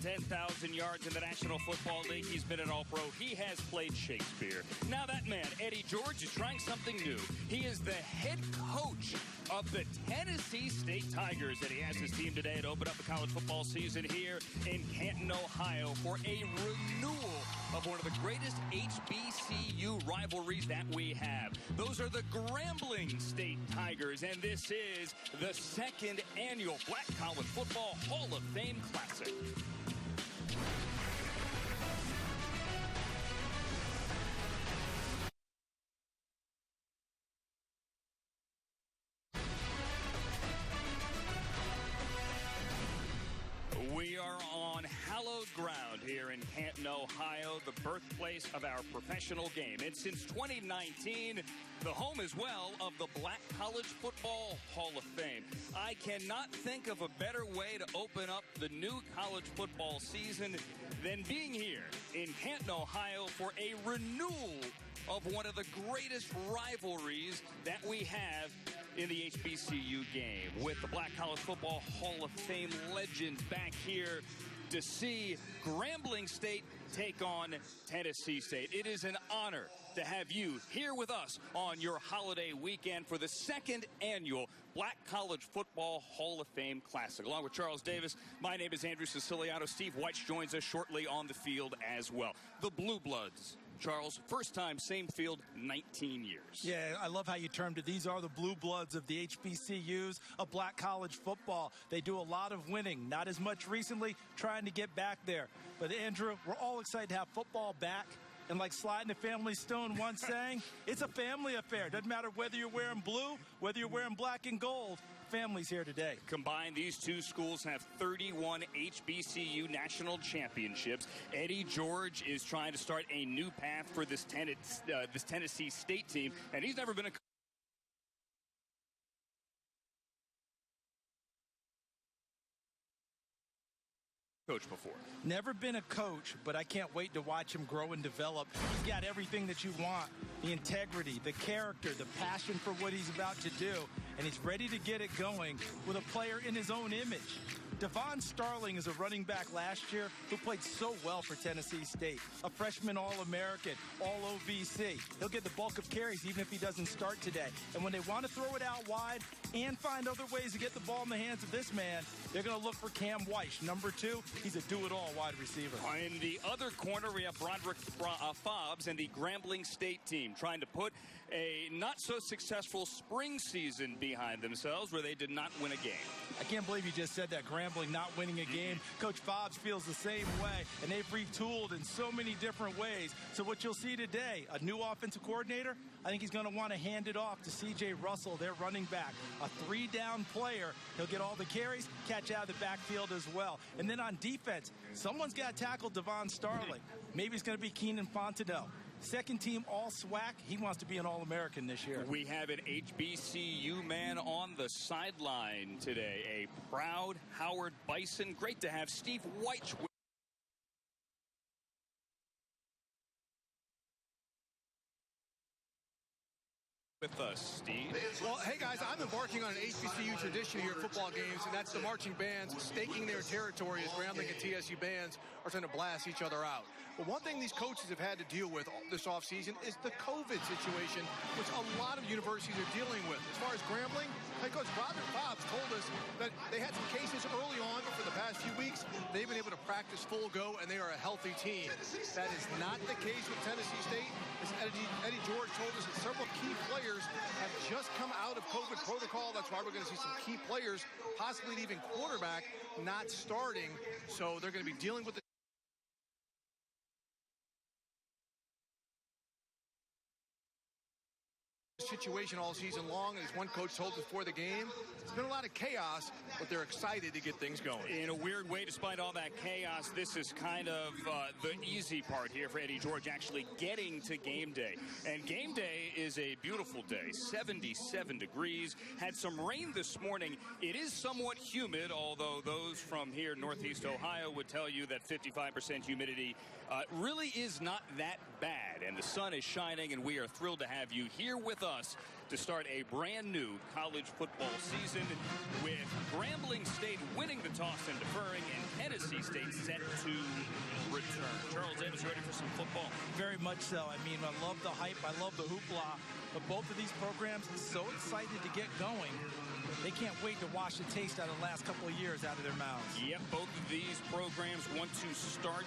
10,000 yards in the National Football League. He's been an All-Pro. He has played Shakespeare. Now that man, Eddie George, is trying something new. He is the head coach of the Tennessee State Tigers, and he has his team today to open up the college football season here in Canton, Ohio, for a renewal of one of the greatest HBCU rivalries that we have. Those are the Grambling State Tigers, and this is the second annual Black College Football Hall of Fame Classic. We are on hallowed ground here in Canton, Ohio, the birthplace of our professional game. And since 2019, the home as well of the Black College Football Hall of Fame. I cannot think of a better way to open up the new college football season than being here in Canton, Ohio for a renewal of one of the greatest rivalries that we have in the HBCU game, with the Black College Football Hall of Fame legends back here to see Grambling State take on Tennessee State. It is an honor to have you here with us on your holiday weekend for the second annual Black College Football Hall of Fame Classic. Along with Charles Davis, my name is Andrew Siciliano. Steve White joins us shortly on the field as well. The Blue Bloods, Charles, first time, same field, 19 years. Yeah, I love how you termed it. These are the blue bloods of the HBCUs of Black College football. They do a lot of winning, not as much recently, trying to get back there. But Andrew, we're all excited to have football back. And like Slide in the Family Stone once sang, it's a family affair. Doesn't matter whether you're wearing blue, whether you're wearing black and gold. Families here today. Combined, these two schools have 31 HBCU national championships. Eddie George is trying to start a new path for this Tennessee State team, and he's never been a coach before. Never been a coach, but I can't wait to watch him grow and develop. He's got everything that you want. The integrity, the character, the passion for what he's about to do. And he's ready to get it going with a player in his own image. Devon Starling is a running back last year who played so well for Tennessee State. A freshman All-American, All-OVC. He'll get the bulk of carries even if he doesn't start today. And when they want to throw it out wide and find other ways to get the ball in the hands of this man, they're going to look for Cam Weish. Number 2, he's a do-it-all wide receiver. In the other corner, we have Broderick Fobbs and the Grambling State team trying to put a not-so-successful spring season behind themselves where they did not win a game. I can't believe you just said that, Grambling not winning a game. Coach Fobbs feels the same way, and they've retooled in so many different ways. So what you'll see today, a new offensive coordinator, I think he's going to want to hand it off to C.J. Russell, their running back. A 3-down player. He'll get all the carries, catch out of the backfield as well. And then on defense, someone's got to tackle Devon Starling. Maybe it's going to be Keenan Fontenot. Second team All-SWAC. He wants to be an All-American this year. We have an HBCU man on the sideline today. A proud Howard Bison. Great to have Steve White with us, Steve. Well, hey guys, I'm embarking on an HBCU tradition here at football games, and that's the marching bands staking their territory as Grambling and TSU bands are trying to blast each other out. But one thing these coaches have had to deal with this offseason is the COVID situation, which a lot of universities are dealing with. As far as Grambling, head coach Broderick Fobbs told us that they had some cases early on, but for the past few weeks, they've been able to practice full go, and they are a healthy team. That is not the case with Tennessee State. As Eddie George told us that several key players have just come out of COVID protocol. That's why we're going to see some key players, possibly even quarterback, not starting. So they're going to be dealing with the situation all season long. As one coach told us before the game, it's been a lot of chaos, but they're excited to get things going. In a weird way, despite all that chaos, this is kind of the easy part here for Eddie George, actually getting to game day. And game day is a beautiful day, 77 degrees. Had some rain this morning. It is somewhat humid, although those from here, Northeast Ohio, would tell you that 55% humidity really is not that bad. And the sun is shining, and we are thrilled to have you here with us us to start a brand new college football season with Grambling State winning the toss and deferring, and Tennessee State set to return. Charles Davis ready for some football? Very much so. I mean, I love the hype. I love the hoopla. But both of these programs so excited to get going. They can't wait to wash the taste out of the last couple of years out of their mouths. Yep, both of these programs want to start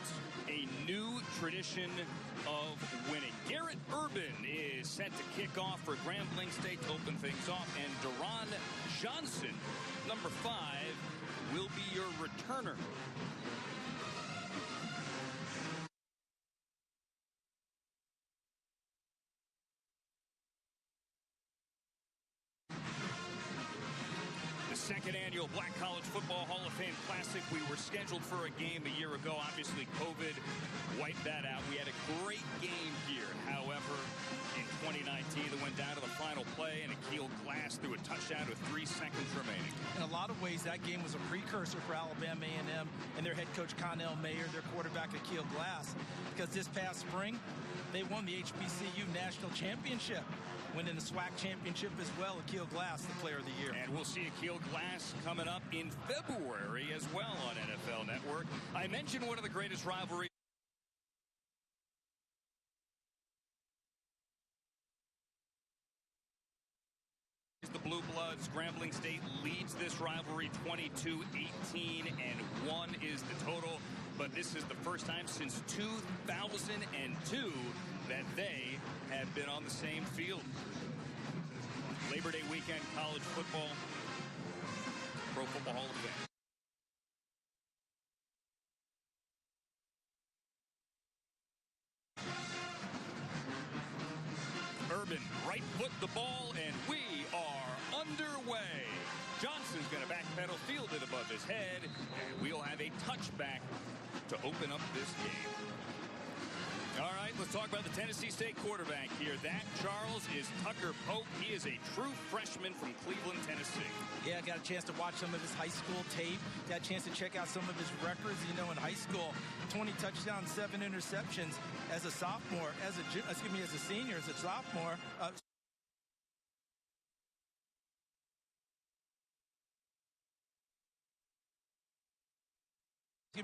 a new tradition of winning. Garrett Urban is set to kick off for Grambling State to open things off, and Duron Johnson, number 5, will be your returner. Second annual Black College Football Hall of Fame Classic. We were scheduled for a game a year ago. Obviously, COVID wiped that out. We had a great game here. However, in 2019, it went down to the final play, and Akil Glass threw a touchdown with 3 seconds remaining. In a lot of ways, that game was a precursor for Alabama A&M and their head coach, Connell Mayer, their quarterback, Akil Glass, because this past spring, they won the HBCU National Championship. Winning the SWAC championship as well. Akil Glass, the player of the year. And we'll see Akil Glass coming up in February as well on NFL Network. I mentioned one of the greatest rivalries. The Blue Bloods. Grambling State leads this rivalry 22-18, and 1 is the total. But this is the first time since 2002 that they have been on the same field. Labor Day weekend, college football, Pro Football Hall of Fame. Urban, right foot the ball, and we are underway. Johnson's going to backpedal, field it above his head, and we'll have a touchback to open up this game. All right, let's talk about the Tennessee State quarterback here. That, Charles, is Tucker Pope. He is a true freshman from Cleveland, Tennessee. Yeah, I got a chance to watch some of his high school tape. Got a chance to check out some of his records. You know, in high school, 20 touchdowns, 7 interceptions as a sophomore, as a senior, as a sophomore.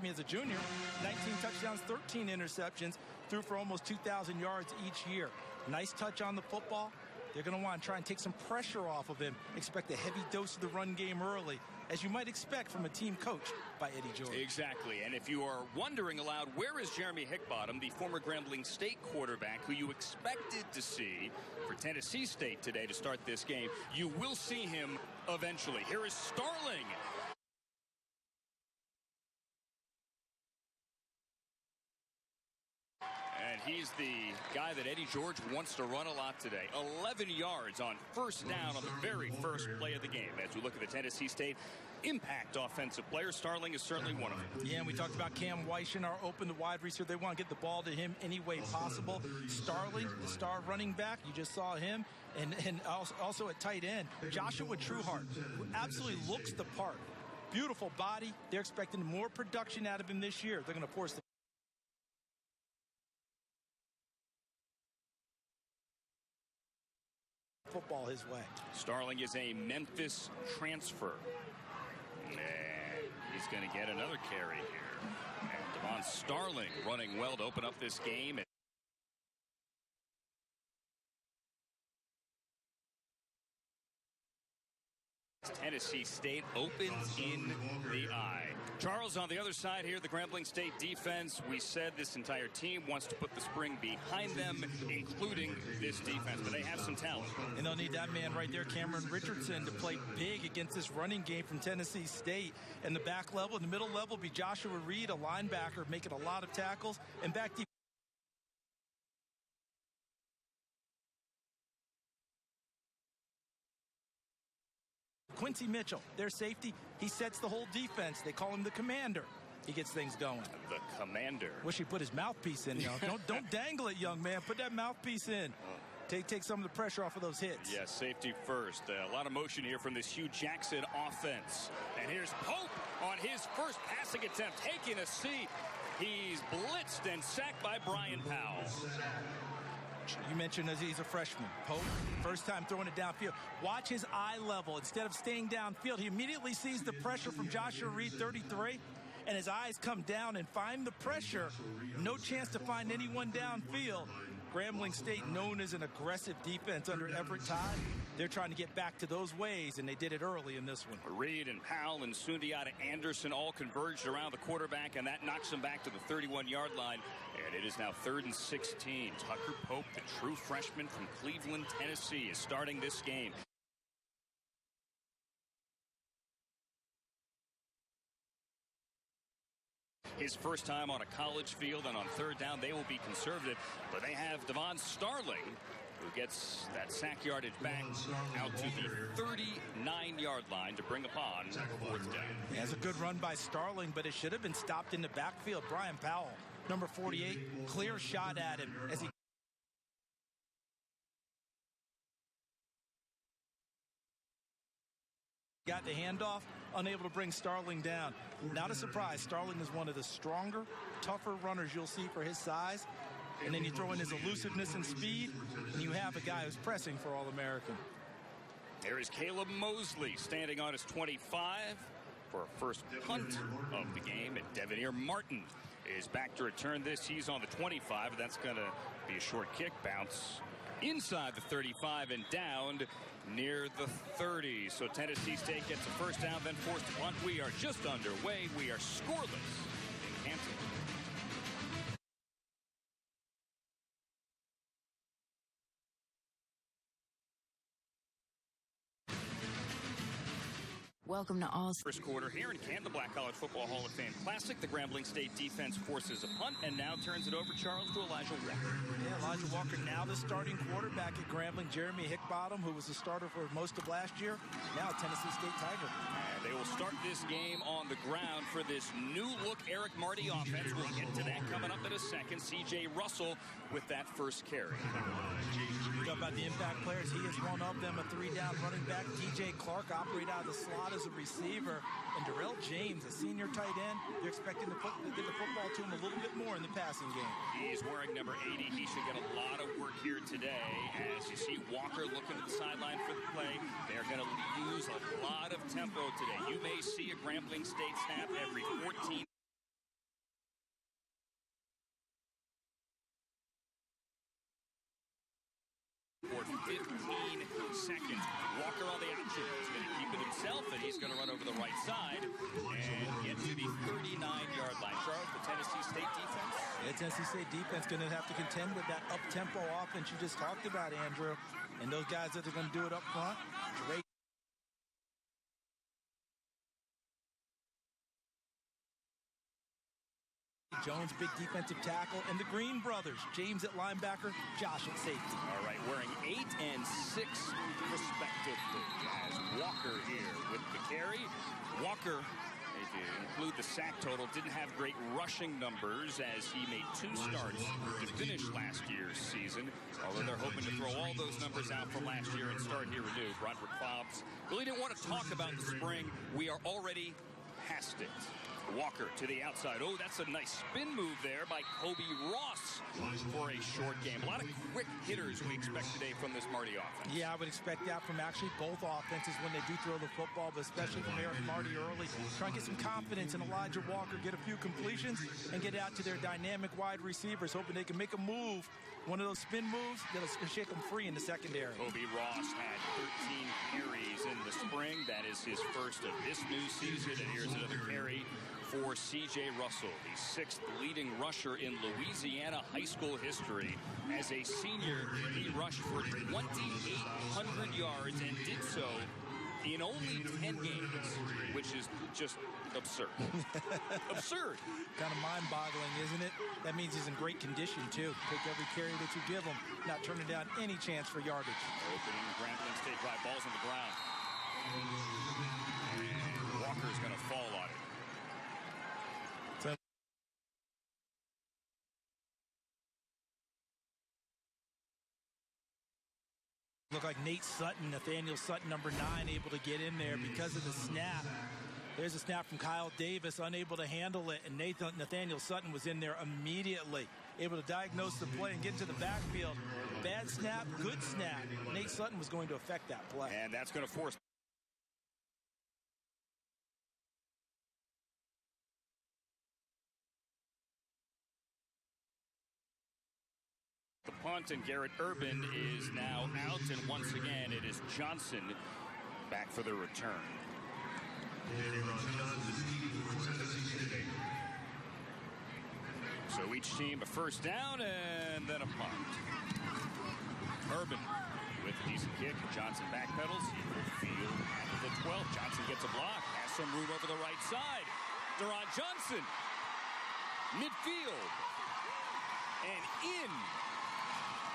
As a junior, 19 touchdowns, 13 interceptions, threw for almost 2,000 yards each year. Nice touch on the football. They're going to want to try and take some pressure off of him. Expect a heavy dose of the run game early, as you might expect from a team coached by Eddie George. Exactly. And if you are wondering aloud, where is Jeremy Hickbottom, the former Grambling State quarterback who you expected to see for Tennessee State today to start this game? You will see him eventually. Here is Starling. And he's the guy that Eddie George wants to run a lot today. 11 yards on first down on the very first play of the game. As we look at the Tennessee State impact offensive player, Starling is certainly one of them. Yeah, and we talked about Cam Weishin, our open to wide receiver. They want to get the ball to him any way possible. Starling, the star running back, you just saw him. And also at tight end, Joshua Trueheart, who absolutely looks the part. Beautiful body. They're expecting more production out of him this year. They're going to force the football his way. Starling is a Memphis transfer. And he's going to get another carry here. And Devon Starling running well to open up this game. Tennessee State opens in the eye. Charles, on the other side here, the Grambling State defense, we said this entire team wants to put the spring behind them, including this defense, but they have some talent. And they'll need that man right there, Cameron Richardson, to play big against this running game from Tennessee State. And the back level, the middle level, will be Joshua Reed, a linebacker, making a lot of tackles. And back deep, Quincy Mitchell, their safety, he sets the whole defense. They call him the commander. He gets things going. The commander. Wish he put his mouthpiece in, Don't dangle it, young man. Put that mouthpiece in. Take some of the pressure off of those hits. Yes, safety first. A lot of motion here from this Hugh Jackson offense. And here's Pope on his first passing attempt, taking a seat. He's blitzed and sacked by Brian Powell. You mentioned as he's a freshman. Pope, first time throwing it downfield. Watch his eye level. Instead of staying downfield, he immediately sees the pressure from Joshua Reed, 33, and his eyes come down and find the pressure. No chance to find anyone downfield. Grambling State, known as an aggressive defense under Everett Todd, they're trying to get back to those ways, and they did it early in this one. Reed and Powell and Sundiata Anderson all converged around the quarterback, and that knocks him back to the 31-yard line. And it is now 3rd and 16. Tucker Pope, the true freshman from Cleveland, Tennessee, is starting this game. His first time on a college field, and on 3rd down, they will be conservative. But they have Devon Starling, who gets that sack yardage back out to the 39-yard line to bring upon 4th down. He has a good run by Starling, but it should have been stopped in the backfield. Brian Powell, number 48, clear shot at him as he got the handoff, unable to bring Starling down. Not a surprise, Starling is one of the stronger, tougher runners you'll see for his size. And then you throw in his elusiveness and speed, and you have a guy who's pressing for All-American. There is Caleb Mosley standing on his 25 for a first punt of the game. And Devanir Martin is back to return this. He's on the 25. That's going to be a short kick bounce inside the 35 and down near the 30. So Tennessee State gets a first down, then forced to punt. We are just underway. We are scoreless in Hampton. Welcome to all. First quarter here in Canton, the Black College Football Hall of Fame Classic. The Grambling State defense forces a punt and now turns it over, Charles, to Elijah Walker. Yeah, Elijah Walker now the starting quarterback at Grambling. Jeremy Hickbottom, who was the starter for most of last year, now Tennessee State Tiger. And they will start this game on the ground for this new look Eric Marty offense. We'll get to that coming up in a second. C.J. Russell with that first carry. Talk about the impact players. He is one of them, a 3-down running back. DJ Clark operate out of the slot as a receiver, and Darrell James, a senior tight end. They're expecting to get the football to him a little bit more in the passing game. He's wearing number 80. He should get a lot of work here today. As you see Walker looking at the sideline for the play, they're going to use a lot of tempo today. You may see a Grambling State snap every 14 or 15 seconds. Walker on the action. He's going to keep it himself, and he's going to run over the right side and get to the 39-yard line. Charles, the Tennessee State defense? The Tennessee State defense going to have to contend with that up-tempo offense you just talked about, Andrew. And those guys that are going to do it up front, Drake. Jones, big defensive tackle, and the Green brothers, James at linebacker, Josh at safety. All right, wearing 8 and 6 respectively as Walker here with the carry. Walker, if you include the sack total, didn't have great rushing numbers as he made 2 starts to finish last year's season, although they're hoping to throw all those numbers out from last year and start here renewed. Roderick Fobbs really didn't want to talk about the spring. We are already past it. Walker to the outside. Oh, that's a nice spin move there by Kobe Ross for a short game. A lot of quick hitters we expect today from this Marty offense. Yeah, I would expect that from actually both offenses when they do throw the football, but especially from Eric Marty early. Try and get some confidence in Elijah Walker, get a few completions, and get out to their dynamic wide receivers, hoping they can make a move. One of those spin moves that'll shake them free in the secondary. Kobe Ross had 13 carries in the spring. That is his first of this new season. And here's another carry for C.J. Russell, the 6th leading rusher in Louisiana high school history. As a senior, he rushed for 2,800 yards and did so in only 10 games, which is just absurd. Absurd. Kind of mind-boggling, isn't it? That means he's in great condition, too. Take every carry that you give him, not turning down any chance for yardage. Opening Grambling State drive, balls on the ground. And Walker's going to fall on it. Look like Nate Sutton, Nathaniel Sutton, number 9, able to get in there because of the snap. There's a snap from Kyle Davis, unable to handle it, and Nathaniel Sutton was in there immediately, able to diagnose the play and get into the backfield. Bad snap, good snap. Nate Sutton was going to affect that play. And that's going to force the punt, and Garrett Urban is now out, and once again it is Johnson back for the return. So each team a first down and then a punt. Urban with a decent kick. Johnson backpedals. He will field at the 12. Johnson gets a block. Has some room over the right side. Deron Johnson. Midfield. And in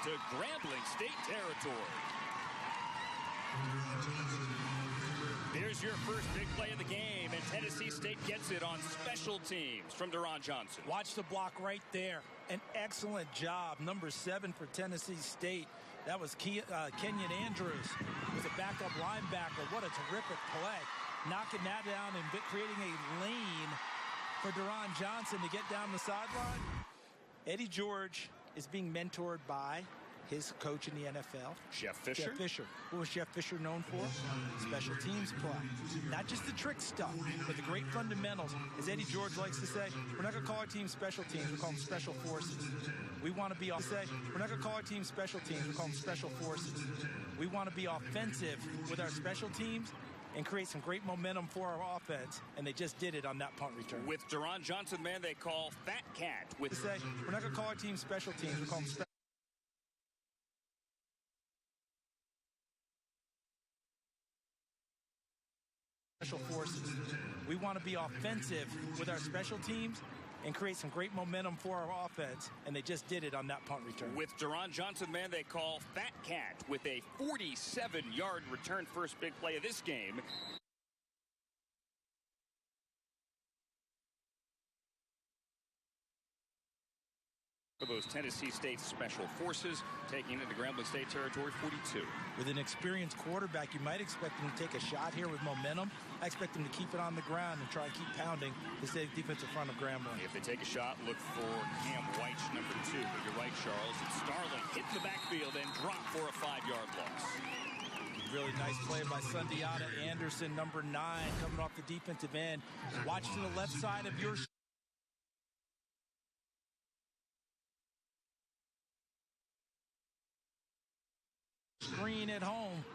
to Grambling State territory. There's your first big play of the game, and Tennessee State gets it on special teams from Deron Johnson. Watch the block right there. An excellent job. Number 7 for Tennessee State. That was Kenyon Andrews with a backup linebacker. What a terrific play. Knocking that down and creating a lane for Deron Johnson to get down the sideline. Eddie George is being mentored by his coach in the NFL, Jeff Fisher. Jeff Fisher. What was Jeff Fisher known for? Special teams play. Not just the trick stuff, but the great fundamentals. As Eddie George likes to say, we're not going to call our team special teams, we call them special forces. We want to be we're not going to call our team special teams, we call them special forces. We want to be offensive with our special teams and create some great momentum for our offense, and they just did it on that punt return. With Deron Johnson, man, they call Fat Cat. We're not going to call our team special teams, we call them special forces. We want to be offensive with our special teams and create some great momentum for our offense, and they just did it on that punt return. With Deron Johnson, man, they call Fat Cat with a 47-yard return, first big play of this game. For those Tennessee State Special Forces, taking it into Grambling State territory, 42. With an experienced quarterback, you might expect him to take a shot here with momentum. I expect him to keep it on the ground and try and keep pounding the state defensive front of Grambling. If they take a shot, look for Cam White, number 2. But you're right, Charles. It's Starling hit the backfield and drop for a 5-yard loss. Really nice play by Sundiata Anderson, number 9, coming off the defensive end. Watch to the left side of your screen at home.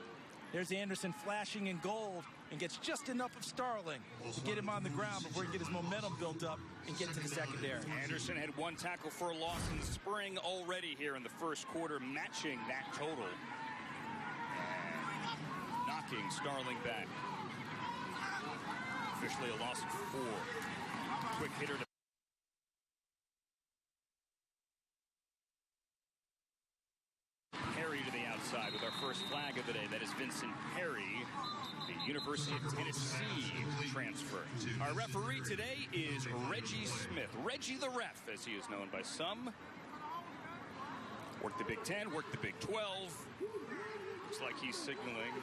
There's Anderson flashing in gold and gets just enough of Starling to get him on the ground before he can get his momentum built up and get to the secondary. Anderson had 1 tackle for a loss in the spring already here in the first quarter, matching that total. And knocking Starling back. Officially a loss of 4. Quick hitter to Perry to the outside with our first flag of the day. That is Vincent Perry, the University of Tennessee transfer. Our referee today is Reggie Smith. Reggie the Ref, as he is known by some. Worked the Big 10, worked the Big 12. Looks like he's signaling,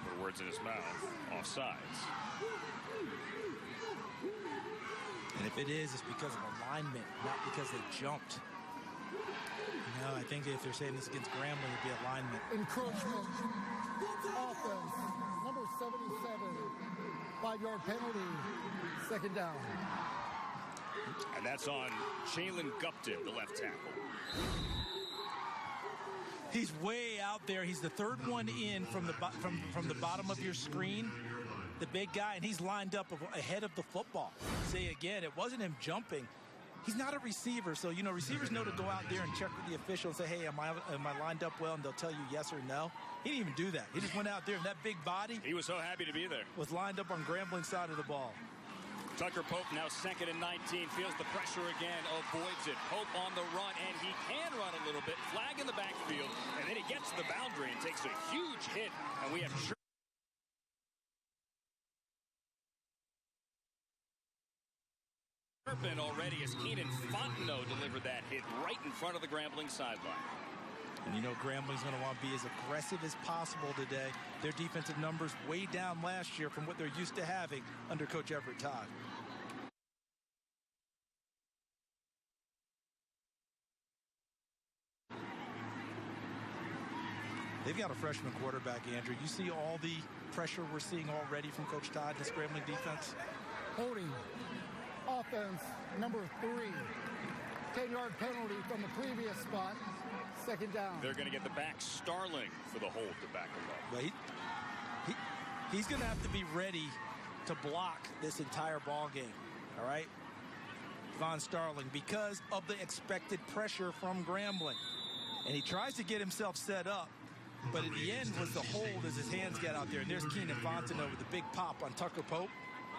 put words in his mouth, offsides. And if it is, it's because of alignment, not because they jumped. No, I think if they're saying this against Grambling, it'd be alignment. Encroachment. Offense. Number 77. 5-yard penalty. Second down. And that's on Jalen Gupton, the left tackle. He's way out there. He's the third one in from the bottom of your screen. The big guy, and he's lined up ahead of the football. Say again, it wasn't him jumping. He's not a receiver, so, you know, receivers know to go out there and check with the official and say, hey, am I lined up well? And they'll tell you yes or no. He didn't even do that. He just went out there, and that big body. He was so happy to be there. Was lined up on Grambling's side of the ball. Tucker Pope now 2nd and 19, feels the pressure again, avoids it. Pope on the run, and he can run a little bit. Flag in the backfield, and then he gets to the boundary and takes a huge hit, and we have already as Keenan Fontenot delivered that hit right in front of the Grambling sideline. And you know Grambling's going to want to be as aggressive as possible today. Their defensive numbers way down last year from what they're used to having under Coach Everett Todd. They've got a freshman quarterback, Andrew. You see all the pressure we're seeing already from Coach Todd in this Grambling defense? Holding. Offense, number 3. 10-yard penalty from the previous spot. Second down. They're going to get the back Starling for the hold to back him up. Well, he's going to have to be ready to block this entire ball game. All right? Von Starling, because of the expected pressure from Grambling. And he tries to get himself set up. But at the end was the hold as his hands get out there. And there's Keenan Fontenot with the big pop on Tucker Pope.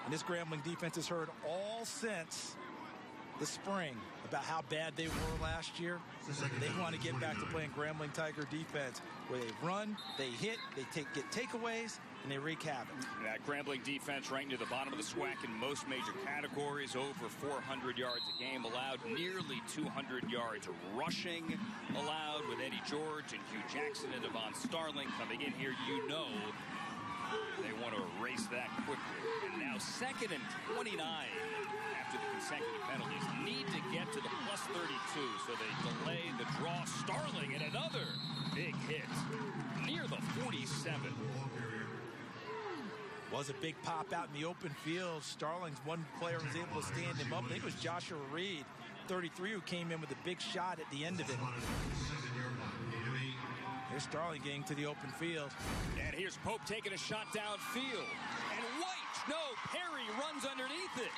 And this Grambling defense has heard all since the spring about how bad they were last year. They want to get back to playing Grambling Tiger defense where they run, they hit, they get takeaways, and they wreak havoc. That Grambling defense ranked near the bottom of the SWAC in most major categories. Over 400 yards a game allowed, nearly 200 yards rushing allowed, with Eddie George and Hugh Jackson and Devon Starling coming in here. You know they want to erase that quickly. And now 2nd and 29 after the consecutive penalties. Need to get to the plus 32, so they delay the draw. Starling and another big hit near the 47. Was a big pop out in the open field. Starling's one player was able to stand him up. I think it was Joshua Reed, 33, who came in with a big shot at the end of it. Here's Starling getting to the open field. And here's Pope taking a shot downfield. And White, no, Perry runs underneath it.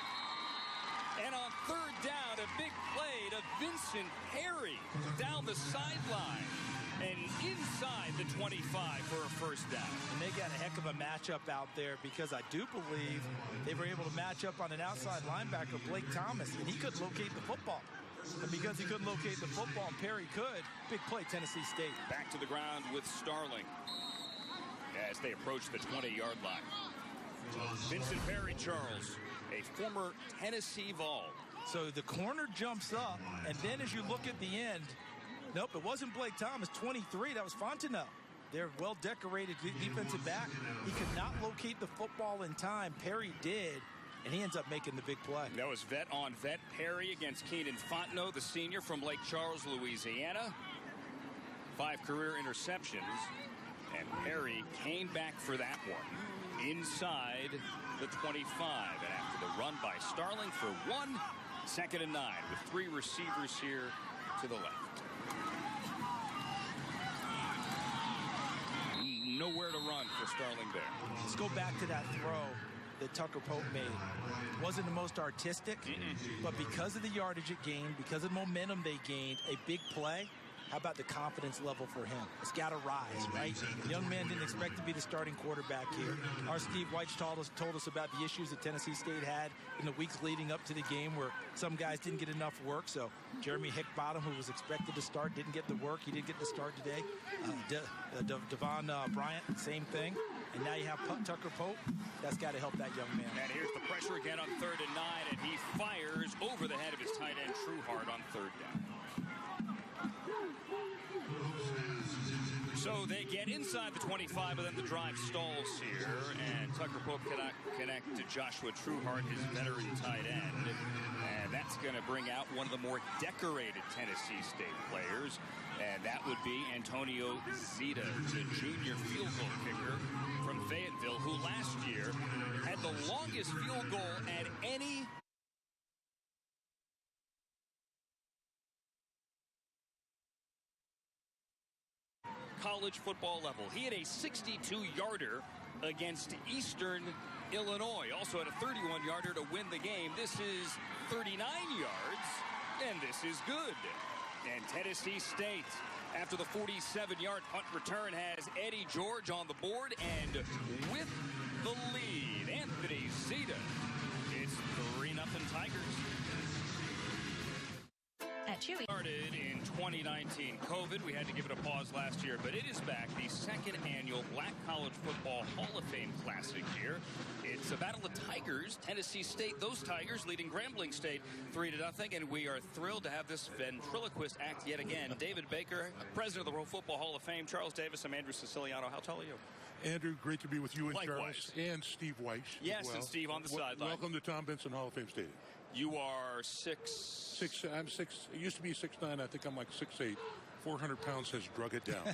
And on 3rd down, a big play to Vincent Perry down the sideline and inside the 25 for a first down. And they got a heck of a matchup out there, because I do believe they were able to match up on an outside linebacker, Blake Thomas, and he couldn't locate the football. And because he couldn't locate the football and Perry could, big play, Tennessee State. Back to the ground with Starling as they approach the 20-yard line. Vincent Perry, Charles, a former Tennessee Vol. So the corner jumps up, and then as you look at the end, nope, it wasn't Blake Thomas, 23, that was Fontenot. They're well-decorated defensive back. He could not locate the football in time. Perry did, and he ends up making the big play. That was vet on vet Perry against Keenan Fontenot, the senior from Lake Charles, Louisiana. 5 career interceptions, and Perry came back for that one inside the 25. And after the run by Starling for 1, 2nd and 9 with 3 receivers here to the left. Nowhere to run for Starling there. Let's go back to that throw that Tucker Pope made. Wasn't the most artistic, but because of the yardage it gained, because of the momentum they gained, a big play. How about the confidence level for him? It's got to rise, right? The young man didn't expect to be the starting quarterback here. Our Steve White told us about the issues that Tennessee State had in the weeks leading up to the game, where some guys didn't get enough work. So Jeremy Hickbottom, who was expected to start, didn't get the work. He didn't get the start today. Devon Bryant, same thing. And now you have Tucker Pope. That's got to help that young man. And here's the pressure again on 3rd and 9, and he fires over the head of his tight end, Trueheart, on 3rd down. So they get inside the 25, but then the drive stalls here, and Tucker Pope cannot connect to Joshua Trueheart, his veteran tight end. And that's going to bring out one of the more decorated Tennessee State players, and that would be Antonio Zeta, the junior field goal kicker from Fayetteville, who last year had the longest field goal at any college football level. He had a 62-yarder against Eastern Illinois. Also had a 31-yarder to win the game. This is 39 yards, and this is good. And Tennessee State, after the 47-yard punt return, has Eddie George on the board, and with the lead, Anthony Zeta. It's 3-0 Tigers. At Chewy. Started in 2019. COVID, we had to give it a pause last year, but it is back. The second annual Black College Football Hall of Fame Classic here. It's a battle of Tigers, Tennessee State. Those Tigers leading Grambling State 3-0, and we are thrilled to have this ventriloquist act yet again. David Baker, president of the Pro Football Hall of Fame. Charles Davis, I'm Andrew Siciliano. How tall are you? Andrew, great to be with you and Likewise. Charles and Steve Weiss. Yes, well. and Steve on the sideline. Welcome to Tom Benson Hall of Fame Stadium. You are 6'. I'm 6. It used to be 6'9". I think I'm like 6'8". 400 pounds has drug it down.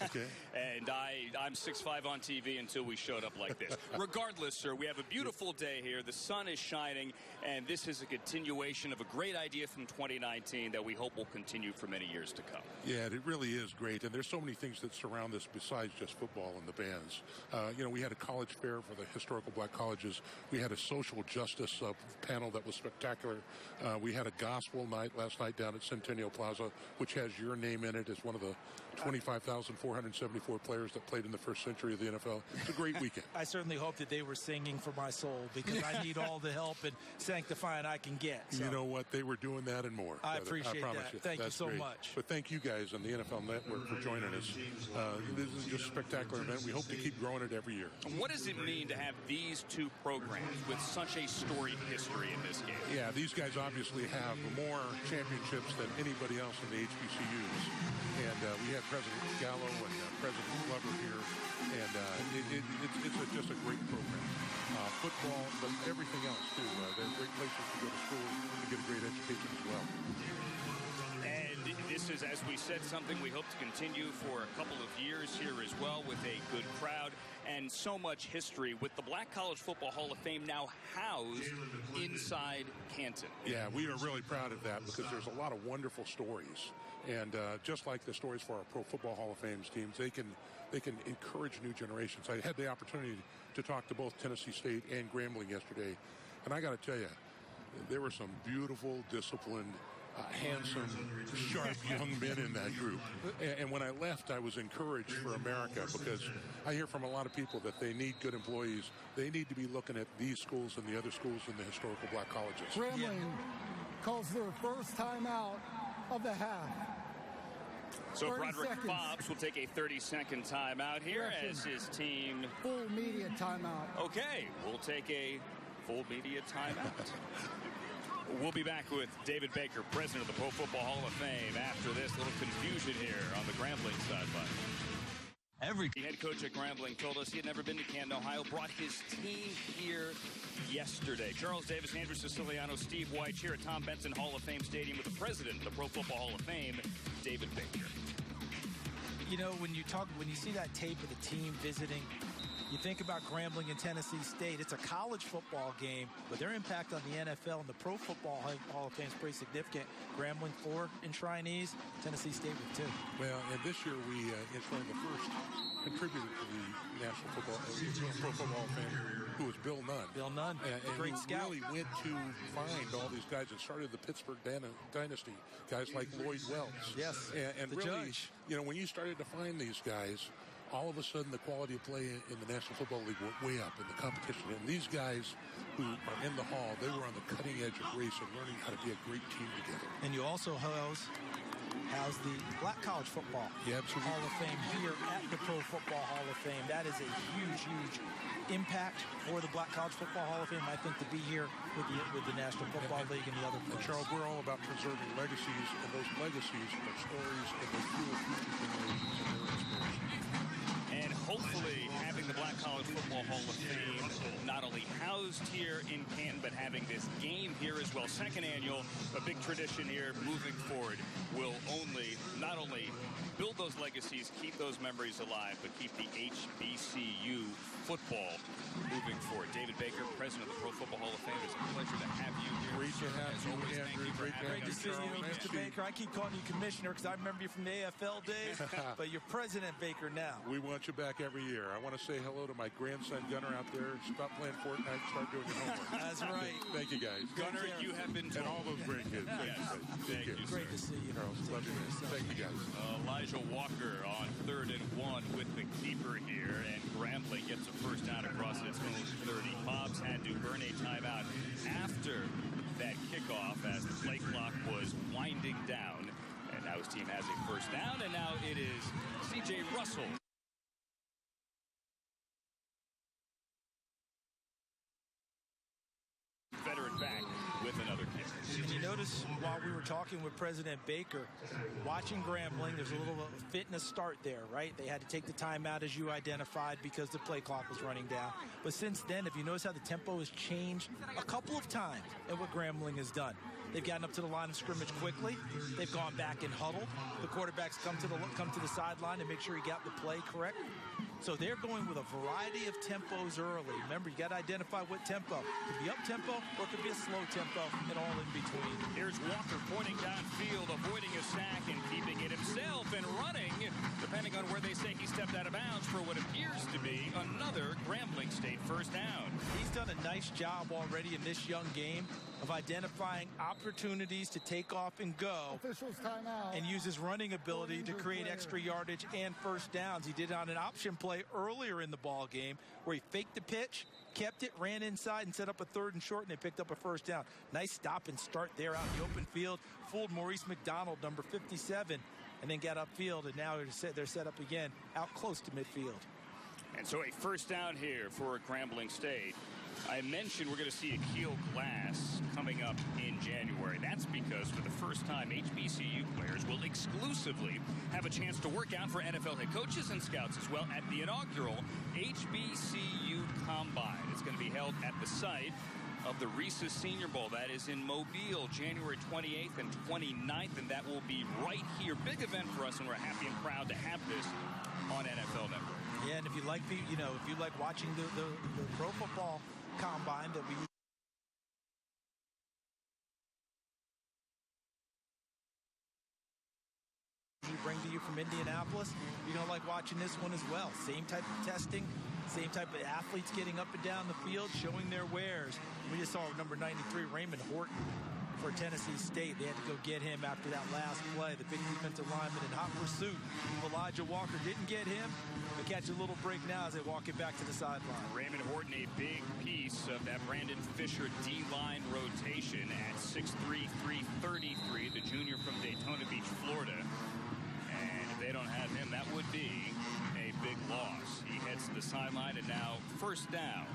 Okay. And I'm 6'5" on TV until we showed up like this. Regardless, sir, we have a beautiful day here. The sun is shining, and this is a continuation of a great idea from 2019 that we hope will continue for many years to come. Yeah, it really is great. And there's so many things that surround this besides just football and the bands. We had a college fair for the historical black colleges. We had a social justice panel that was spectacular. We had a gospel night last night down at Centennial Plaza, which has your name in it as one of the 25,474 players that played in the first century of the NFL. It's a great weekend. I certainly hope that they were singing for my soul, because I need all the help and sanctifying I can get. So. You know what? They were doing that and more. I appreciate promise that. you. Thank That's you so great. much. But thank you guys on the NFL Network for joining us. This is just a spectacular event. We hope to keep growing it every year. What does it mean to have these two programs with such a storied history in this game? Yeah, these guys obviously have more championships than anybody else in the HBCUs. And we had President Gallo and President Glover here. And it's just a great program. Football, but everything else, too. They're great places to go to school to get a great education as well. And this is, as we said, something we hope to continue for a couple of years here as well, with a good crowd and so much history, with the Black College Football Hall of Fame now housed inside Canton. Yeah, we are really proud of that, because there's a lot of wonderful stories. And just like the stories for our Pro Football Hall of Fame teams, they can encourage new generations. I had the opportunity to talk to both Tennessee State and Grambling yesterday, and I got to tell you, there were some beautiful, disciplined, handsome, sharp young men in that group. And when I left, I was encouraged for America, because I hear from a lot of people that they need good employees. They need to be looking at these schools and the other schools in the historical black colleges. Grambling calls their first timeout of the half. So Broderick Fobbs will take a 30-second timeout here as his team... Full media timeout. Okay, we'll take a full media timeout. We'll be back with David Baker, president of the Pro Football Hall of Fame, after this little confusion here on the Grambling sideline. Every head coach at Grambling told us he had never been to Canton, Ohio, brought his team here yesterday. Charles Davis, Andrew Siciliano, Steve White here at Tom Benson Hall of Fame Stadium with the president of the Pro Football Hall of Fame, David Baker. You know, when you see that tape of the team visiting, you think about Grambling and Tennessee State. It's a college football game, but their impact on the NFL and the Pro Football Hall of Fame is pretty significant. Grambling 4 enshrinees, Tennessee State with 2. Well, and this year we enshrined the first contributor to the National Football Pro Football Hall of Fame, who was Bill Nunn. Bill Nunn, and great who scout. really went to find all these guys and started the Pittsburgh dynasty. Guys like Lloyd Wells. Yes, and the really, judge. you know, when you started to find these guys, all of a sudden the quality of play in the National Football League went way up in the competition. And these guys who are in the hall, they were on the cutting edge of race and learning how to be a great team together. And you also house the Black College Football Hall of Fame here at the Pro Football Hall of Fame. That is a huge, huge impact for the Black College Football Hall of Fame, I think, to be here with the National Football League and the other players. Charles, we're all about preserving legacies, and those legacies are stories, and they fuel future generations and their inspiration. And hopefully having the Black College Football Hall of Fame not only housed here in Canton, but having this game here as well. Second annual, a big tradition here moving forward, will not only build those legacies, keep those memories alive, but keep the HBCU football moving forward. David Baker, president of the Pro Football Hall of Fame, it's a pleasure to have you here. Great to have you, Andrew. Great to see you, Mr. Baker. I keep calling you commissioner because I remember you from the AFL days, but you're President Baker now. We want you back every year. I want to say hello to my grandson, Gunnar, out there. Stop playing Fortnite, start doing your homework. That's right. Thank you, guys. Gunnar, you have been told. And all those grandkids. Thank you. Great to see you. Charles, love you, man. Thank you, guys. Elijah Walker on 3rd and 1 with the keeper here, and Grambling gets a first down across its own 30. Fobbs had to burn a timeout after that kickoff as the play clock was winding winding down. And now his team has a first down, and now it is C.J. Russell. Veteran back with another kick. And you notice while we were talking with President Baker, watching Grambling, there's a little fitness start there, right? They had to take the timeout, as you identified, because the play clock was running down. But since then, if you notice how the tempo has changed a couple of times and what Grambling has done. They've gotten up to the line of scrimmage quickly. They've gone back and huddle. The quarterbacks come to the sideline to make sure he got the play correct. So they're going with a variety of tempos early. Remember, you got to identify what tempo. It could be up tempo or it could be a slow tempo and all in between. Here's Walker pointing downfield, avoiding a sack and keeping it himself and running, depending on where they say he stepped out of bounds, for what appears to be another Grambling State first down. He's done a nice job already in this young game of identifying opportunities to take off and go. Officials timeout. And use his running ability to create extra yardage and first downs. He did it on an option play earlier in the ball game where he faked the pitch, kept it, ran inside, and set up a 3rd and short, and they picked up a first down. Nice stop and start there out in the open field. Fooled Maurice McDonald, number 57, and then got upfield, and now they're set up again out close to midfield. And so a first down here for Grambling State. I mentioned we're going to see Akil Glass coming up in January. That's because for the first time, HBCU players will exclusively have a chance to work out for NFL head coaches and scouts as well at the inaugural HBCU Combine. It's going to be held at the site of the Reese's Senior Bowl. That is in Mobile, January 28th and 29th, and that will be right here. Big event for us, and we're happy and proud to have this on NFL Network. Yeah, and if you like, if you like watching the pro football combine that we bring to you from Indianapolis, you're going to like watching this one as well. Same type of testing, same type of athletes getting up and down the field, showing their wares. We just saw number 93, Raymond Horton, for Tennessee State. They had to go get him after that last play. The big defensive lineman in hot pursuit of Elijah Walker didn't get him. They catch a little break now as they walk it back to the sideline. Raymond Horton, a big piece of that Brandon Fisher D-line rotation at 6'3", 333, the junior from Daytona Beach, Florida. And if they don't have him, that would be a big loss. He heads to the sideline, and now first down.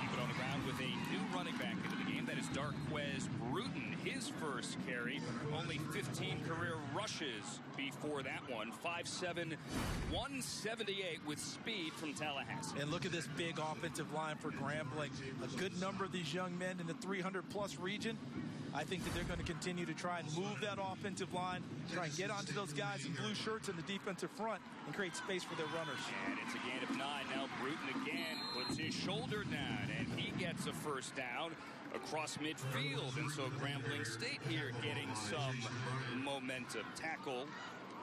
Keep it on the ground with a new running back into the game. That is Darquez Bruton. His first carry, only 15 career rushes before that one. 5'7", 178 with speed from Tallahassee. And look at this big offensive line for Grambling. A good number of these young men in the 300-plus region. I think that they're going to continue to try and move that offensive line, try and get onto those guys in blue shirts in the defensive front and create space for their runners. And it's a gain of 9. Now Bruton again puts his shoulder down, and he gets a first down across midfield. And so Grambling State here getting some momentum. Tackle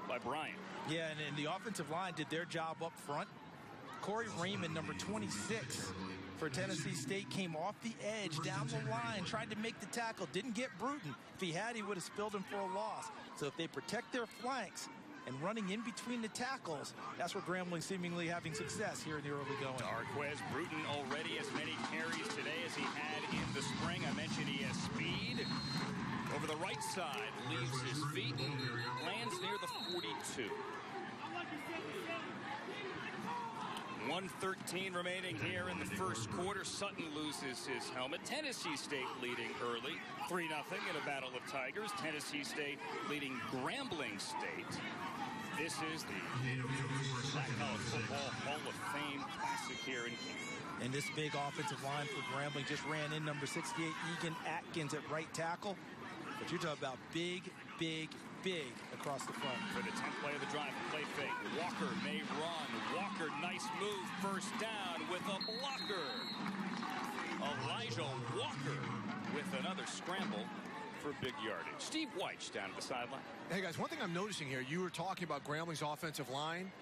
by Bryant. Yeah, and the offensive line did their job up front. Corey Raymond, number 26 for Tennessee State, came off the edge, down the line, tried to make the tackle, didn't get Bruton. If he had, he would have spilled him for a loss. So if they protect their flanks and running in between the tackles, that's where Grambling seemingly having success here in the early going. Darquez Bruton already as many carries today as he had in the spring. I mentioned he has speed. Over the right side, leaves his feet and lands near the 42. 1:13 remaining here in the first quarter. Sutton loses his helmet. Tennessee State leading early, 3-0 in a battle of Tigers. Tennessee State leading Grambling State. This is the Black College Football Hall of Fame Classic here in Canton. And this big offensive line for Grambling just ran in number 68, Egan Atkins at right tackle. But you're talking about big across the front. For the 10th play of the drive, play fake. Walker may run. Walker, nice move. First down with a blocker. Elijah Walker with another scramble for big yardage. Steve Weich down at the sideline. Hey, guys, one thing I'm noticing here, you were talking about Grambling's offensive line.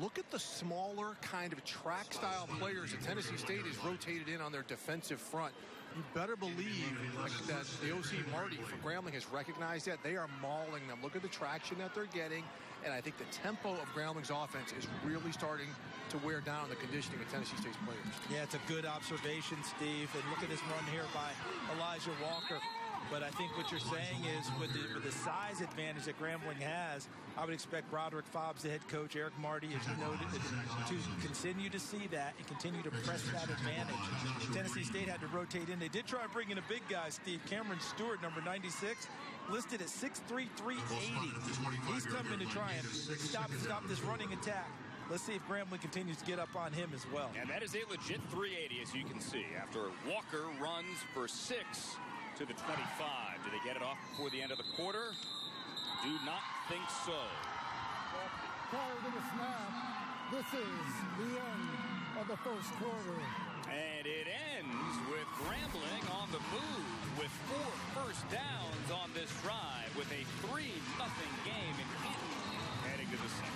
Look at the smaller kind of track-style players that Tennessee State has rotated in on their defensive front. You better believe that the OC Marty for Grambling has recognized that. They are mauling them. Look at the traction that they're getting. And I think the tempo of Grambling's offense is really starting to wear down the conditioning of Tennessee State's players. Yeah, it's a good observation, Steve. And look at this run here by Elijah Walker. But I think what you're saying is with the size advantage that Grambling has, I would expect Broderick Fobbs, the head coach, Eric Marty, as you noted, to continue to see that and continue to press that advantage. Tennessee State had to rotate in. They did try to bring in a big guy, Steve. Cameron Stewart, number 96, listed at 6'3", 380. He's coming to try and stop this running attack. Let's see if Grambling continues to get up on him as well. And that is a legit 380, as you can see, after Walker runs for 6 to the 25. Do they get it off before the end of the quarter? Do not think so. Prior to the snap, this is the end of the first quarter. And it ends with Grambling on the move with 4 first downs on this drive with a 3-0 game in Canton heading to the second.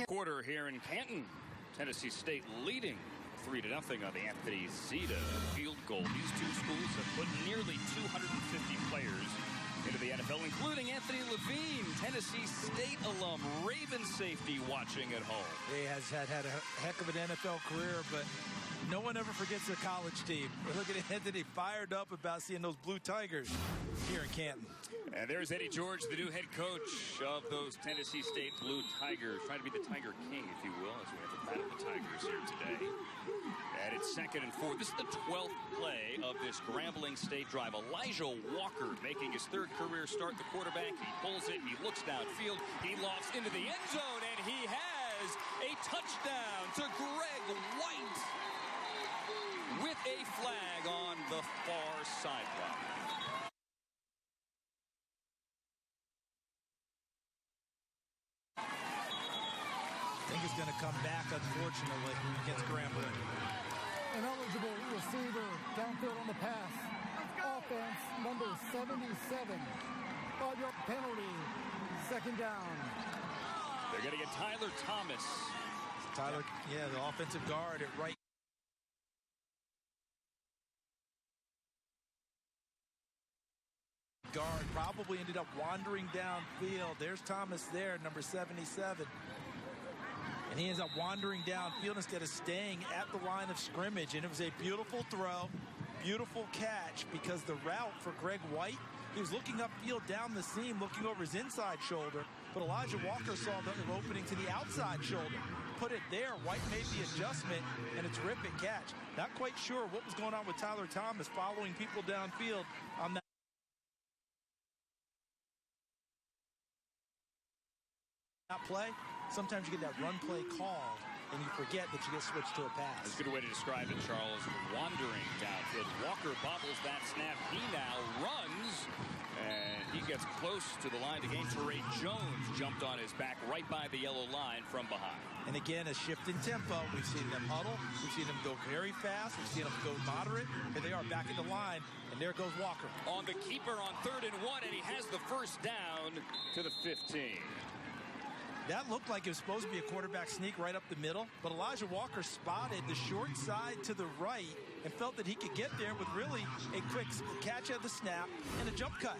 Quarter here in Canton. Tennessee State leading 3-0 on the Anthony Zeta field goal. These two schools have put nearly 250 players into the NFL, including Anthony Levine, Tennessee State alum, Raven safety, watching at home. He has had a heck of an NFL career, but no one ever forgets their college team. Look at Anthony fired up about seeing those Blue Tigers here in Canton. And there's Eddie George, the new head coach of those Tennessee State Blue Tigers, trying to be the Tiger King, if you will, as we have the Battle of the Tigers here today. And it's 2nd and 4. This is the 12th play of this Grambling State drive. Elijah Walker making his 3rd career start. The quarterback, he pulls it, he looks downfield, he lofts into the end zone, and he has a touchdown to Greg White with a flag on the far sideline. I think it's going to come back, unfortunately, against Grambling. An eligible receiver downfield on the pass. Offense number 77. 5-yard penalty. 2nd down. They're going to get Tyler Thomas. Tyler, yeah, the offensive guard at right guard probably ended up wandering downfield. There's Thomas there, number 77. And he ends up wandering downfield instead of staying at the line of scrimmage. And it was a beautiful throw, beautiful catch, because the route for Greg White, he was looking upfield down the seam, looking over his inside shoulder. But Elijah Walker saw the opening to the outside shoulder. Put it there. White made the adjustment, and a terrific catch. Not quite sure what was going on with Tyler Thomas following people downfield on that play. Sometimes you get that run play called, and you forget that you get switched to a pass. That's a good way to describe it, Charles. Wandering downfield. Walker bobbles that snap. He now runs, and he gets close to the line to gain. Teray Jones jumped on his back right by the yellow line from behind. And again, a shift in tempo. We've seen them huddle. We've seen them go very fast. We've seen them go moderate. Here they are back at the line, and there goes Walker. On the keeper on 3rd and 1, and he has the first down to the 15. That looked like it was supposed to be a quarterback sneak right up the middle, but Elijah Walker spotted the short side to the right and felt that he could get there with really a quick catch at the snap and a jump cut.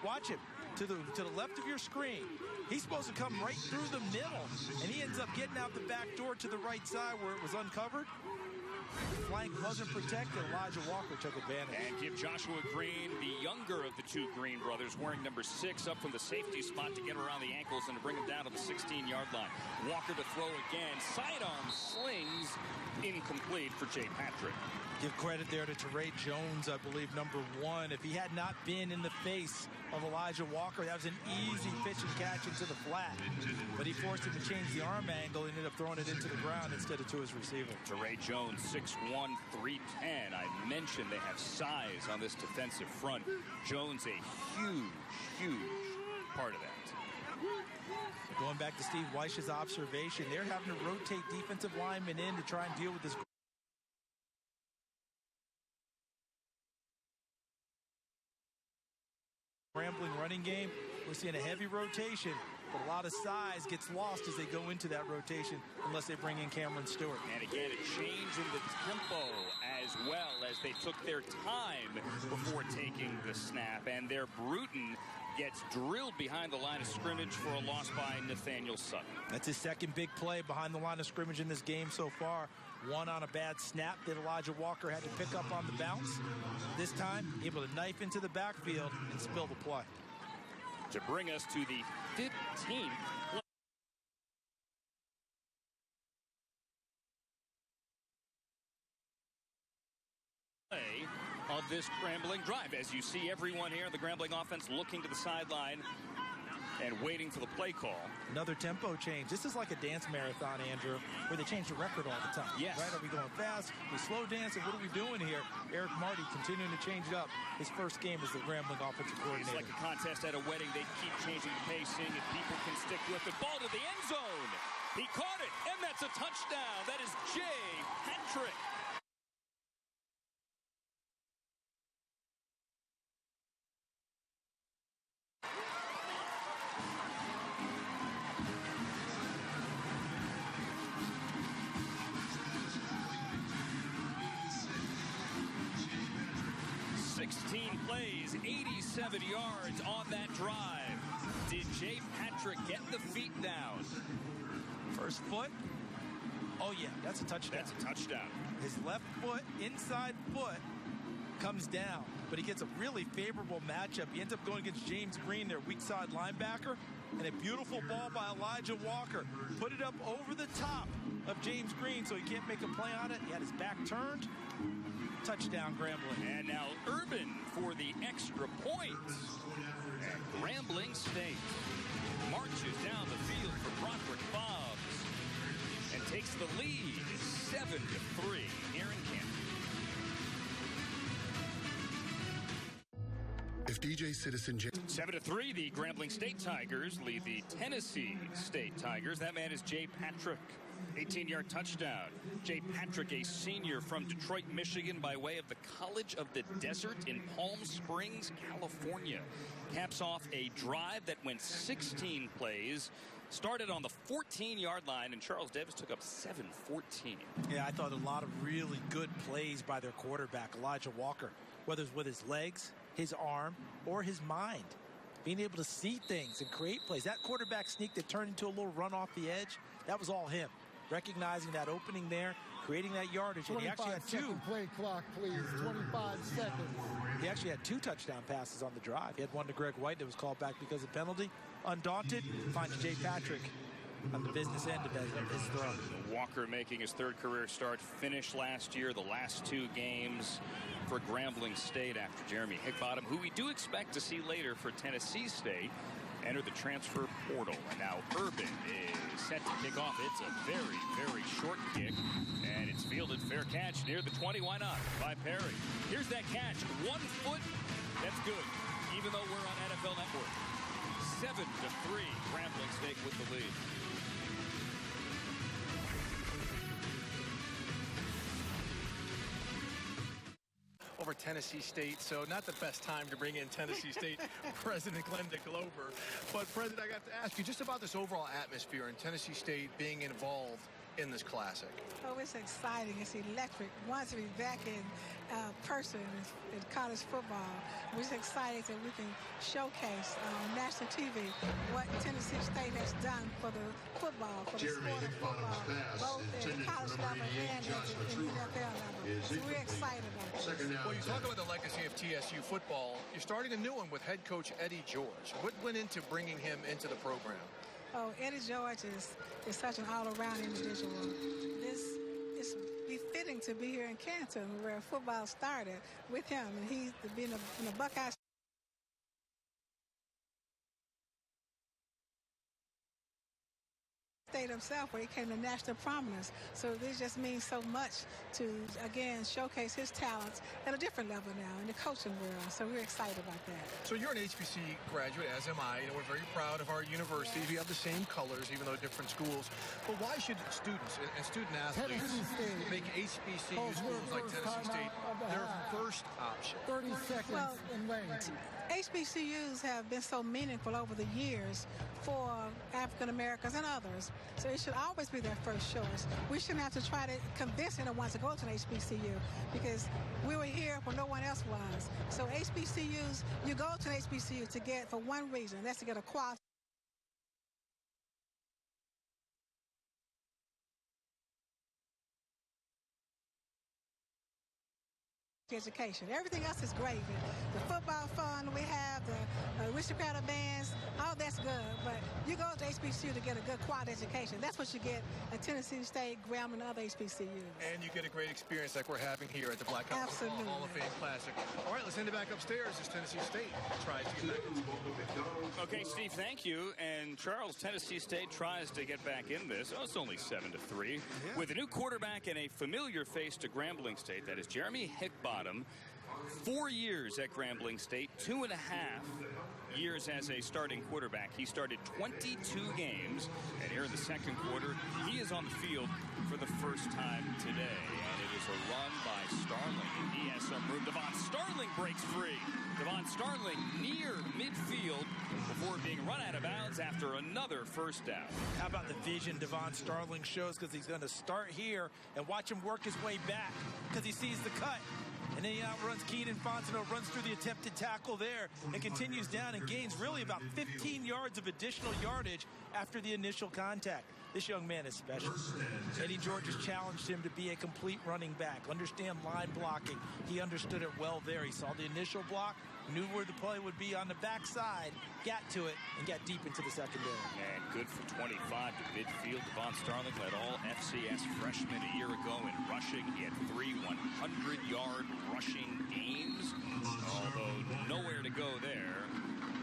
Watch him to the left of your screen. He's supposed to come right through the middle, and he ends up getting out the back door to the right side where it was uncovered. The flank wasn't protected. Elijah Walker took advantage. And give Joshua Green, the younger of the 2 Green brothers, wearing number 6, up from the safety spot to get around the ankles and to bring him down to the 16-yard line. Walker to throw again. Sidearm slings, incomplete for Jay Patrick. Give credit there to Teray Jones, I believe, number 1. If he had not been in the face of Elijah Walker, that was an easy pitch and catch into the flat. But he forced him to change the arm angle and ended up throwing it into the ground instead of to his receiver. Teray Jones, 6'1", 310. I mentioned they have size on this defensive front. Jones, a huge part of that. Going back to Steve Weich's observation, they're having to rotate defensive linemen in to try and deal with this Grambling running game. We're seeing a heavy rotation, but a lot of size gets lost as they go into that rotation unless they bring in Cameron Stewart. And again, a change in the tempo as well as they took their time before taking the snap. And they're Bruton gets drilled behind the line of scrimmage for a loss by Nathaniel Sutton. That's his second big play behind the line of scrimmage in this game so far. One on a bad snap that Elijah Walker had to pick up on the bounce. This time, able to knife into the backfield and spill the play. To bring us to the 15th play of this Grambling drive. As you see, everyone here, the Grambling offense looking to the sideline and waiting for the play call. Another tempo change. This is like a dance marathon, Andrew, where they change the record all the time. Yes. Right? Are we going fast? We slow dancing? What are we doing here? Eric Marty continuing to change it up. His first game as the Grambling offensive coordinator. It's like a contest at a wedding. They keep changing the pacing and people can stick with it. Ball to the end zone. He caught it, and that's a touchdown. That is Jay Patrick. Plays 87 yards on that drive. Did Jay Patrick get the feet down? First foot. Oh, yeah, that's a touchdown. That's a touchdown. His left foot, inside foot, comes down. But he gets a really favorable matchup. He ends up going against James Green, their weak side linebacker. And a beautiful ball by Elijah Walker. Put it up over the top of James Green so he can't make a play on it. He had his back turned. Touchdown, Grambling. And now Urban for the extra point. And Grambling State marches down the field for Broderick Bobs and takes the lead 7-3 here in Canton. If DJ Citizen 7-3, the Grambling State Tigers lead the Tennessee State Tigers. That man is Jay Patrick. 18-yard touchdown. Jay Patrick, a senior from Detroit, Michigan, by way of the College of the Desert in Palm Springs, California. Caps off a drive that went 16 plays. Started on the 14-yard line, and Charles Davis took up 7-14. Yeah, I thought a lot of really good plays by their quarterback, Elijah Walker, whether it's with his legs, his arm, or his mind. Being able to see things and create plays. That quarterback sneak that turned into a little run off the edge, that was all him. Recognizing that opening there, creating that yardage. And he actually had two. Play clock, please. 25 seconds. He actually had two touchdown passes on the drive. He had one to Greg White that was called back because of penalty. Undaunted, finds Jay Patrick on the business end of his throw. Walker making his third career start, finished last year, the last two games for Grambling State after Jeremy Hickbottom, who we do expect to see later for Tennessee State, enter the transfer portal. And now Urban is set to kick off. It's a very, very short kick, and it's fielded fair catch near the 20. Why not? By Perry. Here's that catch. 1 foot. That's good, even though we're on NFL Network. 7-3, Grambling State with the lead. Over Tennessee State, so not the best time to bring in Tennessee State President Glenda Glover. But, President, I got to ask you just about this overall atmosphere and Tennessee State being involved in this classic. Oh, it's exciting. It's electric. Once we're back in person in college football, we're just excited that we can showcase on national TV what Tennessee State has done for the football, for the sport of football, both at the college level and at the NFL level. So we're excited about it. Well, you talk about the legacy of TSU football. You're starting a new one with head coach Eddie George. What went into bringing him into the program? Oh, Eddie George is such an all-around individual. It's befitting to be here in Canton, where football started with him, and he's been in a Buckeye State himself, where he came to national prominence. So this just means so much to, again, showcase his talents at a different level now in the coaching world. So we're excited about that. So you're an HBC graduate, as am I. You know, we're very proud of our university. We have the same colors, even though different schools. But why should students and student athletes make HBCU schools like Tennessee State their first option? 30 seconds in range. HBCUs have been so meaningful over the years for African Americans and others. So it should always be their first choice. We shouldn't have to try to convince anyone to go to an HBCU because we were here when no one else was. So HBCUs, you go to an HBCU to get, for one reason, that's to get a quality education. Everything else is great. The football fund we have, the aristocratic bands, all that's good. But you go to HBCU to get a good quality education. That's what you get at Tennessee State, Grambling, and other HBCUs. And you get a great experience like we're having here at the Black College Football Hall of Fame Classic. All right, let's send it back upstairs as Tennessee State tries to get back. Okay, Steve, thank you. And Charles, Tennessee State tries to get back in this. Oh, it's only 7-3. With a new quarterback and a familiar face to Grambling State. That is Jeremy Hickbottom. 4 years at Grambling State, 2.5 years as a starting quarterback. He started 22 games, and here in the second quarter, he is on the field for the first time today. And it is a run by Starling, and he has some room. Devon Starling breaks free. Devon Starling near midfield before being run out of bounds after another first down. How about the vision Devon Starling shows, because he's going to start here and watch him work his way back because he sees the cut. And then he outruns Keenan Fontenot, runs through the attempted tackle there, and continues down and gains really about 15 yards of additional yardage after the initial contact. This young man is special. Eddie George has challenged him to be a complete running back, understand line blocking. He understood it well there. He saw the initial block, knew where the play would be on the backside, got to it, and got deep into the secondary. And good for 25 to midfield. Devon Starling led all FCS freshmen a year ago in rushing. He had 3 100-yard rushing games, although nowhere to go there.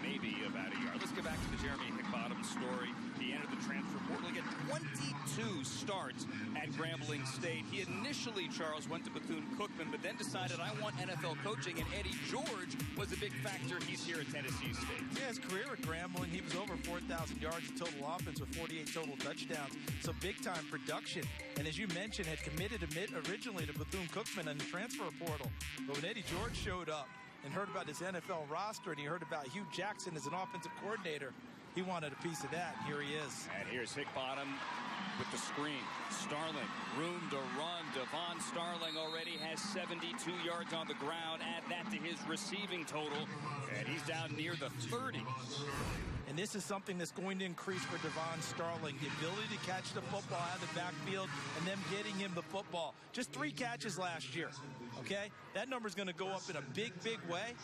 Maybe about a yard. Let's get back to the Jeremy Hickbottom story. He entered the transfer portal. He had 22 starts at Grambling State. He initially, Charles, went to Bethune-Cookman, but then decided, I want NFL coaching, and Eddie George was a big factor. He's here at Tennessee State. Yeah, his career at Grambling, he was over 4,000 yards of total offense with 48 total touchdowns. So big-time production. And as you mentioned, had committed originally to Bethune-Cookman in the transfer portal. But when Eddie George showed up and heard about his NFL roster, and he heard about Hugh Jackson as an offensive coordinator, he wanted a piece of that. Here he is. And here's Hickbottom with the screen. Starling, room to run. Devon Starling already has 72 yards on the ground. Add that to his receiving total, and he's down near the 30. And this is something that's going to increase for Devon Starling, the ability to catch the football out of the backfield and them getting him the football. Just 3 catches last year, okay? That number's going to go up in a big, big way.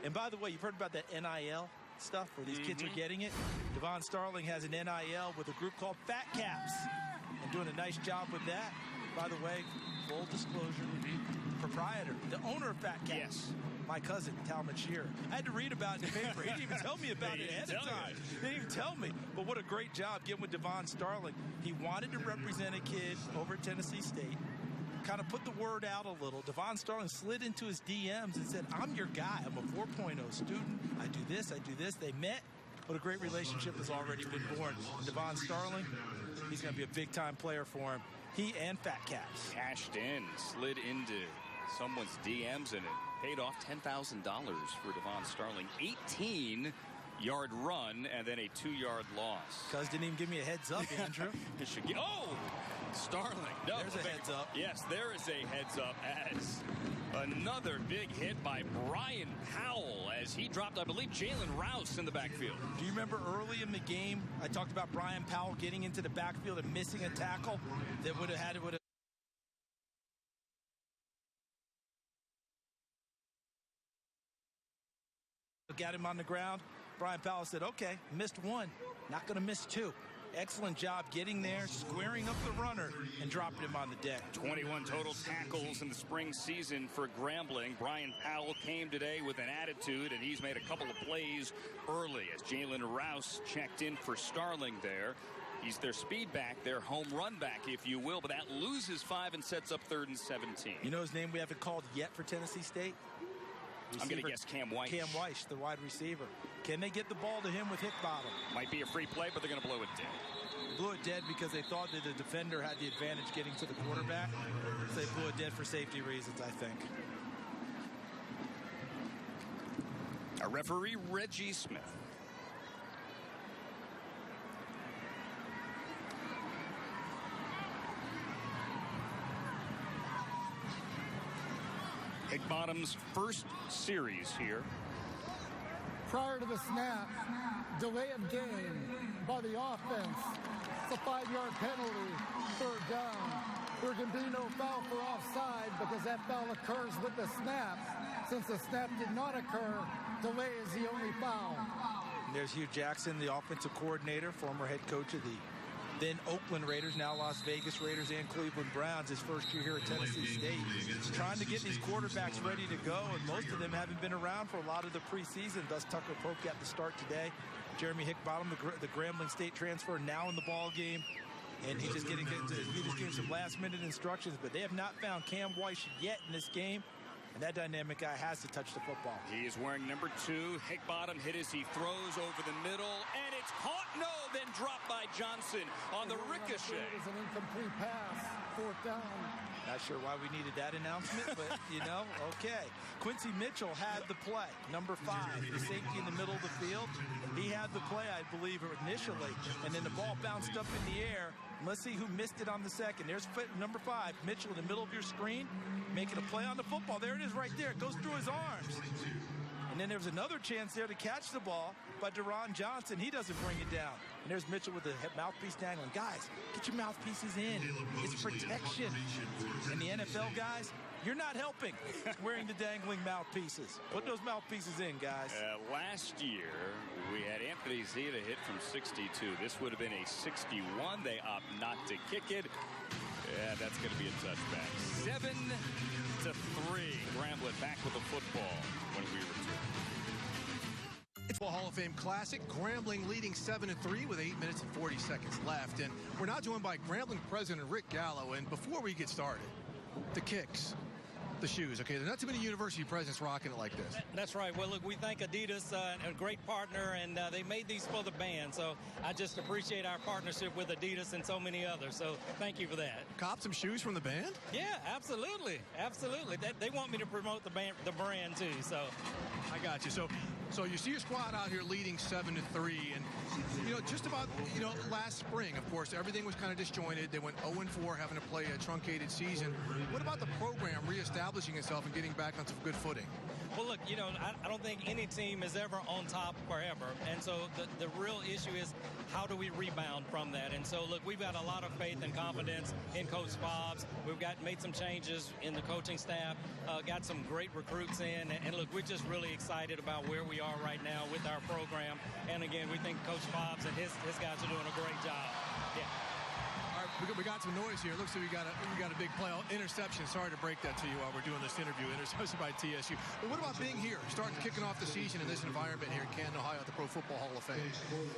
And by the way, you've heard about that NIL stuff where these kids are getting it. Devon Starling has an NIL with a group called Fat Caps and doing a nice job with that. By the way, full disclosure, proprietor, the owner of Fat Caps. Yes. My cousin, Talmud Shearer. I had to read about it in the paper. He didn't even tell me about it ahead of time. He didn't even tell me. But what a great job getting with Devon Starling. He wanted to represent a kid over at Tennessee State, kind of put the word out a little. Devon Starling slid into his DMs and said, I'm your guy. I'm a 4.0 student. I do this, I do this. They met. What a great relationship has already been born. And Devon Starling, he's going to be a big-time player for him. He and Fat Caps. Cashed in, slid into someone's DMs, and it paid off $10,000 for Devon Starling. 18-yard run and then a 2-yard loss. Cuz didn't even give me a heads up, Andrew. Starling. No, there's a heads up. Yes, there is a heads up as another big hit by Brian Powell as he dropped, I believe, Jalen Rouse in the backfield. Do you remember early in the game, I talked about Brian Powell getting into the backfield and missing a tackle that would have got him on the ground? Brian Powell said, okay, missed 1, not going to miss 2. Excellent job getting there, squaring up the runner, and dropping him on the deck. 21 total tackles in the spring season for Grambling. Brian Powell came today with an attitude, and he's made a couple of plays early as Jalen Rouse checked in for Starling there. He's their speed back, their home run back, if you will, but that loses 5 and sets up 3rd and 17. You know his name we haven't called yet for Tennessee State? I'm going to guess Cam Weish. Cam Weish, the wide receiver. Can they get the ball to him with Hickbottom? Might be a free play, but they're going to blow it dead. Blew it dead because they thought that the defender had the advantage getting to the quarterback. So they blew it dead for safety reasons, I think. A referee Reggie Smith. Higgbottom's first series here. Prior to the snap, delay of game by the offense. It's a 5-yard penalty, third down. There can be no foul for offside because that foul occurs with the snap. Since the snap did not occur, delay is the only foul. And there's Hugh Jackson, the offensive coordinator, former head coach of the then Oakland Raiders, now Las Vegas Raiders and Cleveland Browns, his first year here at Tennessee State. He's trying to get these quarterbacks ready to go, and most of them haven't been around for a lot of the preseason. Thus, Tucker Pope got the start today. Jeremy Higgbottom, the Grambling State transfer, now in the ball game. And he's just getting some last-minute instructions, but they have not found Cam Weiss yet in this game. And that dynamic guy has to touch the football. He is wearing number 2. Higgbottom hit as he throws over the middle, and it's caught. No, then dropped by Johnson on the ricochet. It was an incomplete pass, fourth down. Not sure why we needed that announcement, but, you know, okay. Quincy Mitchell had the play, number 5, the safety in the middle of the field. He had the play, I believe, initially, and then the ball bounced up in the air. And let's see who missed it on the second. There's number 5, Mitchell, in the middle of your screen, making a play on the football. There it is right there. It goes through his arms. And then there's another chance there to catch the ball by Deron Johnson. He doesn't bring it down. And there's Mitchell with the mouthpiece dangling. Guys, get your mouthpieces in. It's protection. And the NFL guys, you're not helping wearing the dangling mouthpieces. Put those mouthpieces in, guys. Last year, we had Anthony Zeta hit from 62. This would have been a 61. They opt not to kick it. Yeah, that's going to be a touchback. 7-3. Grambling back with the football when we return. It's the Hall of Fame Classic. Grambling leading 7-3 with 8 minutes and 40 seconds left. And we're now joined by Grambling President Rick Gallo. And before we get started, the kicks, the shoes, okay? There's not too many university presidents rocking it like this. That's right. Well, look, we thank Adidas, a great partner, and they made these for the band. So I just appreciate our partnership with Adidas and so many others. So thank you for that. Cop some shoes from the band? Yeah, absolutely. Absolutely. They want me to promote the brand too. So I got you. So you see your squad out here leading 7-3, and you know, just about, you know, last spring, of course, everything was kind of disjointed. They went 0-4, having to play a truncated season. What about the program reestablishing itself and getting back on some good footing? Well, look, you know, I don't think any team is ever on top forever. And so the real issue is how do we rebound from that? And so, look, we've got a lot of faith and confidence in Coach Bob's. We've made some changes in the coaching staff, got some great recruits in. And, look, we're just really excited about where we are right now with our program. And, again, we think Coach Bob's and his guys are doing a great job. Yeah. We got some noise here. It looks like we got a big play. Interception. Sorry to break that to you while we're doing this interview. Interception by TSU. But what about being here, kicking off the season in this environment here in Canton, Ohio at the Pro Football Hall of Fame?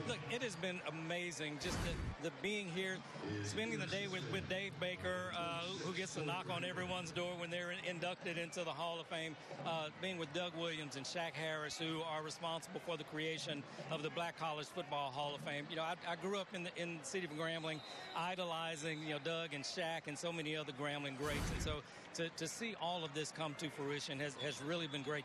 Look, it has been amazing just the being here, spending the day with Dave Baker, who gets to knock on everyone's door when they're inducted into the Hall of Fame, being with Doug Williams and Shaq Harris, who are responsible for the creation of the Black College Football Hall of Fame. You know, I grew up in the city of Grambling, idolizing, you know, Doug and Shaq and so many other Grambling greats. And so to see all of this come to fruition has really been great.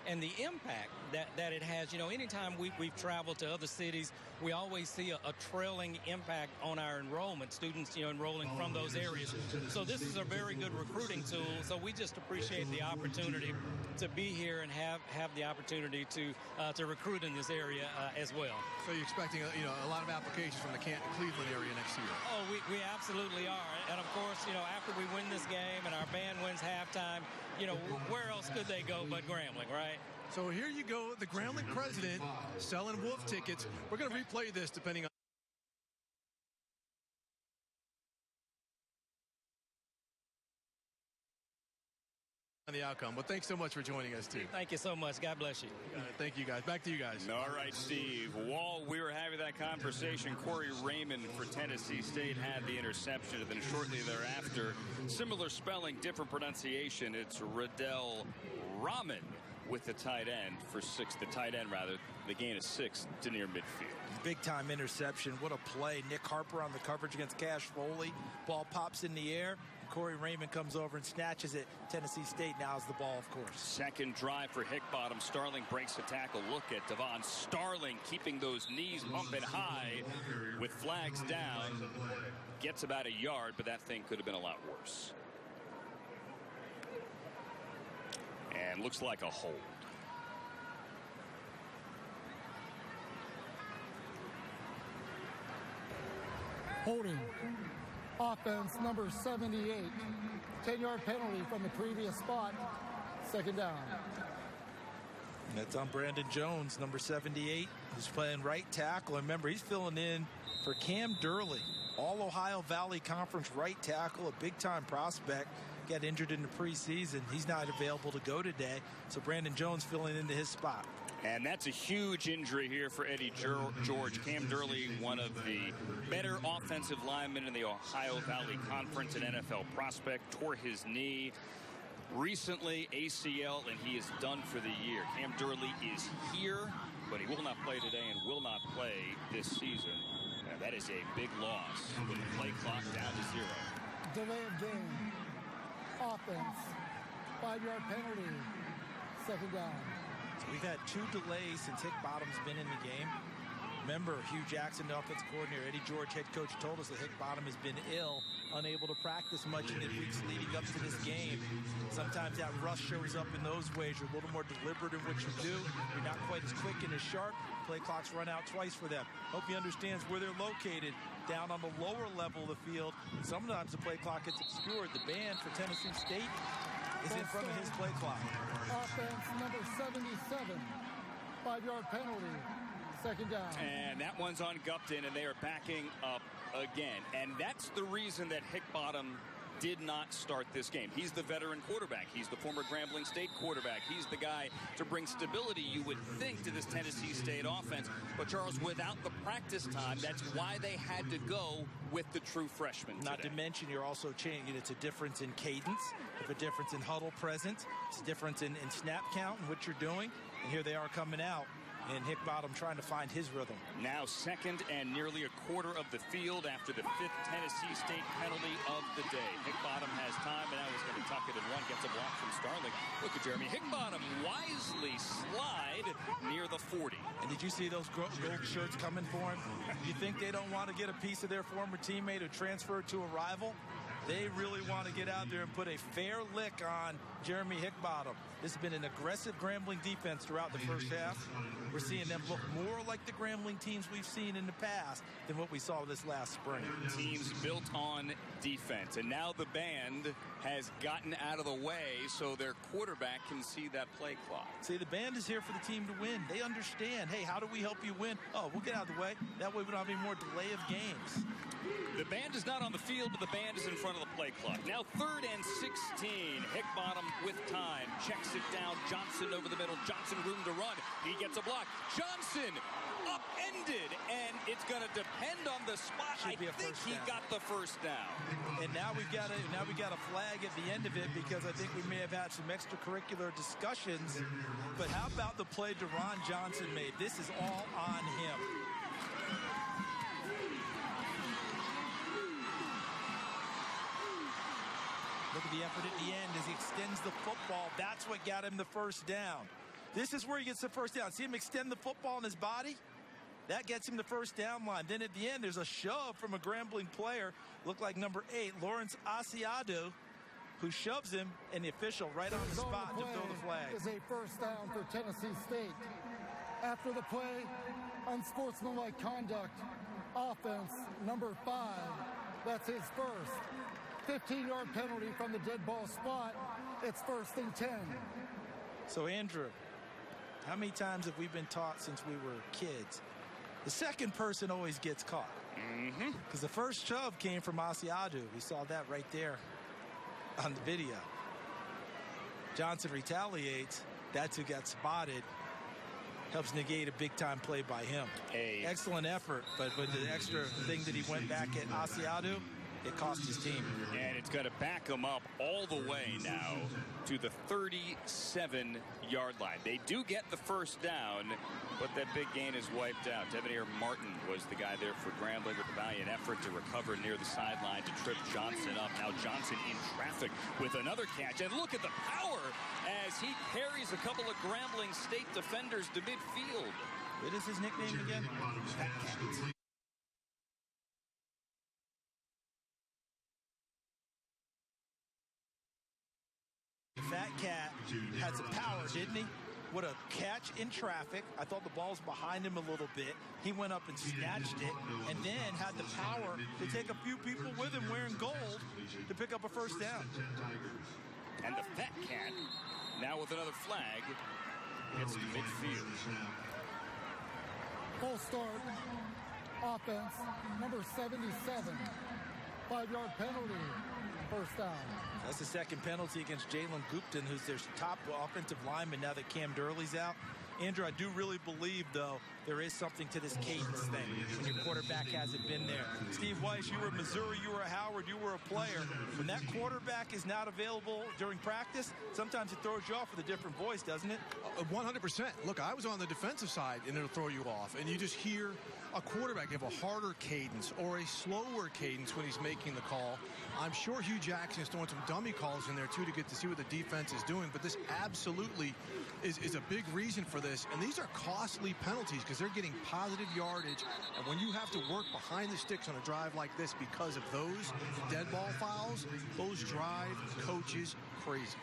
And the impact that it has, you know, anytime we've traveled to other cities, we always see a trailing impact on our enrollment, students, you know, enrolling from those areas. So this is a very good recruiting tool. So we just appreciate the opportunity to be here and have the opportunity to recruit in this area as well. So you're expecting, a lot of applications from the Canton, Cleveland area next year? Oh, we absolutely are. And of course, you know, after we win this game and our band wins halftime, you know, where else could they go but Grambling, right? So here you go, the Grambling president selling Wolf tickets. We're going to replay this depending on the outcome. But thanks so much for joining us, too. Thank you so much. God bless you. Thank you, guys. Back to you guys. All right, Steve. While we were having that conversation, Corey Raymond for Tennessee State had the interception, and then shortly thereafter, similar spelling, different pronunciation. It's Riddell Rahman with the tight end for 6. The tight end, rather. The gain is 6 to near midfield. Big-time interception. What a play. Nick Harper on the coverage against Cash Foley. Ball pops in the air, Corey Raymond comes over and snatches it. Tennessee State now has the ball, of course. Second drive for Hickbottom. Starling breaks the tackle. Look at Devon Starling keeping those knees pumping high with flags down. Gets about a yard, but that thing could have been a lot worse. And looks like a hold. Holding. Offense number 78. 10-yard penalty from the previous spot. Second down. That's on Brandon Jones, number 78. He's playing right tackle. Remember, he's filling in for Cam Durley, All-Ohio Valley Conference right tackle, a big-time prospect. Got injured in the preseason. He's not available to go today, so Brandon Jones filling into his spot. And that's a huge injury here for Eddie George. Cam Durley, one of the better offensive linemen in the Ohio Valley Conference, an NFL prospect, tore his knee recently, ACL, and he is done for the year. Cam Durley is here, but he will not play today and will not play this season. And that is a big loss with the play clock down to 0. Delay of game. Offense. 5-yard penalty. Second down. So we've had 2 delays since Hickbottom's been in the game. Remember, Hugh Jackson, the offensive coordinator, Eddie George, head coach, told us that Hickbottom has been ill, unable to practice much in the weeks leading up to this game. Sometimes that rust shows up in those ways. You're a little more deliberate in what you do. You're not quite as quick and as sharp. Play clocks run out twice for them. Hope he understands where they're located, down on the lower level of the field. And sometimes the play clock gets obscured. The band for Tennessee State is in front of his play clock. Offense number 77. 5-yard penalty. Second down. And that one's on Gupton, and they are backing up again. And that's the reason that Hickbottom did not start this game. He's the veteran quarterback. He's the former Grambling State quarterback. He's the guy to bring stability, you would think, to this Tennessee State offense. But, Charles, without the practice time, that's why they had to go with the true freshman today. Not to mention, you're also changing. It's a difference in cadence, it's a difference in huddle presence, it's a difference in snap count and what you're doing. And here they are coming out. And Hickbottom trying to find his rhythm. Now second and nearly a quarter of the field after the 5th Tennessee State penalty of the day. Hickbottom has time, and now he's going to tuck it and run. Gets a block from Starling. Look at Jeremy Hickbottom wisely slide near the 40. And did you see those gold shirts coming for him? You think they don't want to get a piece of their former teammate who transferred to a rival? They really want to get out there and put a fair lick on Jeremy Hickbottom. This has been an aggressive Grambling defense throughout the first half. We're seeing them look more like the Grambling teams we've seen in the past than what we saw this last spring. Teams built on defense, and now the band has gotten out of the way so their quarterback can see that play clock. See, the band is here for the team to win. They understand, hey, how do we help you win? Oh, we'll get out of the way. That way we don't have any more delay of games. The band is not on the field, but the band is in front of the play clock. Now 3rd and 16. Hickbottom with time. Checks it down. Johnson over the middle. Johnson room to run. He gets a block. Johnson upended, and it's going to depend on the spot. I think he got the first down. And now we got a flag at the end of it because I think we may have had some extracurricular discussions. But how about the play Deron Johnson made? This is all on him. Look at the effort at the end as he extends the football. That's what got him the first down. This is where he gets the first down. See him extend the football in his body? That gets him the first down line. Then at the end, there's a shove from a Grambling player. Looked like number 8, Lawrence Asiadu, who shoves him, and the official right on the spot to throw the flag. Is a first down for Tennessee State. After the play, unsportsmanlike conduct. Offense, number 5. That's his first. 15-yard penalty from the dead ball spot. It's 1st and 10. So, Andrew, how many times have we been taught since we were kids? The second person always gets caught. Because the first shove came from Asiadu. We saw that right there on the video. Johnson retaliates. That's who got spotted. Helps negate a big-time play by him. Excellent effort, but with the extra thing that he went back at Asiadu, it cost his team. And it's going to back him up all the way now to the 37-yard line. They do get the first down, but that big gain is wiped out. Devoneer Martin was the guy there for Grambling with a valiant effort to recover near the sideline to trip Johnson up. Now Johnson in traffic with another catch. And look at the power as he carries a couple of Grambling State defenders to midfield. What is his nickname again? Fat Cat. Fat Cat had some power, didn't he? What a catch in traffic. I thought the ball was behind him a little bit. He went up and snatched it and then had the power to take a few people with him wearing gold to pick up a first down. And the Fat Cat, now with another flag, gets to midfield. Full start. Offense, number 77. 5-yard penalty. First down. That's the second penalty against Jalen Gupton, who's their top offensive lineman now that Cam Durley's out. Andrew, I do really believe, though, there is something to this cadence thing when your quarterback hasn't been there. Steve Weiss, you were at Missouri, you were at Howard, you were a player. When that quarterback is not available during practice, sometimes it throws you off with a different voice, doesn't it? 100%. Look, I was on the defensive side, and it'll throw you off. And you just hear a quarterback give a harder cadence or a slower cadence when he's making the call. I'm sure Hugh Jackson is throwing some dummy calls in there, too, to get to see what the defense is doing. But this absolutely is a big reason for this. And these are costly penalties because they're getting positive yardage. And when you have to work behind the sticks on a drive like this because of those dead ball fouls, those drive coaches crazy.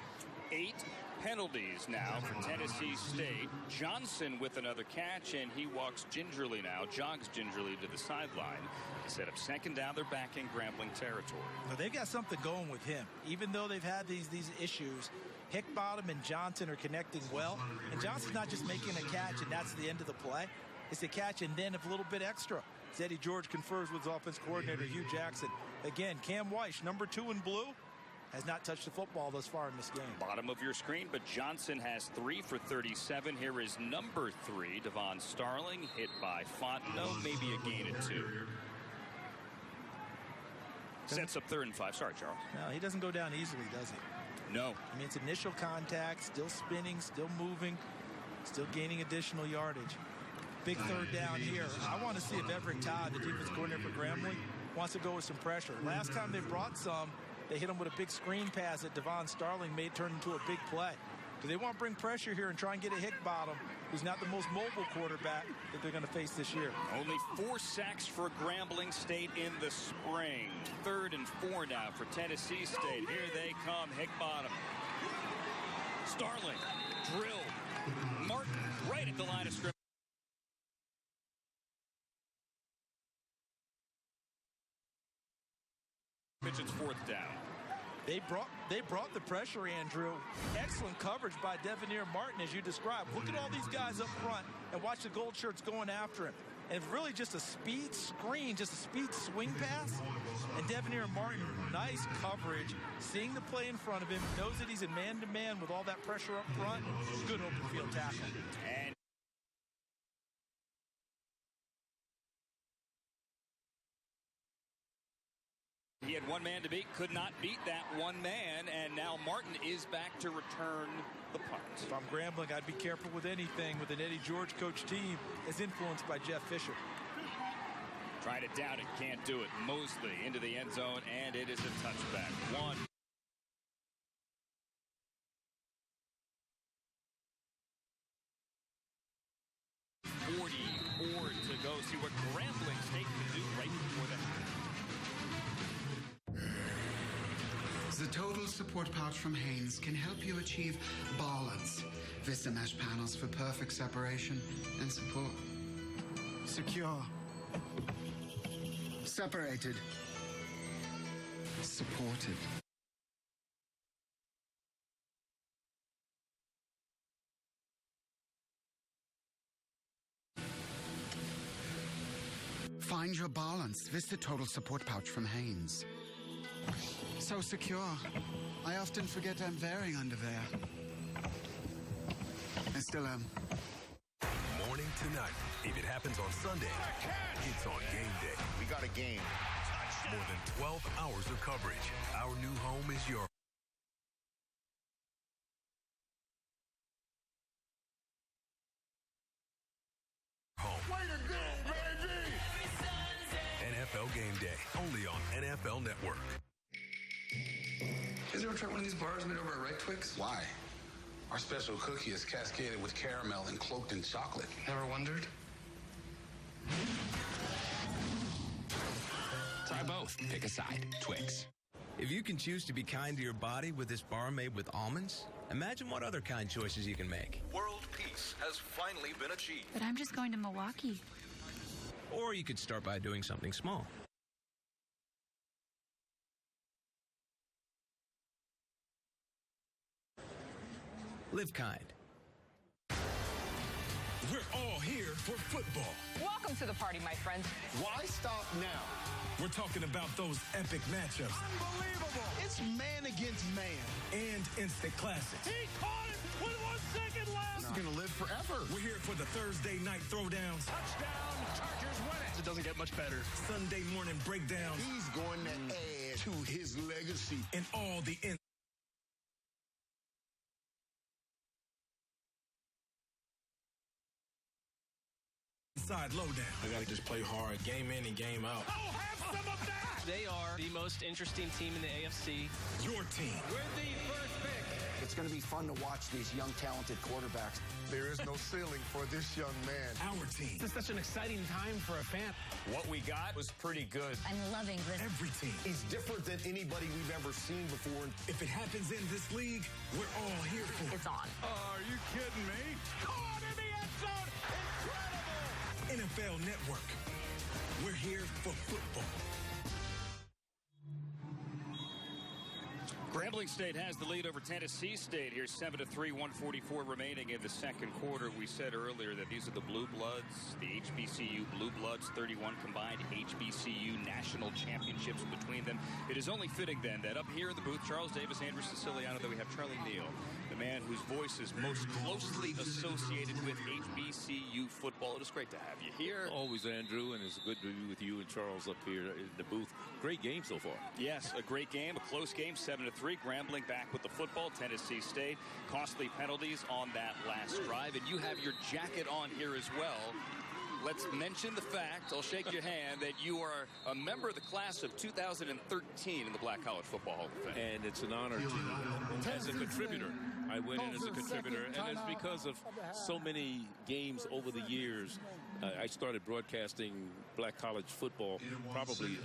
8 penalties now for Tennessee State. Johnson with another catch, and he walks gingerly now, jogs gingerly to the sideline. Set up second down. They're back in Grambling territory. Well, they've got something going with him. Even though they've had these issues, Hickbottom and Johnson are connecting well. And Johnson's not just making a catch, and that's the end of the play. It's a catch and then a little bit extra. As Eddie George confers with his offense coordinator, Hugh Jackson. Again, Cam Weiss, number 2 in blue, has not touched the football thus far in this game. Bottom of your screen, but Johnson has 3 for 37. Here is number 3, Devon Starling, hit by Fontenot, maybe a gain of 2. Sets up 3rd and 5. Sorry, Charles. No, he doesn't go down easily, does he? No. I mean, it's initial contact, still spinning, still moving, still gaining additional yardage. Big 3rd down here. I want to see if Everett Todd, the defense coordinator for Grambling, wants to go with some pressure. Last time they brought some, they hit him with a big screen pass that Devon Starling made turn into a big play. Do they want to bring pressure here and try and get a Hickbottom, who's not the most mobile quarterback that they're going to face this year? Only 4 sacks for Grambling State in the spring. 3rd and 4 now for Tennessee State. Here they come, Hickbottom. Starling, drilled. Martin right at the line of scrimmage. It's 4th down. They brought the pressure, Andrew. Excellent coverage by Devoneer Martin, as you described. Look at all these guys up front and watch the gold shirts going after him. And really just a speed screen, just a speed swing pass. And Devoneer Martin, nice coverage, seeing the play in front of him, knows that he's in man-to-man with all that pressure up front. Good open field tackle. And he had one man to beat, could not beat that one man, and now Martin is back to return the punt. If I'm Grambling, I'd be careful with anything with an Eddie George coach team as influenced by Jeff Fisher. Trying to down it, can't do it. Mosley into the end zone, and it is a touchback. 1. To go. See what Grambling State can do right before the half. The Total Support Pouch from Haynes can help you achieve balance. Vista mesh panels for perfect separation and support. Secure. Separated. Supported. Find your balance. Vista Total Support Pouch from Haynes. So secure. I often forget I'm wearing underwear. I still am. Morning to night. If it happens on Sunday, it's on game day. We got a game. More than 12 hours of coverage. Our new home is your home. Way to go, baby! NFL Game Day, only on NFL Network. You guys ever tried one of these bars made over at Red Twix? Why? Our special cookie is cascaded with caramel and cloaked in chocolate. Never wondered? Try both. Pick a side. Twix. If you can choose to be kind to your body with this bar made with almonds, imagine what other kind choices you can make. World peace has finally been achieved. But I'm just going to Milwaukee. Or you could start by doing something small. Live kind. We're all here for football. Welcome to the party, my friends. Why stop now? We're talking about those epic matchups. Unbelievable. It's man against man. And instant classics. He caught it with 1 second left. It's going to live forever. We're here for the Thursday night throwdowns. Touchdown. Chargers win it. It doesn't get much better. Sunday morning breakdowns. He's going to add to his legacy. And all the inside lowdown. I got to just play hard, game in and game out. Oh, have some of that! They are the most interesting team in the AFC. Your team. With the first pick. It's going to be fun to watch these young, talented quarterbacks. There is no ceiling for this young man. Our team. This is such an exciting time for a fan. What we got was pretty good. I'm loving this. Every team. He's different than anybody we've ever seen before. If it happens in this league, we're all here for it. It's on. Are you kidding me? Caught in the end zone. Incredible. NFL Network. We're here for football. Grambling State has the lead over Tennessee State here, 7-3, 1:44 remaining in the second quarter. We said earlier that these are the Blue Bloods, the HBCU Blue Bloods, 31 combined HBCU national championships between them. It is only fitting then that up here in the booth, Charles Davis, Andrew Siciliano, that we have Charlie Neal, the man whose voice is most closely associated with HBCU football. It is great to have you here. Always, Andrew, and it's good to be with you and Charles up here in the booth. Great game so far. Yes, a great game, a close game, 7-3. Grambling back with the football. Tennessee State, costly penalties on that last drive. And you have your jacket on here as well. Let's mention the fact, I'll shake your hand, that you are a member of the class of 2013 in the Black College Football Hall of Fame. And it's an honor to, as a contributor. I went in as a contributor, and it's because of so many games over the years. I started broadcasting Black College football. Probably,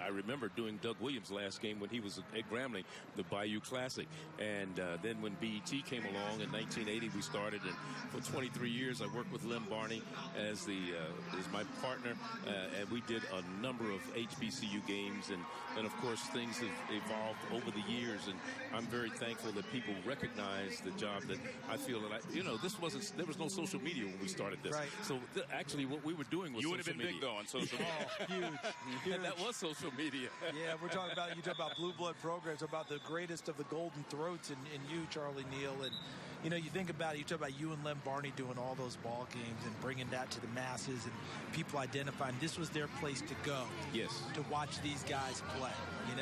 I remember doing Doug Williams' last game when he was at Grambling, the Bayou Classic. And then when BET came along in 1980, we started. And for 23 years, I worked with Lem Barney as my partner. And we did a number of HBCU games. And of course, things have evolved over the years. And I'm very thankful that people recognize the job that I feel that there was no social media when we started this. Right. So actually what we were doing was you would have been media. big though on social media. Huge. And that was social media. Yeah, you talk about blue blood programs, about the greatest of the golden throats, and you, Charlie Neal, and you think about it, you talk about you and Lem Barney doing all those ball games and bringing that to the masses and people identifying this was their place to go. Yes. To watch these guys play, and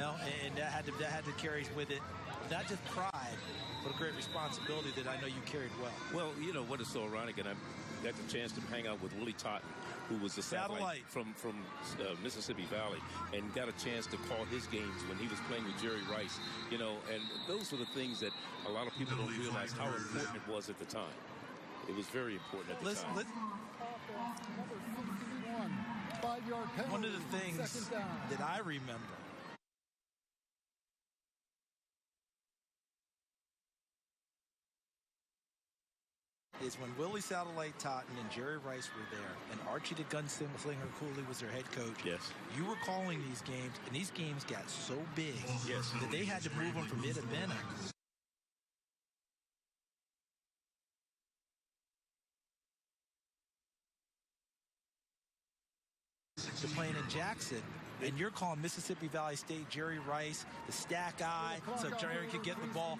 that had to carry with it not just pride, but a great responsibility that I know you carried well. Well, what is so ironic, and I got the chance to hang out with Willie Totten, who was a satellite from Mississippi Valley, and got a chance to call his games when he was playing with Jerry Rice, and those were the things that a lot of people don't realize how important it was at the time. It was very important at the time. One of the things that I remember is when Willie Satellite Totten and Jerry Rice were there, and Archie the Gunslinger Cooley was their head coach. Yes. You were calling these games, and these games got so big that they had to move them from Itabena to playing in Jackson, and you're calling Mississippi Valley State, Jerry Rice, the stack eye, so Jerry could get the ball.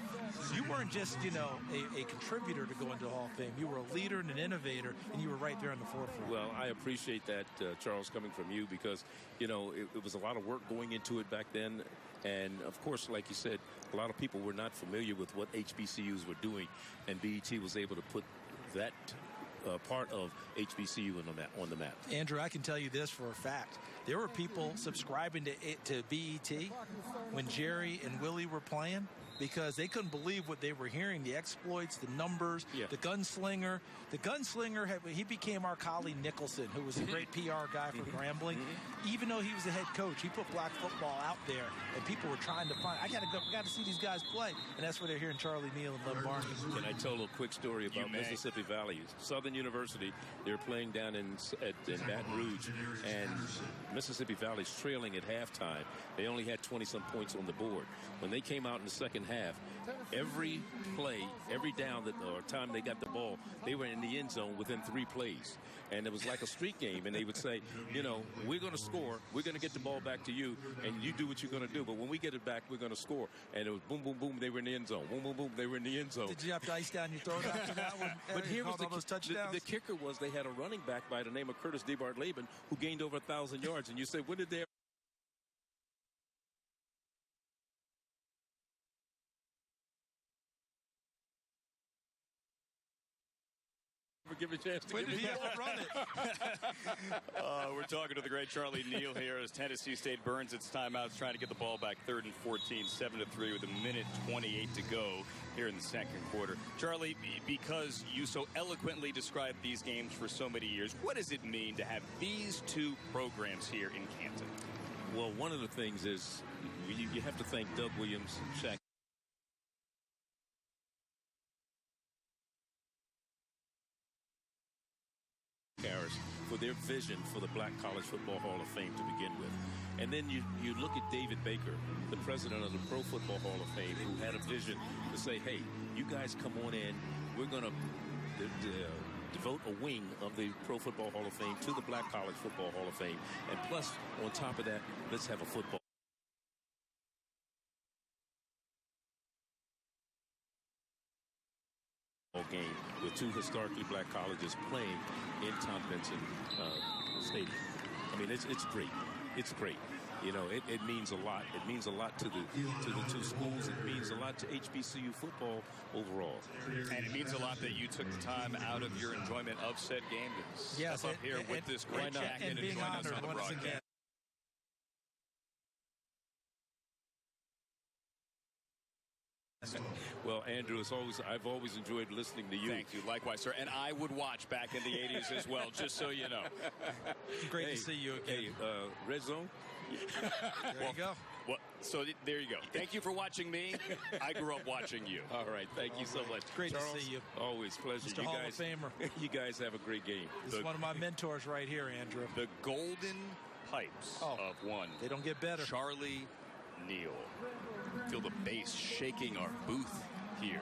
You weren't just, you know, a contributor to go into the Hall of Fame. You were a leader and an innovator, and you were right there in the forefront. Well, I appreciate that, Charles, coming from you, because, you know, it was a lot of work going into it back then. And, of course, like you said, a lot of people were not familiar with what HBCUs were doing, and BET was able to put that part of HBCU on the map. Andrew, I can tell you this for a fact. There were people subscribing to BET when Jerry and Willie were playing because they couldn't believe what they were hearing, the exploits, the numbers, the gunslinger. The gunslinger, he became our colleague Nicholson, who was a great PR guy for Grambling. Even though he was the head coach, he put black football out there, and people were trying to find, I got to see these guys play. And that's where they're hearing Charlie Neal and Love Barney. Can I tell a little quick story about Mississippi Valley? Southern University, they're playing down in Baton Rouge, and Mississippi Valley's trailing at halftime. They only had 20-some points on the board. When they came out in the second half, every play, every down or time they got the ball, they were in the end zone within 3 plays. And it was like a street game, and they would say, you know, we're going to score, we're going to get the ball back to you, and you do what you're going to do. But when we get it back, we're going to score. And it was boom, boom, boom, they were in the end zone. Boom, boom, boom, they were in the end zone. Did you have to ice down your throat after that one? But here was the kicker was they had a running back by the name of Curtis DeBart-Laban who gained over 1,000 yards. And you say, when did they give a chance to when did he ever run it? We're talking to the great Charlie Neal here as Tennessee State burns its timeouts, trying to get the ball back 3rd and 14, 7-3 with 1:28 to go here in the second quarter. Charlie, because you so eloquently described these games for so many years, what does it mean to have these two programs here in Canton? Well, one of the things is you have to thank Doug Williams, Shaq Harris for their vision for the Black College Football Hall of Fame to begin with. And then you look at David Baker, the president of the Pro Football Hall of Fame, who had a vision to say, hey, you guys come on in. We're going to devote a wing of the Pro Football Hall of Fame to the Black College Football Hall of Fame. And plus, on top of that, let's have a football game with 2 historically black colleges playing in Tom Benson Stadium. I mean, it's great. It's great. You know, it means a lot. It means a lot to the 2 schools. It means a lot to HBCU football overall. And it means a lot that you took the time out of your enjoyment of said game to step up here with this great jacket and join us on the broadcast. Well, Andrew, I've always enjoyed listening to you. Thank you. Likewise, sir. And I would watch back in the 80s as well, just so you know. Great to see you again. Hey, Red Zone? There you go. Well, so there you go. Thank you for watching me. I grew up watching you. All right. Thank you so much. Great Charles, to see you. Always pleasure. Mr. Hall of Famer. You guys have a great game. This is one of my mentors right here, Andrew. The Golden Pipes of one. They don't get better. Charlie Neal. Feel the bass shaking our booth here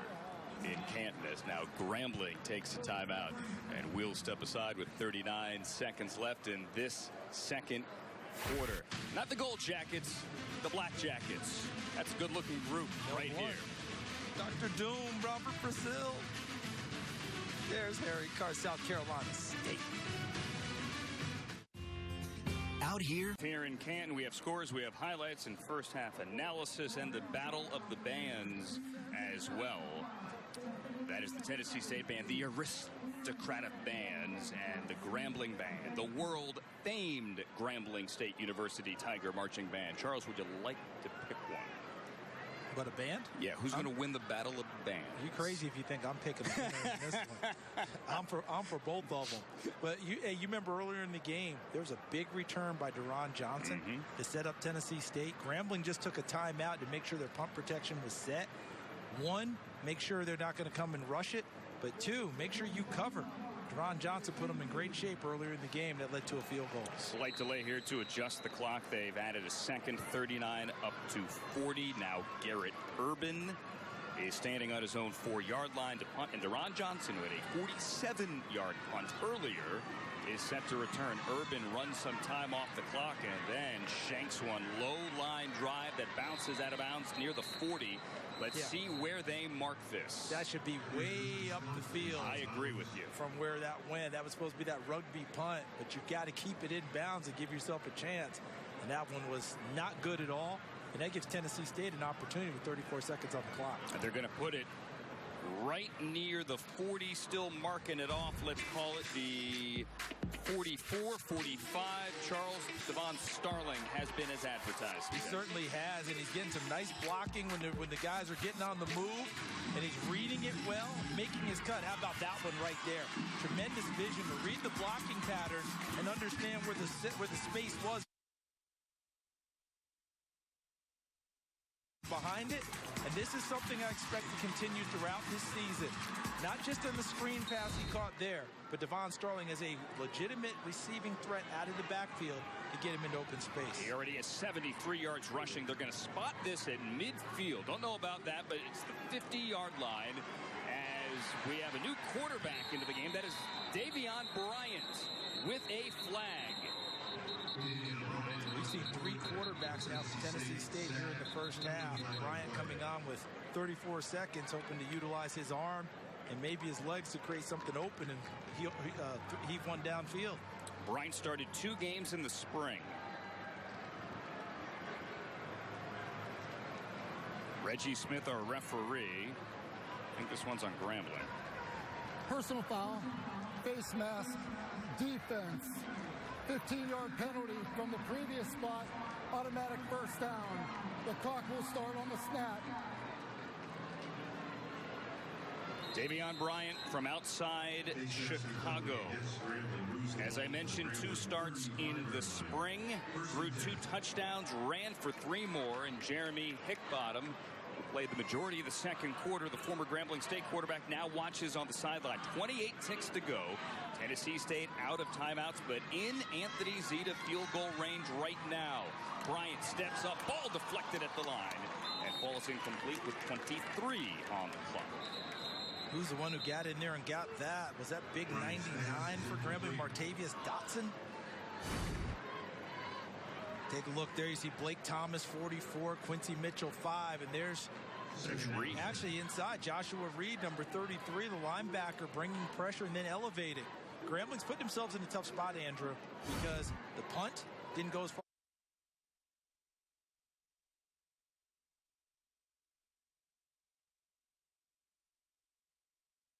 in Canton as now Grambling takes a timeout, and we'll step aside with 39 seconds left in this second quarter. Not the Gold Jackets, the Black Jackets. That's a good-looking group right here. Dr. Doom, Robert Brazil. There's Harry Carr, South Carolina State. Out here in Canton, we have scores, we have highlights and first half analysis, and the Battle of the Bands as well. That is the Tennessee State Band, the Aristocratic Bands, and the Grambling Band, the world-famed Grambling State University Tiger Marching Band. Charles, would you like to pick one? But a band? Yeah, who's going to win the Battle of the Bands? You crazy if you think I'm picking a winner in this one. I'm for both of them. But you remember earlier in the game, there was a big return by Deron Johnson to set up Tennessee State. Grambling just took a timeout to make sure their pump protection was set. 1, make sure they're not going to come and rush it. But 2, make sure you cover. Deron Johnson put them in great shape earlier in the game. That led to a field goal. Slight delay here to adjust the clock. They've added a second, 39 up to 40. Now Garrett Urban is standing on his own 4-yard line to punt. And Deron Johnson, who had a 47-yard punt earlier, is set to return. Urban runs some time off the clock and then shanks one low line drive that bounces out of bounds near the 40. Let's see where they mark this. That should be way up the field. I agree with you. From where that went. That was supposed to be that rugby punt, but you've got to keep it in bounds and give yourself a chance. And that one was not good at all. And that gives Tennessee State an opportunity with 34 seconds on the clock. And they're going to put it right near the 40, still marking it off. Let's call it the 44, 45. Charles, Devon Starling has been as advertised. He certainly has, and he's getting some nice blocking when the guys are getting on the move, and he's reading it well, making his cut. How about that one right there? Tremendous vision to read the blocking pattern and understand where the space was behind it. And this is something I expect to continue throughout this season. Not just on the screen pass he caught there, but Devon Starling is a legitimate receiving threat out of the backfield to get him into open space. He already has 73 yards rushing. They're going to spot this at midfield. Don't know about that, but it's the 50-yard line as we have a new quarterback into the game. That is Davion Bryant with a flag. We've seen 3 quarterbacks now from Tennessee State here in the first half. Bryant coming on with 34 seconds, hoping to utilize his arm and maybe his legs to create something open and heave one downfield. Bryant started 2 games in the spring. Reggie Smith, our referee. I think this one's on Grambling. Personal foul, face mask, defense. 15-yard penalty from the previous spot, automatic first down. The clock will start on the snap. Davion Bryant from outside Chicago. As I mentioned, 2 starts in the spring, threw 2 touchdowns, ran for 3 more, and Jeremy Hickbottom, who played the majority of the second quarter, the former Grambling State quarterback, now watches on the sideline. 28 ticks to go. Tennessee State out of timeouts, but in Anthony Zeta field goal range right now. Bryant steps up, ball deflected at the line, and falls incomplete with 23 on the clock. Who's the one who got in there and got that? Was that big 99 for Grambling, Martavius Dotson? Take a look there. You see Blake Thomas, 44, Quincy Mitchell, 5, and there's actually inside Joshua Reed, number 33, the linebacker, bringing pressure and then elevating. Grambling's put themselves in a tough spot, Andrew, because the punt didn't go as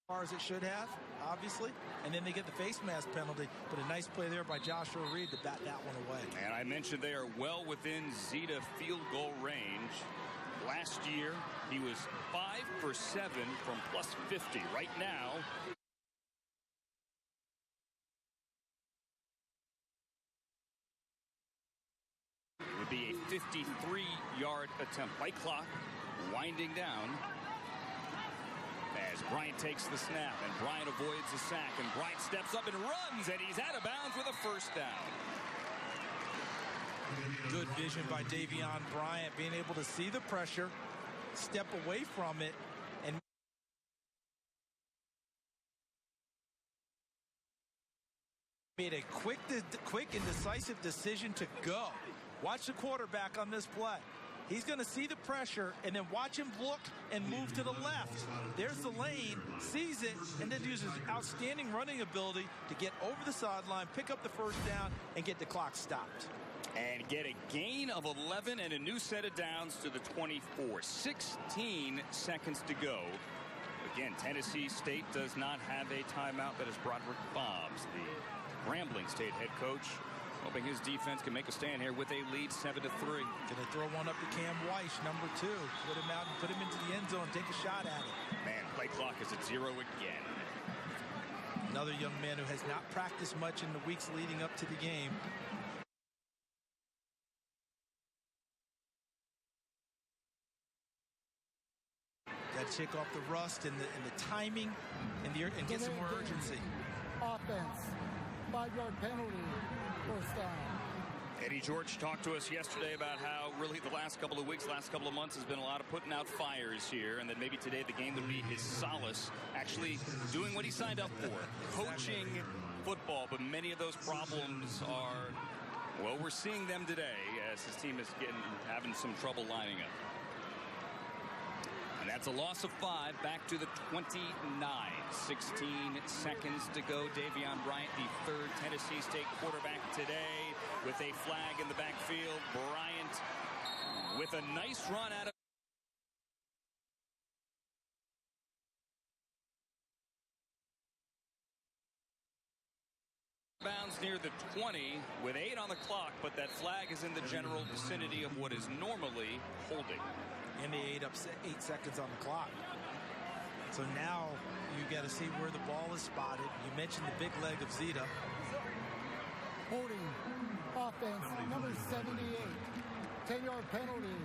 far as it should have, obviously, and then they get the face mask penalty, but a nice play there by Joshua Reed to bat that one away. And I mentioned they are well within Zeta field goal range. Last year, he was 5 for 7 from plus 50. Right now, it would be a 53-yard attempt. Play clock winding down as Bryant takes the snap, and Bryant avoids the sack, and Bryant steps up and runs, and he's out of bounds with a first down. Good vision by Davion Bryant, being able to see the pressure, step away from it, and made a quick and decisive decision to go. Watch the quarterback on this play. He's going to see the pressure and then watch him look and move to the left. There's the lane, sees it, and then uses outstanding running ability to get over the sideline, pick up the first down, and get the clock stopped. And get a gain of 11 and a new set of downs to the 24. 16 seconds to go. Again, Tennessee State does not have a timeout. That is Broderick Bobs, the Grambling State head coach, hoping his defense can make a stand here with a lead 7-3. Going to throw one up to Cam Weiss, number 2. Put him out and put him into the end zone. Take a shot at it. Man, play clock is at 0 again. Another young man who has not practiced much in the weeks leading up to the game. Got to shake off the rust and the timing and get some more urgency. Offense, 5-yard penalty, first down. Eddie George talked to us yesterday about how really the last couple of weeks, last couple of months has been a lot of putting out fires here, and that maybe today the game would be his solace, actually doing what he signed up for, coaching football. But many of those problems are, well, we're seeing them today as his team is having some trouble lining up. And that's a loss of 5, back to the 29. 16 seconds to go. Davion Bryant, the third Tennessee State quarterback today, with a flag in the backfield. Bryant with a nice run out of bounds near the 20 with 8 on the clock, but that flag is in the general vicinity of what is normally holding. And they ate up 8 seconds on the clock. So now you got to see where the ball is spotted. You mentioned the big leg of Zeta. Holding offense, number 78. 10-yard penalty,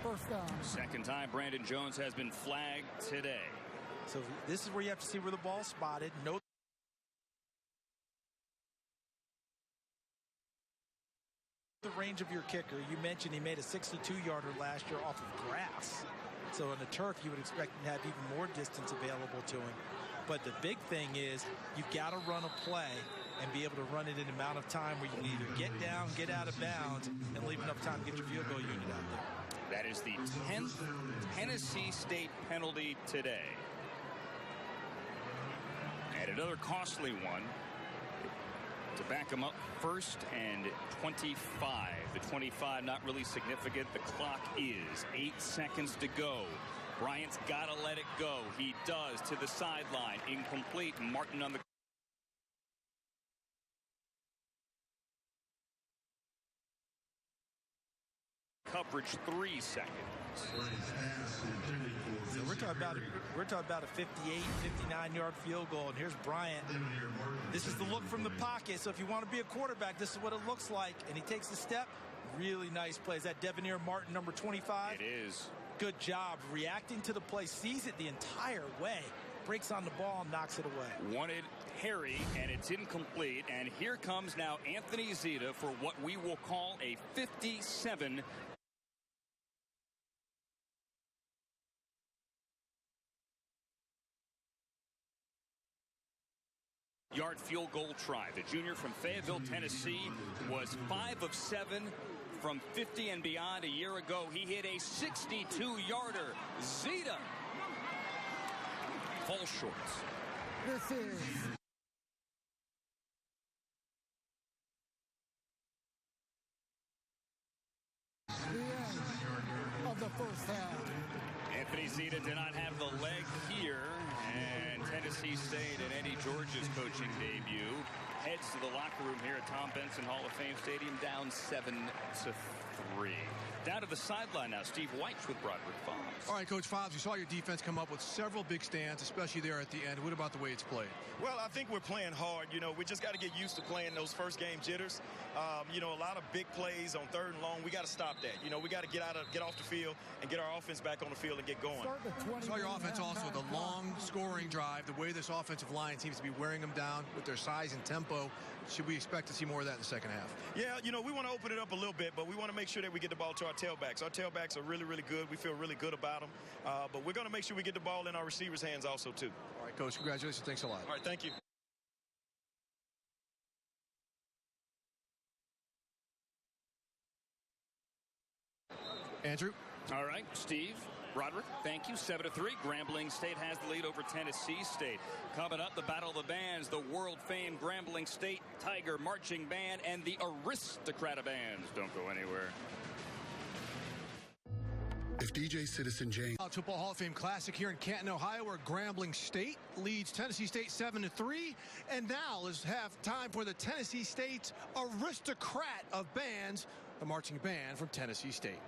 first down. Second time Brandon Jones has been flagged today. So this is where you have to see where the ball's spotted. No. The range of your kicker. You mentioned he made a 62-yarder last year off of grass. So on the turf, you would expect him to have even more distance available to him. But the big thing is you've got to run a play and be able to run it in an amount of time where you can either get down, get out of bounds, and leave enough time to get your field goal unit out there. That is the 10th Tennessee State penalty today. And another costly one to back him up. 1st and 25. The 25 not really significant. The clock is 8 seconds to go. Bryant's got to let it go. He does, to the sideline. Incomplete. Martin on the coverage, 3 seconds. So we're talking about a 58, 59-yard field goal, and here's Bryant. This is the look from the pocket. So if you want to be a quarterback, this is what it looks like. And he takes a step. Really nice play. Is that Devoneer Martin, number 25? It is. Good job reacting to the play. Sees it the entire way. Breaks on the ball and knocks it away. Wanted Harry, and it's incomplete. And here comes now Anthony Zeta for what we will call a 57. Yard field goal try. The junior from Fayetteville, Tennessee, was 5 of 7 from 50 and beyond a year ago. He hit a 62-yarder. Zeta falls short. This is the end of the first half. Anthony Zeta did not have the leg here, and Tennessee State and Eddie George's coaching debut heads to the locker room here at Tom Benson Hall of Fame Stadium, down 7-3. Down to the sideline now, Steve White with Broderick Fobbs. All right, Coach Fobbs, you saw your defense come up with several big stands, especially there at the end. What about the way it's played? Well, I think we're playing hard. You know, we just got to get used to playing those first game jitters. You know, a lot of big plays on 3rd and long. We got to stop that. You know, we got to get off the field and get our offense back on the field and get going. I saw your offense also, the long scoring drive, the way this offensive line seems to be wearing them down with their size and tempo. Should we expect to see more of that in the second half? Yeah, you know, we want to open it up a little bit, but we want to make sure that we get the ball to our tailbacks. Our tailbacks are really, really good. We feel really good about them. But we're going to make sure we get the ball in our receivers' hands also, too. All right, Coach, congratulations. Thanks a lot. All right, thank you. Andrew. All right, Steve. Broderick, thank you. 7-3. Grambling State has the lead over Tennessee State. Coming up, the Battle of the Bands, the world-famed Grambling State Tiger Marching Band and the Aristocrata Bands. Don't go anywhere. If DJ Citizen James. Football Hall of Fame Classic here in Canton, Ohio, where Grambling State leads Tennessee State 7-3. And now let's have time for the Tennessee State Aristocrat of Bands, the marching band from Tennessee State.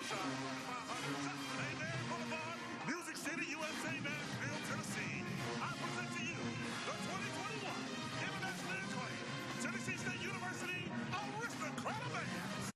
Music City, USA, Nashville, Tennessee. I present to you the 2021 internationally acclaimed Tennessee State University Aristocrat Band.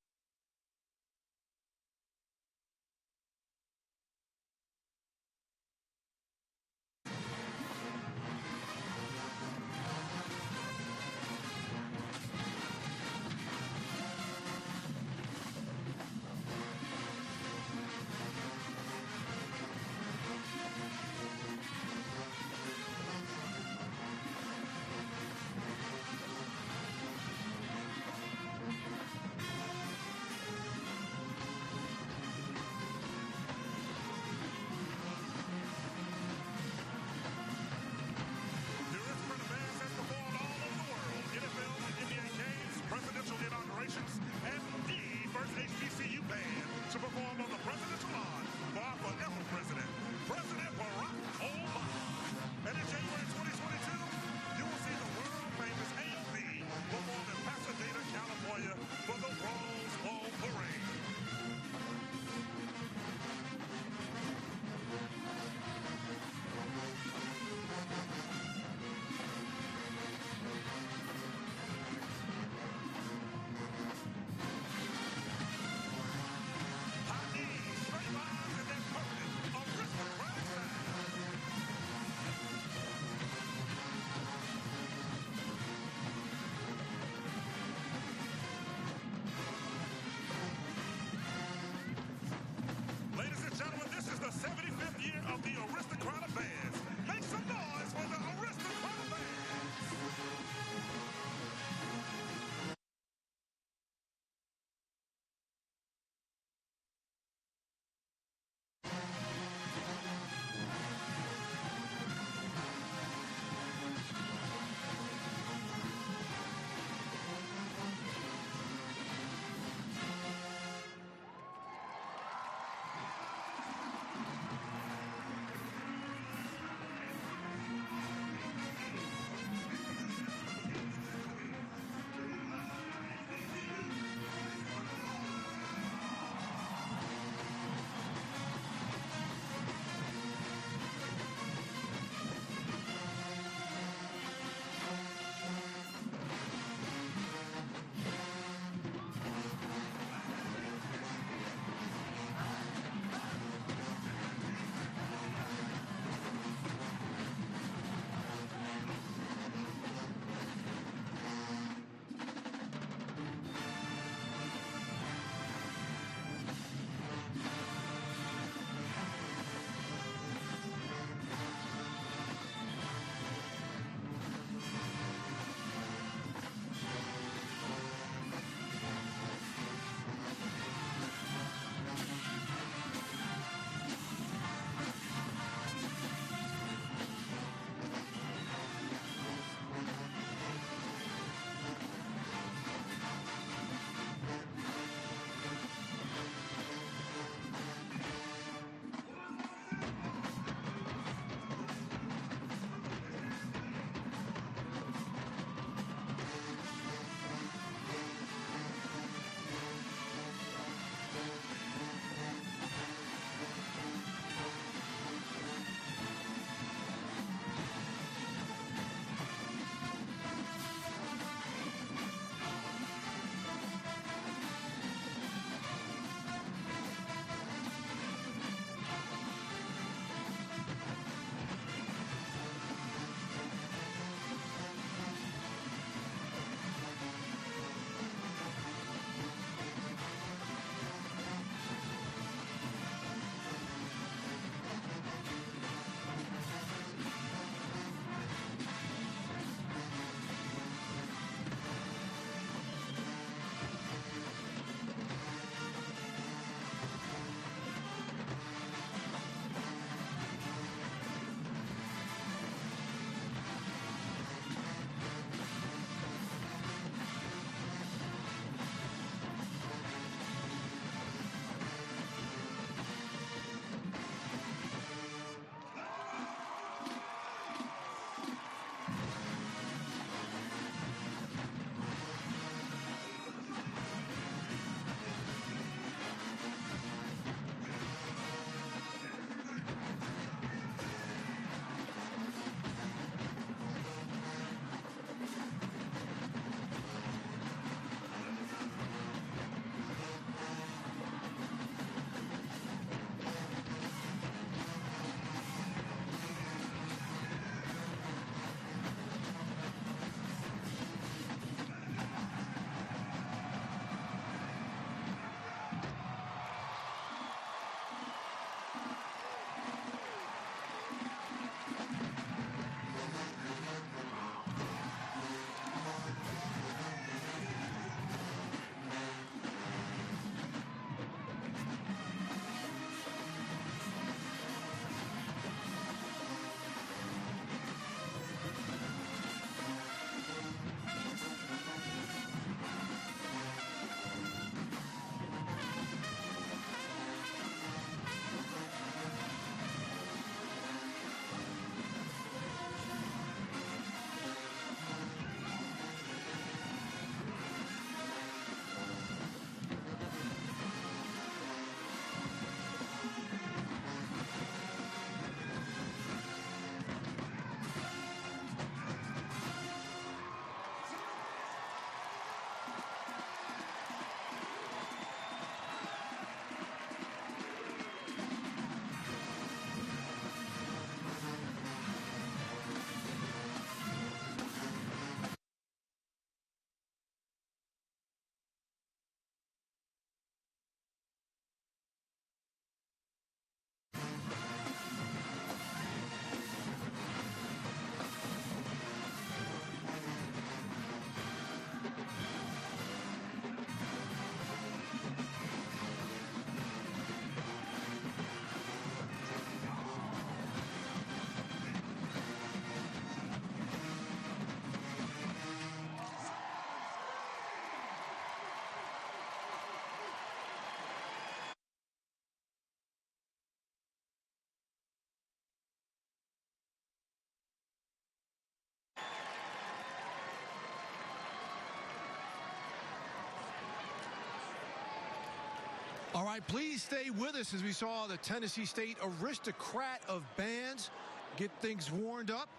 All right, please stay with us as we saw the Tennessee State aristocrat of bands get things warmed up.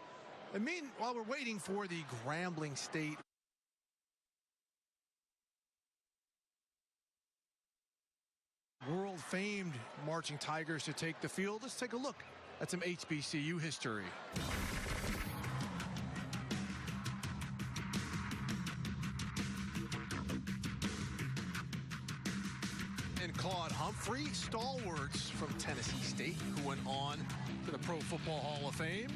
And meanwhile, we're waiting for the Grambling State world-famed marching Tigers to take the field. Let's take a look at some HBCU history. And Claude Humphrey, stalwarts from Tennessee State, who went on to the Pro Football Hall of Fame.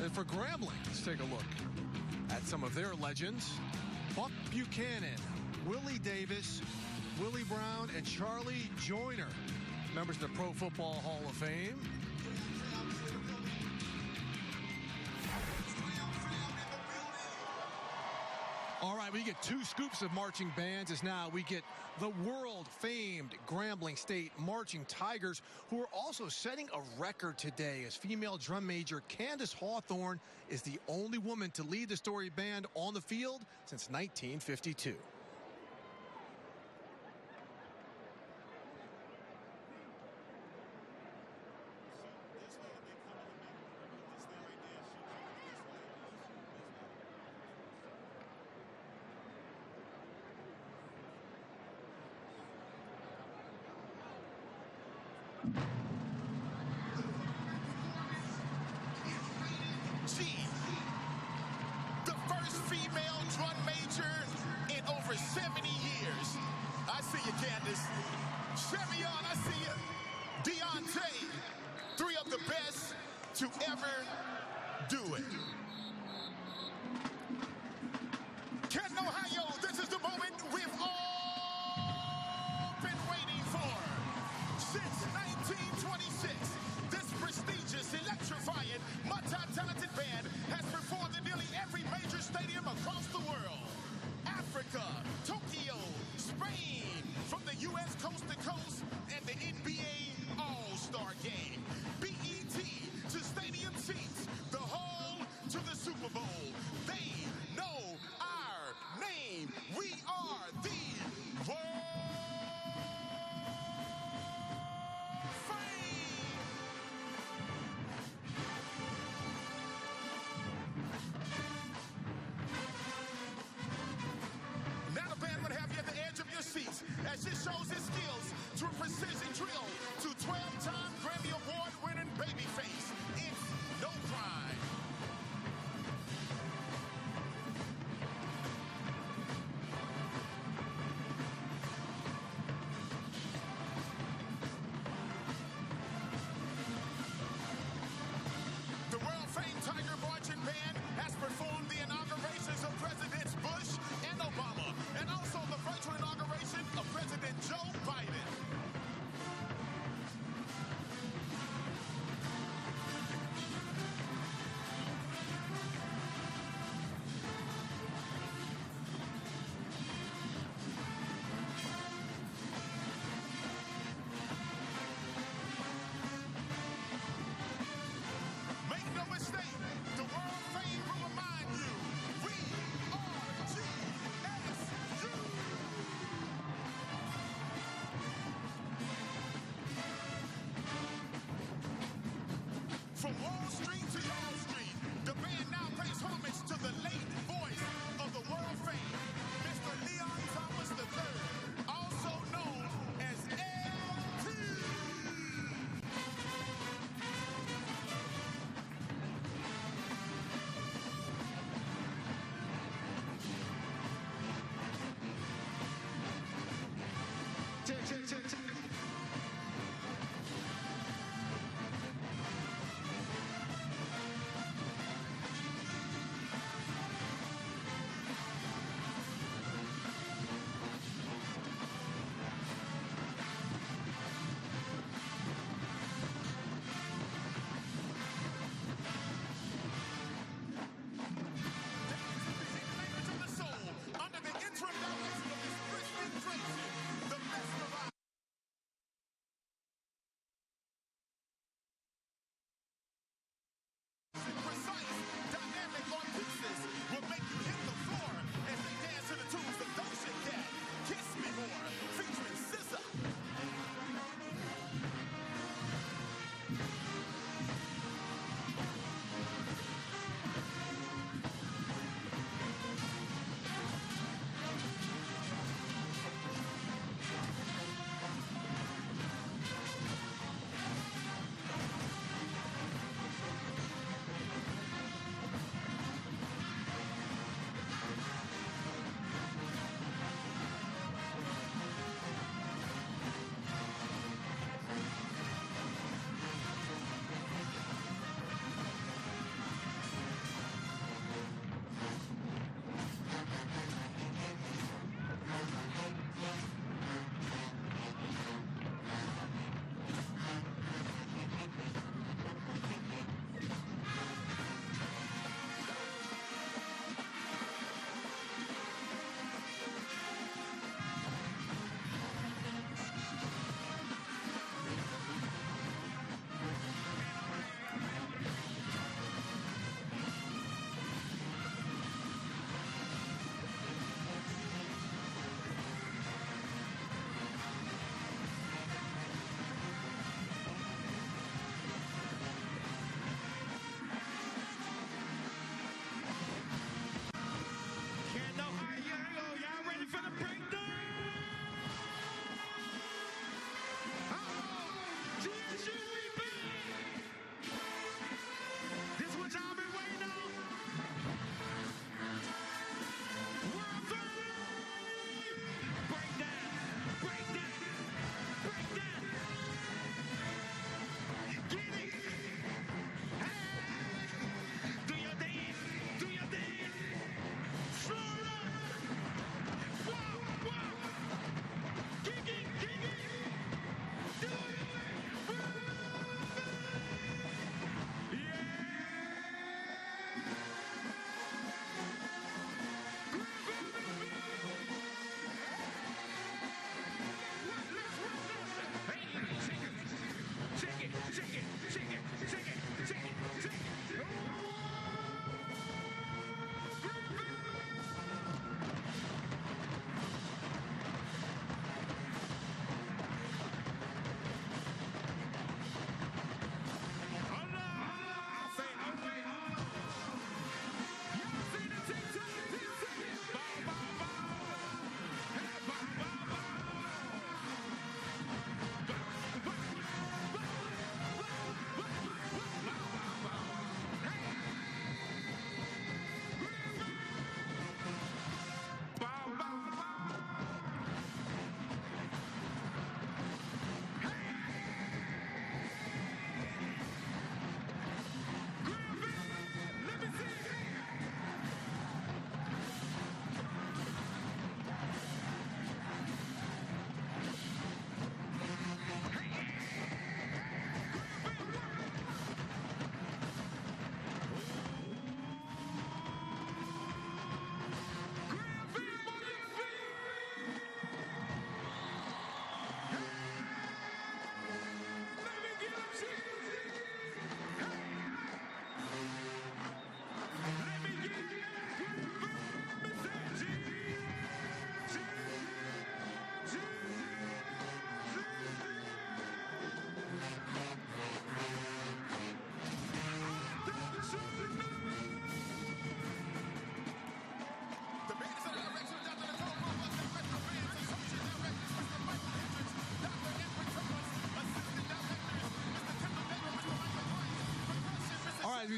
And for Grambling, let's take a look at some of their legends. Buck Buchanan, Willie Davis, Willie Brown, and Charlie Joyner, members of the Pro Football Hall of Fame. All right, we get 2 scoops of marching bands as now we get the world-famed Grambling State Marching Tigers, who are also setting a record today as female drum major Candace Hawthorne is the only woman to lead the Story Band on the field since 1952. The first female drum major in over 70 years. I see you, Candace. Chemion, I see you. Deontay, 3 of the best to ever do it. Canton, Ohio, this is the moment we've all been waiting for. Since 1926, this prestigious, electrifying, multi-talented band has performed in nearly every major stadium across the world. Africa, Tokyo, Spain, from the U.S. coast to coast, and the NBA All-Star Game. BET to stadium seats, the hall to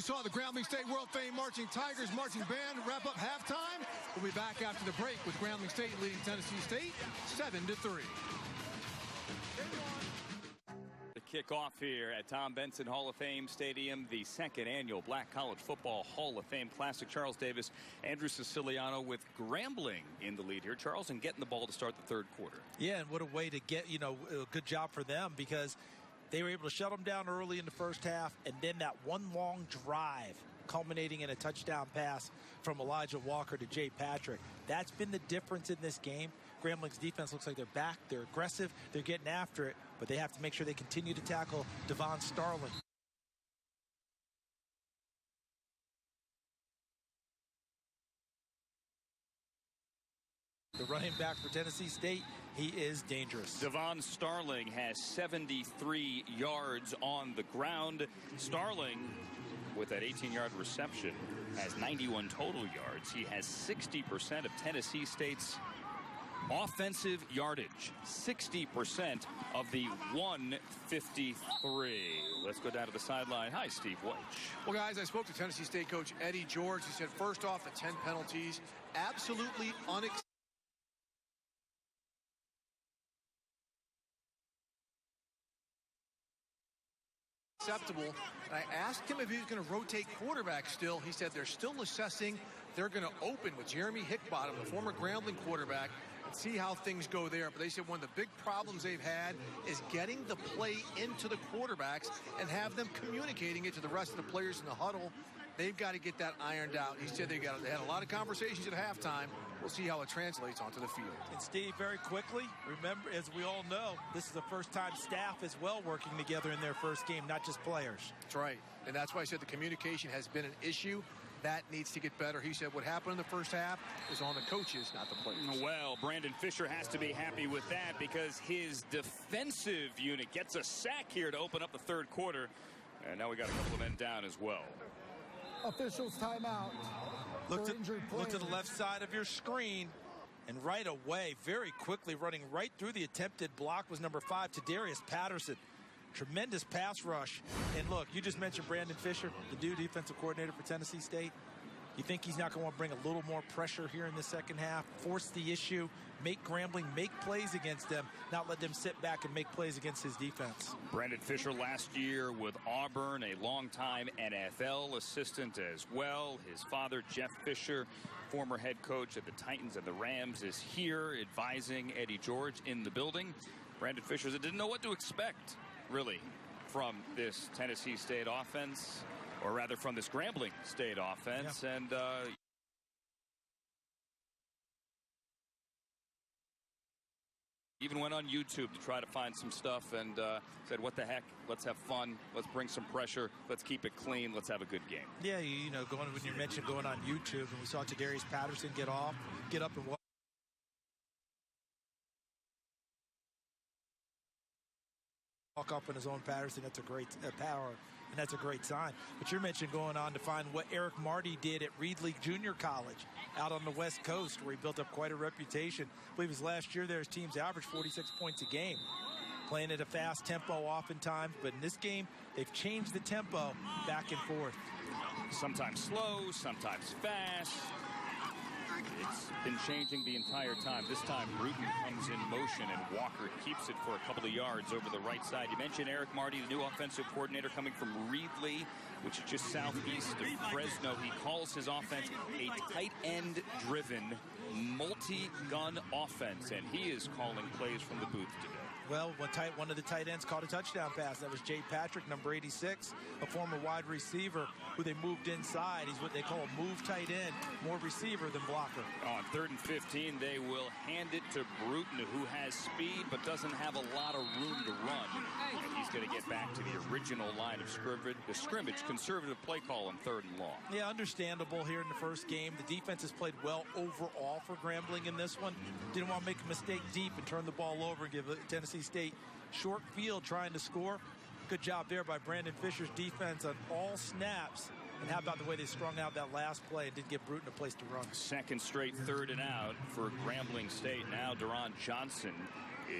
we saw the Grambling State World Fame Marching Tigers marching band wrap up halftime. We'll be back after the break with Grambling State leading Tennessee State 7-3. The kickoff here at Tom Benson Hall of Fame Stadium, the second annual Black College Football Hall of Fame Classic. Charles Davis, Andrew Siciliano with Grambling in the lead here. Charles, and getting the ball to start the third quarter. Yeah, and what a way to get, a good job for them, because they were able to shut them down early in the first half, and then that one long drive culminating in a touchdown pass from Elijah Walker to Jay Patrick. That's been the difference in this game. Grambling's defense looks like they're back, they're aggressive, they're getting after it, but they have to make sure they continue to tackle Devon Starling. The running back for Tennessee State, he is dangerous. Devon Starling has 73 yards on the ground. Starling, with that 18-yard reception, has 91 total yards. He has 60% of Tennessee State's offensive yardage. 60% of the 153. Let's go down to the sideline. Hi, Steve Welch. Well, guys, I spoke to Tennessee State coach Eddie George. He said, first off, the 10 penalties, absolutely unacceptable. And I asked him if he was going to rotate quarterback still. He said they're still assessing. They're going to open with Jeremy Hickbottom, the former Grambling quarterback, and see how things go there. But they said one of the big problems they've had is getting the play into the quarterbacks and have them communicating it to the rest of the players in the huddle. They've got to get that ironed out. He said they had a lot of conversations at halftime. We'll see how it translates onto the field. And Steve, very quickly, remember, as we all know, this is the first time staff as well working together in their first game, not just players. That's right. And that's why I said the communication has been an issue. That needs to get better. He said what happened in the first half is on the coaches, not the players. Well, Brandon Fisher has to be happy with that, because his defensive unit gets a sack here to open up the third quarter. And now we got a couple of men down as well. Officials timeout. Look to the left side of your screen, and right away, very quickly, running right through the attempted block was number 5, Tadarius Patterson. Tremendous pass rush. And look, you just mentioned Brandon Fisher, the new defensive coordinator for Tennessee State. You think he's not going to bring a little more pressure here in the second half, force the issue, make Grambling make plays against them, not let them sit back and make plays against his defense. Brandon Fisher last year with Auburn, a longtime NFL assistant as well. His father, Jeff Fisher, former head coach at the Titans and the Rams, is here advising Eddie George in the building. Brandon Fisher didn't know what to expect, really, from this Tennessee State offense, or rather from this Grambling State offense. Yeah. And even went on YouTube to try to find some stuff, and said, what the heck, let's have fun, let's bring some pressure, let's keep it clean, let's have a good game. Yeah, when you mentioned going on YouTube, and we saw Tadarius Patterson get up and walk up in his own Patterson. That's a great power, and that's a great sign. But you're mentioning going on to find what Eric Marty did at Reed Junior College out on the West Coast, where he built up quite a reputation. I believe his last year there, his teams averaged 46 points a game, playing at a fast tempo oftentimes. But in this game, they've changed the tempo back and forth. Sometimes slow, sometimes fast. It's been changing the entire time. This time, Bruton comes in motion, and Walker keeps it for a couple of yards over the right side. You mentioned Eric Marty, the new offensive coordinator coming from Reedley, which is just southeast of Fresno. He calls his offense a tight end-driven, multi-gun offense, and he is calling plays from the booth today. Well, one of the tight ends caught a touchdown pass. That was Jay Patrick, number 86, a former wide receiver who they moved inside. He's what they call a move tight end, more receiver than blocker. On 3rd and 15, they will hand it to Bruton, who has speed but doesn't have a lot of room to run. And he's going to get back to the original line of scrimmage, conservative play call on 3rd and long. Yeah, understandable here in the first game. The defense has played well overall for Grambling in this one. Didn't want to make a mistake deep and turn the ball over and give Tennessee State short field trying to score. Good job there by Brandon Fisher's defense on all snaps. And how about the way they strung out that last play and didn't give Bruton a place to run. Second straight 3rd and out for Grambling State. Now Deron Johnson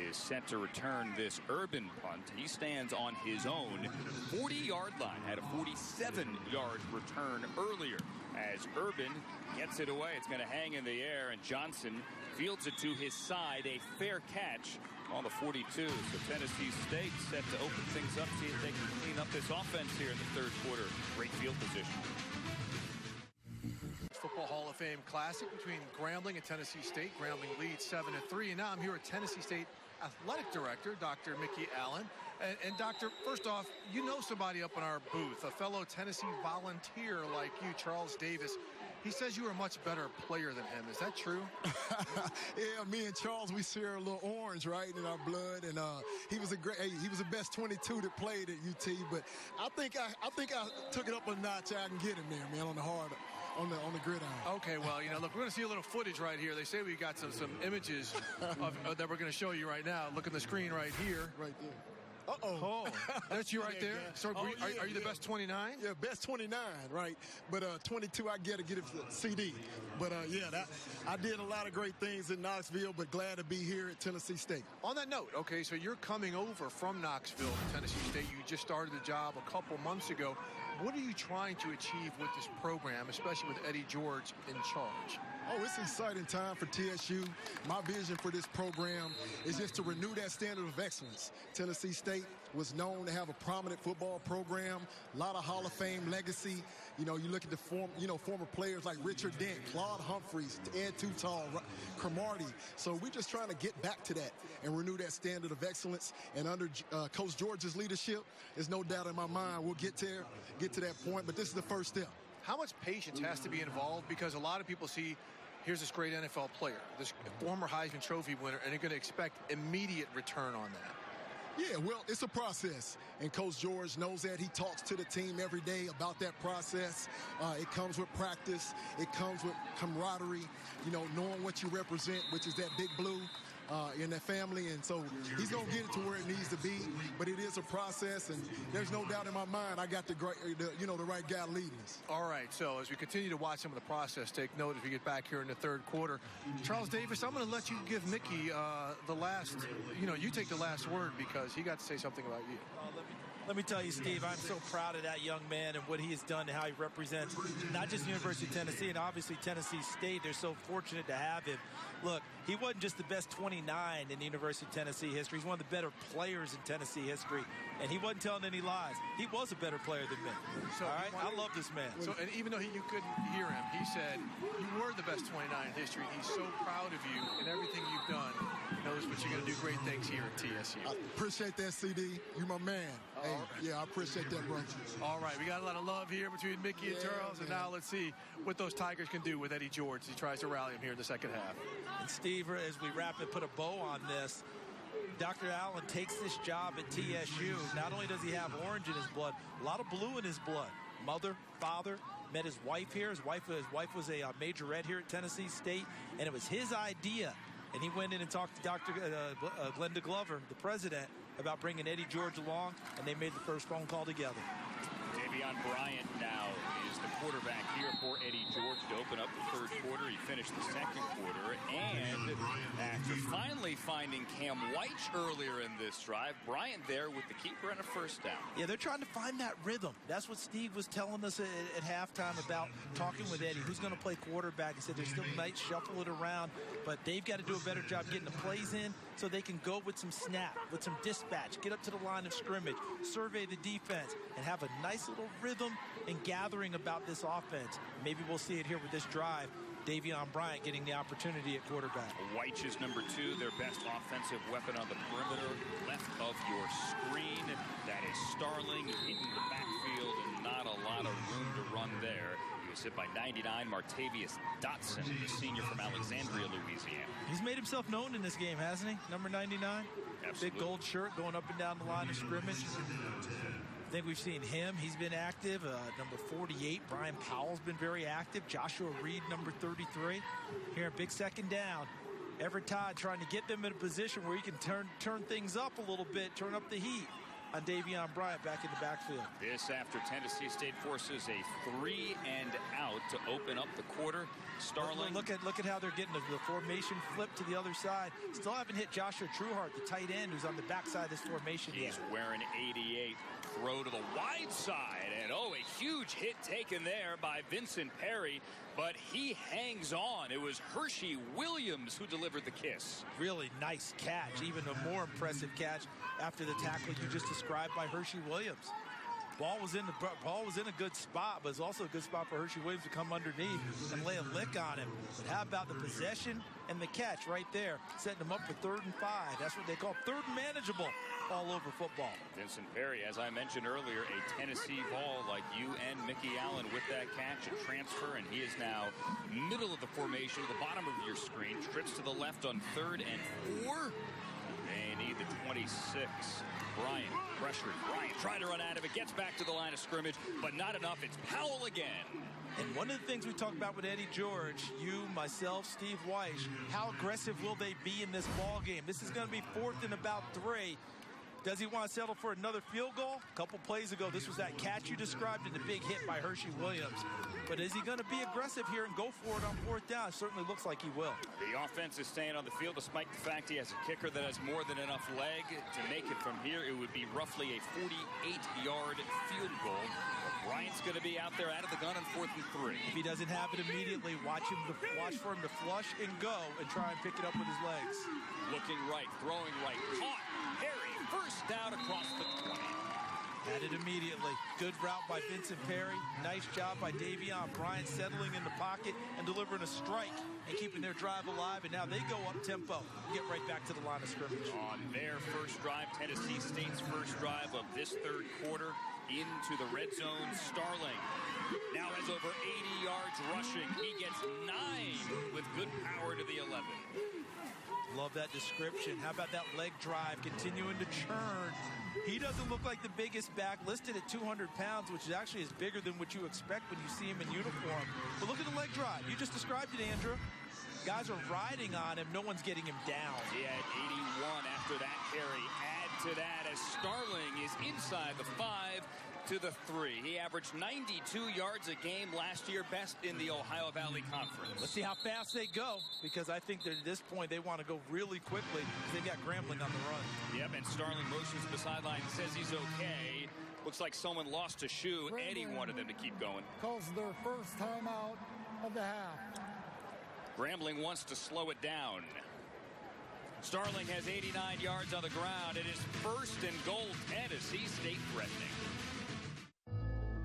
is set to return this Urban punt. He stands on his own 40-yard line. Had a 47-yard return earlier. As Urban gets it away, it's going to hang in the air, and Johnson fields it to his side. A fair catch on the 42. So Tennessee State set to open things up, see if they can clean up this offense here in the third quarter. Great field position. Football Hall of Fame Classic between Grambling and Tennessee State. Grambling leads 7-3. And now I'm here with Tennessee State Athletic Director, Dr. Mickey Allen. And Doctor, first off, you know somebody up in our booth, a fellow Tennessee volunteer like you, Charles Davis. He says you are a much better player than him. Is that true? Yeah, me and Charles, we share a little orange, right, in our blood. And he was he was the best 22 that played at UT. But I think I took it up a notch. I can get him there, man, on the gridiron. Okay, well, you know, look, we're going to see a little footage right here. They say we got some images that we're going to show you right now. Look at the screen right here. Right there. Oh, that's you right there? So are you the best 29? Yeah, best 29, right? But 22, I get it for the CD. But, yeah, I did a lot of great things in Knoxville, but glad to be here at Tennessee State. On that note, okay, so you're coming over from Knoxville to Tennessee State. You just started the job a couple months ago. What are you trying to achieve with this program, especially with Eddie George in charge? Oh, it's an exciting time for TSU. My vision for this program is just to renew that standard of excellence. Tennessee State was known to have a prominent football program, a lot of Hall of Fame legacy. You know, you look at the former players like Richard Dent, Claude Humphreys, Ed Tutal, Cromartie. So we're just trying to get back to that and renew that standard of excellence. And under Coach George's leadership, there's no doubt in my mind we'll get to that point. But this is the first step. How much patience has to be involved? Because a lot of people see, here's this great NFL player, this former Heisman Trophy winner, and they're going to expect immediate return on that. Yeah, well, it's a process, and Coach George knows that. He talks to the team every day about that process. It comes with practice. It comes with camaraderie, you know, knowing what you represent, which is that big blue in that family. And so he's going to get it to where it needs to be, but it is a process, and there's no doubt in my mind I got the right guy leading us. All right, so as we continue to watch some of the process, take note as we get back here in the third quarter. Charles Davis, I'm going to let you give Mickey the last, you take the last word because he got to say something about you. Let me tell you, Steve, I'm so proud of that young man and what he has done and how he represents not just the University of Tennessee and obviously Tennessee State. They're so fortunate to have him. Look, he wasn't just the best 29 in the University of Tennessee history. He's one of the better players in Tennessee history, and he wasn't telling any lies. He was a better player than me. So, all right? I love this man. So, and even though you couldn't hear him, he said, you were the best 29 in history. He's so proud of you and everything you've done. He knows what you're going to do great things here at TSU. I appreciate that, CD. You my man. Hey, yeah, I appreciate that, bro. All right, we got a lot of love here between Mickey and Charles, and now let's see what those Tigers can do with Eddie George as he tries to rally him here in the second half. And Steve, as we wrap and put a bow on this, Dr. Allen takes this job at TSU. Not only does he have orange in his blood, a lot of blue in his blood. Mother, father, met his wife here. His wife was a majorette here at Tennessee State, and it was his idea. And he went in and talked to Dr. Glenda Glover, the president, about bringing Eddie George along, and they made the first phone call together. Davion Bryant now is the quarterback here for Eddie George to open up the third quarter. He finished the second quarter, and after finally finding Cam White earlier in this drive, Bryant there with the keeper and a first down. Yeah, they're trying to find that rhythm. That's what Steve was telling us at halftime about talking with Eddie. Who's going to play quarterback? He said they still might shuffle it around, but they've got to do a better job getting the plays in so they can go with some snap, with some dispatch, get up to the line of scrimmage, survey the defense, and have a nice little rhythm and gathering about this offense. Maybe we'll see it here with this drive. Davion Bryant getting the opportunity at quarterback. White is number 2, their best offensive weapon on the perimeter. Left of your screen, that is Starling in the backfield, and not a lot of room to run there. He was hit by 99, Martavius Dotson, the senior from Alexandria, Louisiana. He's made himself known in this game, hasn't he? Number 99. Absolutely. Big gold shirt going up and down the line of scrimmage. I think we've seen him. He's been active. Number 48, Brian Powell's been very active. Joshua Reed, number 33. Here, big second down. Everett Todd trying to get them in a position where he can turn things up a little bit, turn up the heat. on Davion Bryant back in the backfield. This after Tennessee State forces a 3 and out to open up the quarter. Starling. Look at how they're getting the formation flip to the other side. Still haven't hit Joshua Trueheart, the tight end, who's on the backside of this formation. He's wearing 88. Throw to the wide side, and a huge hit taken there by Benson Perry, but he hangs on. It was Hershey Williams who delivered the kiss. Really nice catch, even a more impressive catch after the tackle you just described by Hershey Williams. Ball was in a good spot, but it's also a good spot for Hershey Williams to come underneath and lay a lick on him. But how about the possession and the catch right there, setting him up for 3rd and 5. That's what they call 3rd and manageable all over football. Vincent Perry, as I mentioned earlier, a Tennessee ball like you and Mickey Allen with that catch, a transfer, and he is now middle of the formation, the bottom of your screen, trips to the left on 3rd and 4. They need the 26. Bryant pressured. Bryant trying to run out of it, gets back to the line of scrimmage, but not enough. It's Powell again. And one of the things we talked about with Eddie George, you, myself, Steve Weiss, how aggressive will they be in this ball game? This is going to be 4th and about 3. Does he want to settle for another field goal? A couple plays ago, this was that catch you described and the big hit by Hershey Williams. But is he going to be aggressive here and go for it on 4th down? It certainly looks like he will. The offense is staying on the field despite the fact he has a kicker that has more than enough leg to make it from here. It would be roughly a 48-yard field goal. Bryant's going to be out there out of the gun on 4th and 3. If he doesn't have it immediately, watch for him to flush and go and try and pick it up with his legs. Looking right, throwing right, caught. Perry, first down across the 20. Had it immediately. Good route by Vincent Perry. Nice job by Davion Bryant settling in the pocket and delivering a strike and keeping their drive alive. And now they go up tempo, get right back to the line of scrimmage. On their first drive, Tennessee State's first drive of this 3rd quarter, into the red zone. Starling now has over 80 yards rushing. He gets 9 with good power to the 11. Love that description. How about that leg drive continuing to churn? He doesn't look like the biggest back, listed at 200 pounds, which is actually is bigger than what you expect when you see him in uniform. But look at the leg drive. You just described it, Andrew. Guys are riding on him. No one's getting him down. He had 81 after that carry. Add to that as Starling is inside the 5 to the 3. He averaged 92 yards a game last year, best in the Ohio Valley Conference. Let's see how fast they go, because I think that at this point they want to go really quickly because they've got Grambling on the run. Yep, and Starling motions to the sideline, says he's okay. Looks like someone lost a shoe. Grambling Eddie wanted them to keep going. Calls their first timeout of the half. Grambling wants to slow it down. Starling has 89 yards on the ground. It is 1st and goal, Tennessee State threatening.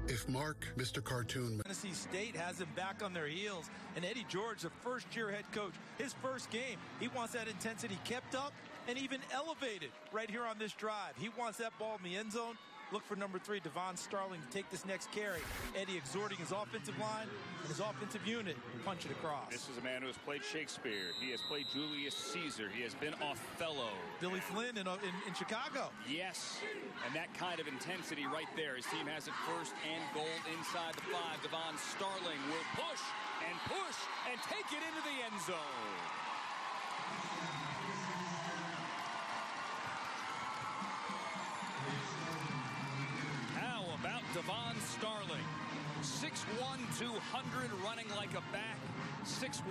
If Mark, Mr. Cartoon... Tennessee State has him back on their heels. And Eddie George, the first-year head coach, his first game, he wants that intensity kept up and even elevated right here on this drive. He wants that ball in the end zone. Look for number 3, Devon Starling, to take this next carry. Eddie exhorting his offensive line and his offensive unit to punch it across. This is a man who has played Shakespeare. He has played Julius Caesar. He has been Othello. Billy Flynn in Chicago. Yes, and that kind of intensity right there. His team has it 1st and goal inside the 5. Devon Starling will push and take it into the end zone. About Devon Starling, 6'1", 200, running like a back, 6'1",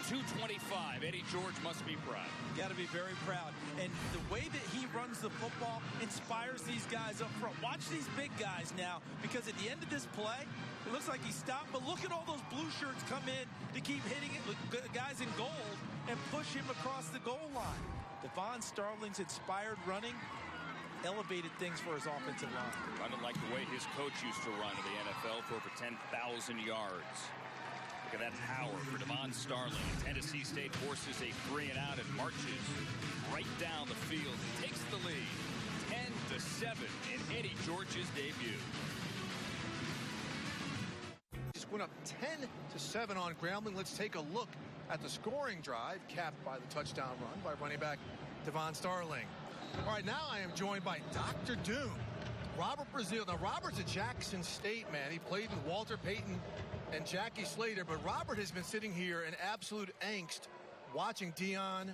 225. Eddie George must be proud. Got to be very proud. And the way that he runs the football inspires these guys up front. Watch these big guys now, because at the end of this play, it looks like he stopped, but look at all those blue shirts come in to keep hitting it with guys in gold and push him across the goal line. Devon Starling's inspired running elevated things for his offensive line. Running like the way his coach used to run in the NFL for over 10,000 yards. Look at that power for Devon Starling. Tennessee State forces a 3 and out and marches right down the field. Takes the lead 10-7 in Eddie George's debut. Just went up 10-7 on Grambling. Let's take a look at the scoring drive, capped by the touchdown run by running back Devon Starling. All right, now I am joined by Dr. Doom, Robert Brazil. Now, Robert's a Jackson State man. He played with Walter Payton and Jackie Slater, but Robert has been sitting here in absolute angst watching Deion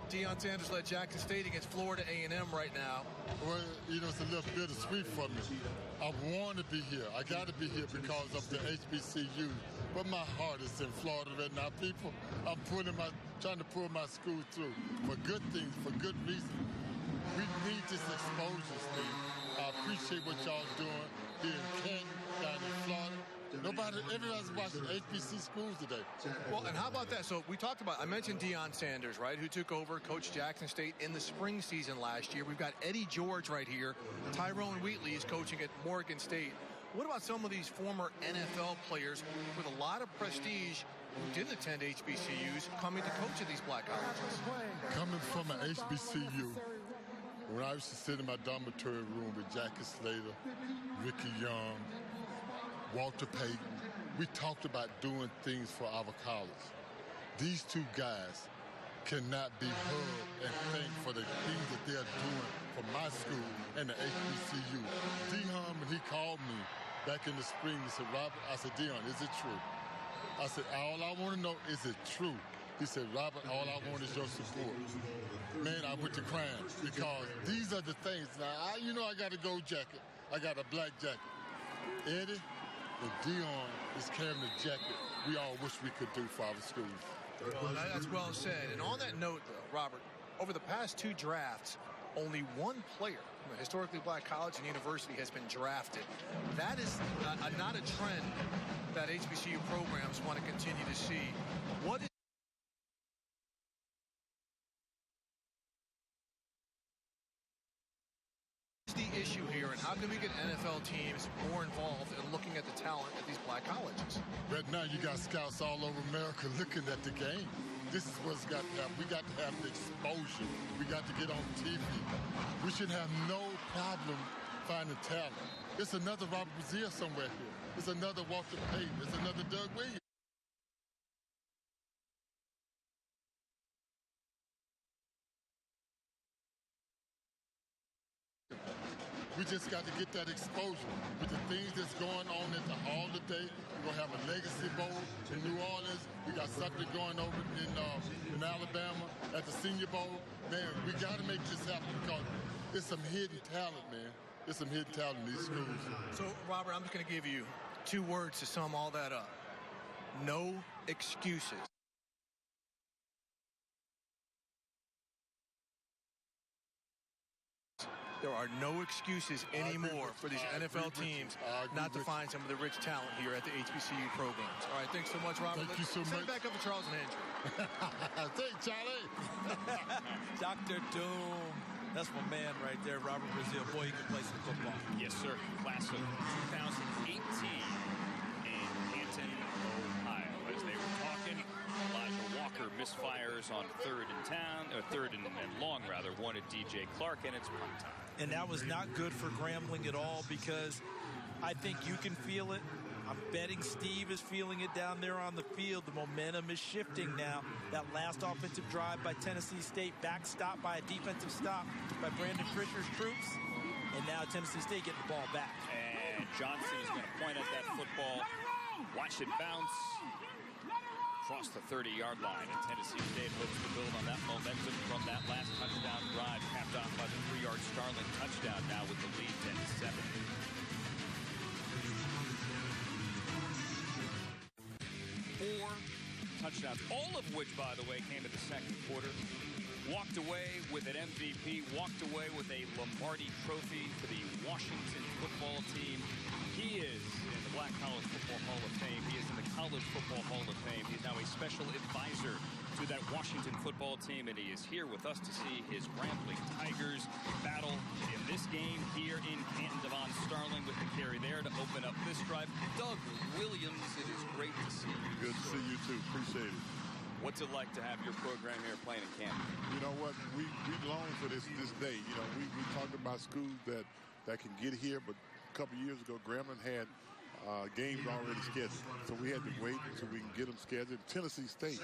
Sanders led Jackson State against Florida A&M right now. Well, you know, it's a little bittersweet for me. I want to be here. I got to be here because of the HBCU. But my heart is in Florida right now, people. I'm trying to pull my school through for good things, for good reasons. We need this exposure, Steve. I appreciate what y'all doing here in Canton, down in Florida. Everybody's watching HBC schools today. Well, and how about that? So I mentioned Deion Sanders, right, who took over, coached Jackson State in the spring season last year. We've got Eddie George right here. Tyrone Wheatley is coaching at Morgan State. What about some of these former NFL players with a lot of prestige who didn't attend HBCUs coming to coach at these black colleges? Coming from an HBCU, when I used to sit in my dormitory room with Jackie Slater, Ricky Young, Walter Payton, we talked about doing things for our college. These two guys cannot be hugged and thanked for the things that they're doing for my school and the HBCU. Deion, when he called me back in the spring, he said, Robert, I said, Deion, is it true? I said, all I want to know, is it true? He said, Robert, all I want is your support. Man, I went to crying because these are the things. Now, I got a gold jacket. I got a black jacket. Eddie and Deion is carrying the jacket we all wish we could do for our schools. Well, that's well said. And on that note, though, Robert, over the past 2 drafts, only one player from a historically black college and university has been drafted. That is not a trend that HBCU programs want to continue to see. What is the issue here, and how can we get NFL teams more involved in looking at the talent at these black colleges? Right now, you got scouts all over America looking at the game. This is what's got to happen. We got to have the exposure. We got to get on TV. We should have no problem finding talent. It's another Robert Brazile somewhere here. It's another Walter Payton. It's another Doug Williams. We just got to get that exposure with the things that's going on at the hall today. We're going to have a legacy bowl in New Orleans. We got something going over in Alabama at the Senior Bowl. Man, we got to make this happen because there's some hidden talent, man. There's some hidden talent in these schools. So, Robert, I'm just going to give you 2 words to sum all that up. No excuses. There are no excuses anymore for these NFL teams not to find some of the rich talent here at the HBCU programs. All right, thanks so much, Robert. Thank you so much. Send it back up to Charles and Andrew. Thanks, Charlie. Dr. Doom. That's my man right there, Robert Brazile. Boy, he can play some football. Yes, sir. Class of 2018 in Canton, Ohio. As they were talking, Elijah Walker misfires on third and long, wanted DJ Clark, and it's punt time. And that was not good for Grambling at all because I think you can feel it. I'm betting Steve is feeling it down there on the field. The momentum is shifting now. That last offensive drive by Tennessee State, backstopped by a defensive stop by Brandon Fisher's troops. And now Tennessee State getting the ball back. And Johnson is going to point at that football. Watch it bounce across the 30-yard line. And Tennessee State hopes to build on that momentum from that last touchdown drive, capped off by the 3-yard Starling touchdown, now with the lead 10-7. 4 touchdowns, all of which, by the way, came in the second quarter. Walked away with an MVP, walked away with a Lombardi trophy for the Washington football team. He is in the Black College Football Hall of Fame. He is in the College Football Hall of Fame. He's now a special advisor to that Washington football team, and he is here with us to see his Grambling Tigers battle in this game here in Canton. Devon Starling with the carry there to open up this drive. Doug Williams, it is great to see you. Good to see you too. Appreciate it. What's it like to have your program here playing in Canton? You know what? We long for this day. You know, we talked about schools that can get here, but a couple years ago, Grambling had games already scheduled. So we had to wait until we can get them scheduled. Tennessee State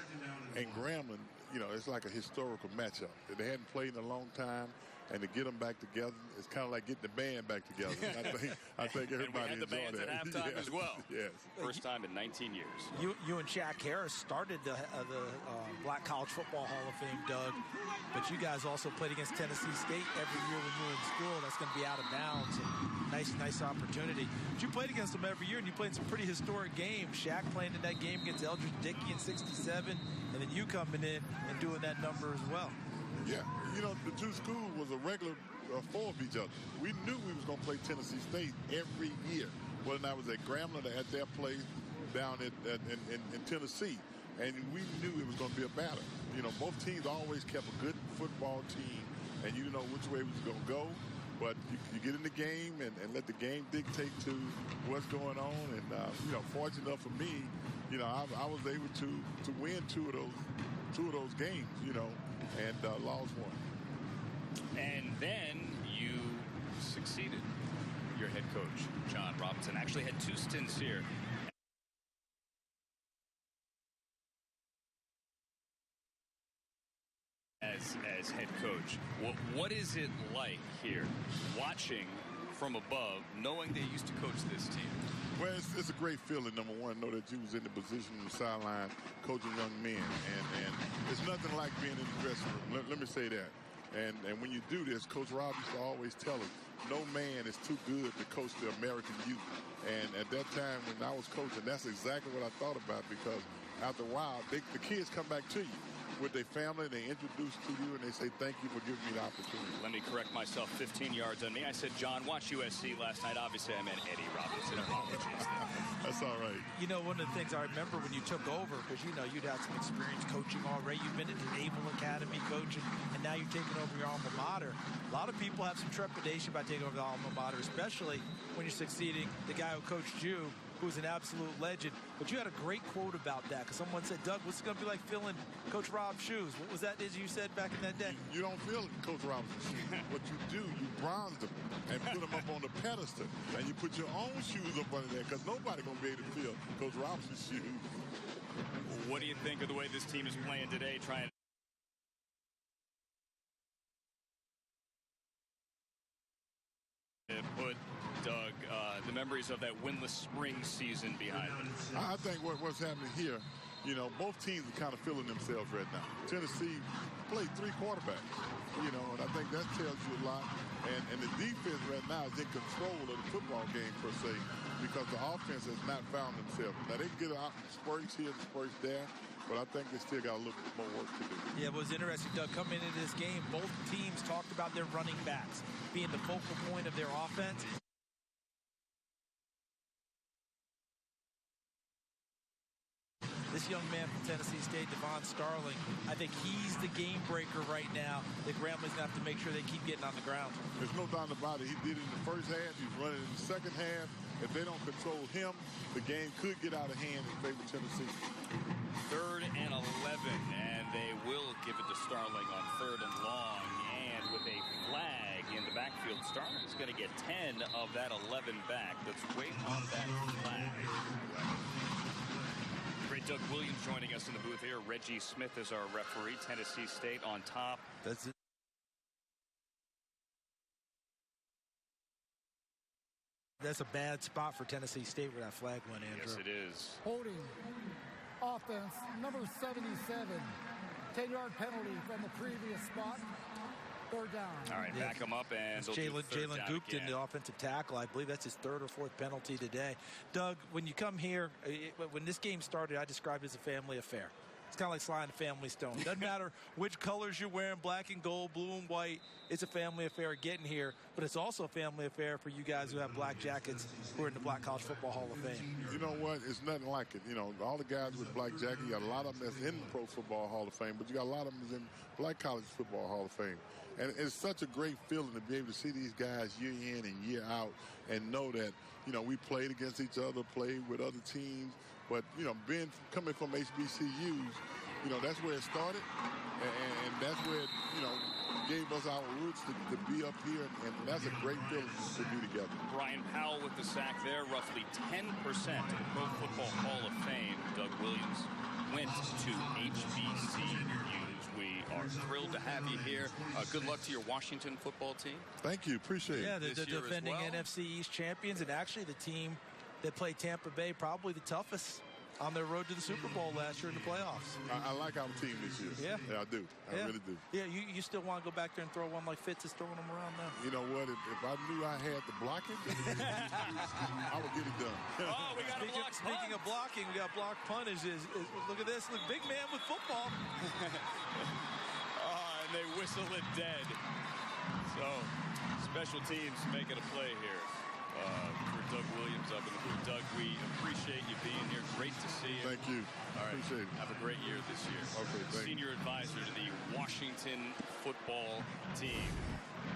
and Grambling you know, it's like a historical matchup. They hadn't played in a long time, and to get them back together, it's kind of like getting the band back together. I think everybody and we had the bands that. at halftime Yes. as well. Yes. First time in 19 years. You and Shaq Harris started the Black College Football Hall of Fame, Doug. But you guys also played against Tennessee State every year when you were in school. That's going to be out of bounds. Nice opportunity. But you played against them every year, and you played some pretty historic games. Shaq playing in that game against Eldridge Dickey in '67, and then you coming in and doing that number as well. Yeah, you know, the two schools was a regular four of each other. We knew we was going to play Tennessee State every year. Whether or not it was at Grambling or at their place down in Tennessee. And we knew it was going to be a battle. You know, both teams always kept a good football team, and you didn't know which way it was going to go. But you get in the game and let the game dictate to what's going on. And, you know, fortunate enough for me, you know, I was able to win two of those games, you know, and lost one. And then you succeeded. Your head coach, John Robinson, actually had 2 stints here. As head coach, what is it like here, watching from above, knowing they used to coach this team? Well, it's a great feeling, number one, know that you was in the position on the sideline coaching young men. And it's nothing like being in the dressing room. Let me say that. And when you do this, Coach Rob used to always tell us, no man is too good to coach the American youth. And at that time when I was coaching, that's exactly what I thought about, because after a while, the kids come back to you with their family, they introduce to you, and they say, thank you for giving me the opportunity. Let me correct myself, 15 yards on me. I said, John, watch USC last night. Obviously, I meant Eddie Robinson. Apologies. That's all right. You know, one of the things I remember when you took over, because, you know, you'd had some experience coaching already. You've been at the Naval Academy coaching, and now you're taking over your alma mater. A lot of people have some trepidation about taking over the alma mater, especially when you're succeeding the guy who coached you, who's an absolute legend. But you had a great quote about that, because someone said, Doug, what's it going to be like filling Coach Rob's shoes? What was that you said back in that day? You don't fill Coach Rob's shoes. What you do, you bronze them and put them up on the pedestal, and you put your own shoes up under there, because nobody's going to be able to fill Coach Rob's shoes. What do you think of the way this team is playing today, trying to put, Doug, the memories of that winless spring season behind them? I think what's happening here, you know, both teams are kind of feeling themselves right now. Tennessee played 3 quarterbacks, you know, and I think that tells you a lot. And the defense right now is in control of the football game, per se, because the offense has not found themselves. Now, they can get out spurts here and spurts there, but I think they still got a little bit more work to do. Yeah, it was interesting, Doug. Coming into this game, both teams talked about their running backs being the focal point of their offense. This young man from Tennessee State, Devon Starling, I think he's the game breaker right now. The Grambling's going to have to make sure they keep getting on the ground. There's no doubt about it. He did it in the first half. He's running in the second half. If they don't control him, the game could get out of hand in favor of Tennessee. 3rd and 11, and they will give it to Starling on 3rd and long. And with a flag in the backfield, Starling's going to get 10 of that 11 back. Let's wait on that flag. Great Doug Williams joining us in the booth here. Reggie Smith is our referee. Tennessee State on top. That's it. That's a bad spot for Tennessee State where that flag went, Andrew. Yes, it is. Holding offense, number 77. 10-yard penalty from the previous spot. 3rd down. All right, back him up, and Jalen Gupton, the offensive tackle. I believe that's his 3rd or 4th penalty today. Doug, when you come here, when this game started, I described it as a family affair. It's kind of like sliding a family stone. Doesn't matter which colors you're wearing, black and gold, blue and white. It's a family affair getting here, but it's also a family affair for you guys who have black jackets who are in the Black College Football Hall of Fame. You know what? It's nothing like it. You know, all the guys with black jackets, you got a lot of them that's in the Pro Football Hall of Fame, but you got a lot of them that's in Black College Football Hall of Fame. And it's such a great feeling to be able to see these guys year in and year out and know that, you know, we played against each other, played with other teams, but, you know, coming from HBCUs, you know, that's where it started, and that's where it, you know, gave us our roots to be up here, and that's a great feeling to be together. Brian Powell with the sack there, roughly 10% of the Pro Football Hall of Fame. Doug Williams went to HBCUs. are thrilled to have you here. Good luck to your Washington football team. Thank you. Appreciate it. Yeah, they're the defending well. NFC East champions, and actually the team that played Tampa Bay probably the toughest on their road to the Super Bowl last year in the playoffs. I like our team this year. Yeah. I do. I really do. Yeah, you still want to go back there and throw one like Fitz is throwing them around now? You know what? If I knew I had the blocking, I would get it done. Oh, we got Speaking of blocking, we got block punt. Look at this. Look, big man with football. And they whistle it dead. So, special teams making a play here. For Doug Williams up in the booth. Doug, we appreciate you being here. Great to see you. Thank you. All right. Appreciate it. Have a great year this year. Okay, thank you. Senior advisor to the Washington football team.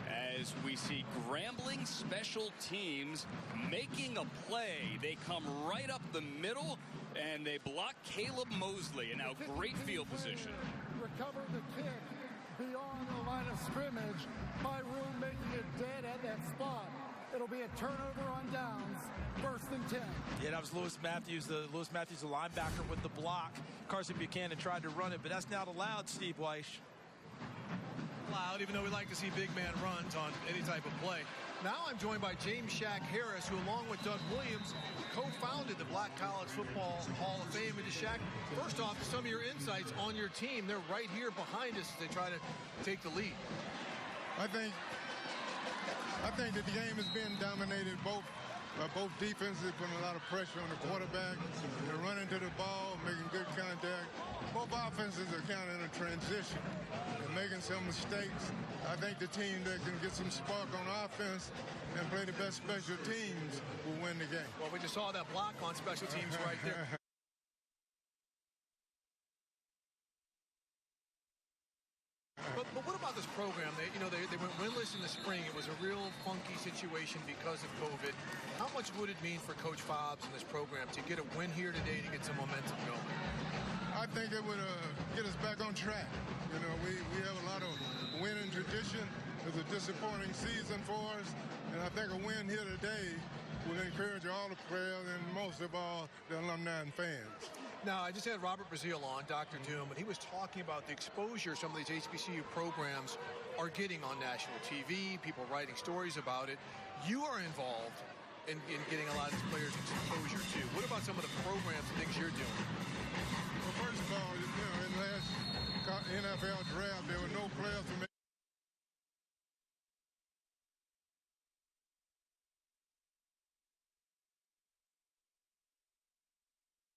As we see Grambling special teams making a play. They come right up the middle, and they block Caleb Mosley. And now great field position. Recover the kick beyond the line of scrimmage. My room making it dead at that spot. It'll be a turnover on downs, 1st and 10. Yeah, that was Lewis Matthews, the linebacker with the block. Carson Buchanan tried to run it, but that's not allowed, Steve Weish. Allowed, even though we like to see big man runs on any type of play. Now I'm joined by James Shaq Harris, who along with Doug Williams co-founded the Black College Football Hall of Fame. And Shaq, first off, some of your insights on your team. They're right here behind us as they try to take the lead. I think that the game has been dominated both defenses, putting a lot of pressure on the quarterback. They're running to the ball, making good contact. Both offenses are kind of in a transition. They're making some mistakes. I think the team that can get some spark on offense and play the best special teams will win the game. Well, we just saw that block on special teams right there. But what about this program? They went winless in the spring. It was a real funky situation because of COVID. How much would it mean for Coach Fobbs and this program to get a win here today to get some momentum going? I think it would get us back on track. You know, we have a lot of winning tradition. It was a disappointing season for us, and I think a win here today will encourage all the players and most of all the alumni and fans. Now, I just had Robert Brazile on, Dr. Doom, and he was talking about the exposure some of these HBCU programs are getting on national TV, people writing stories about it. You are involved in getting a lot of these players exposure, too. What about some of the programs and things you're doing? Well, first of all, you know, in the last NFL draft, there were no players to make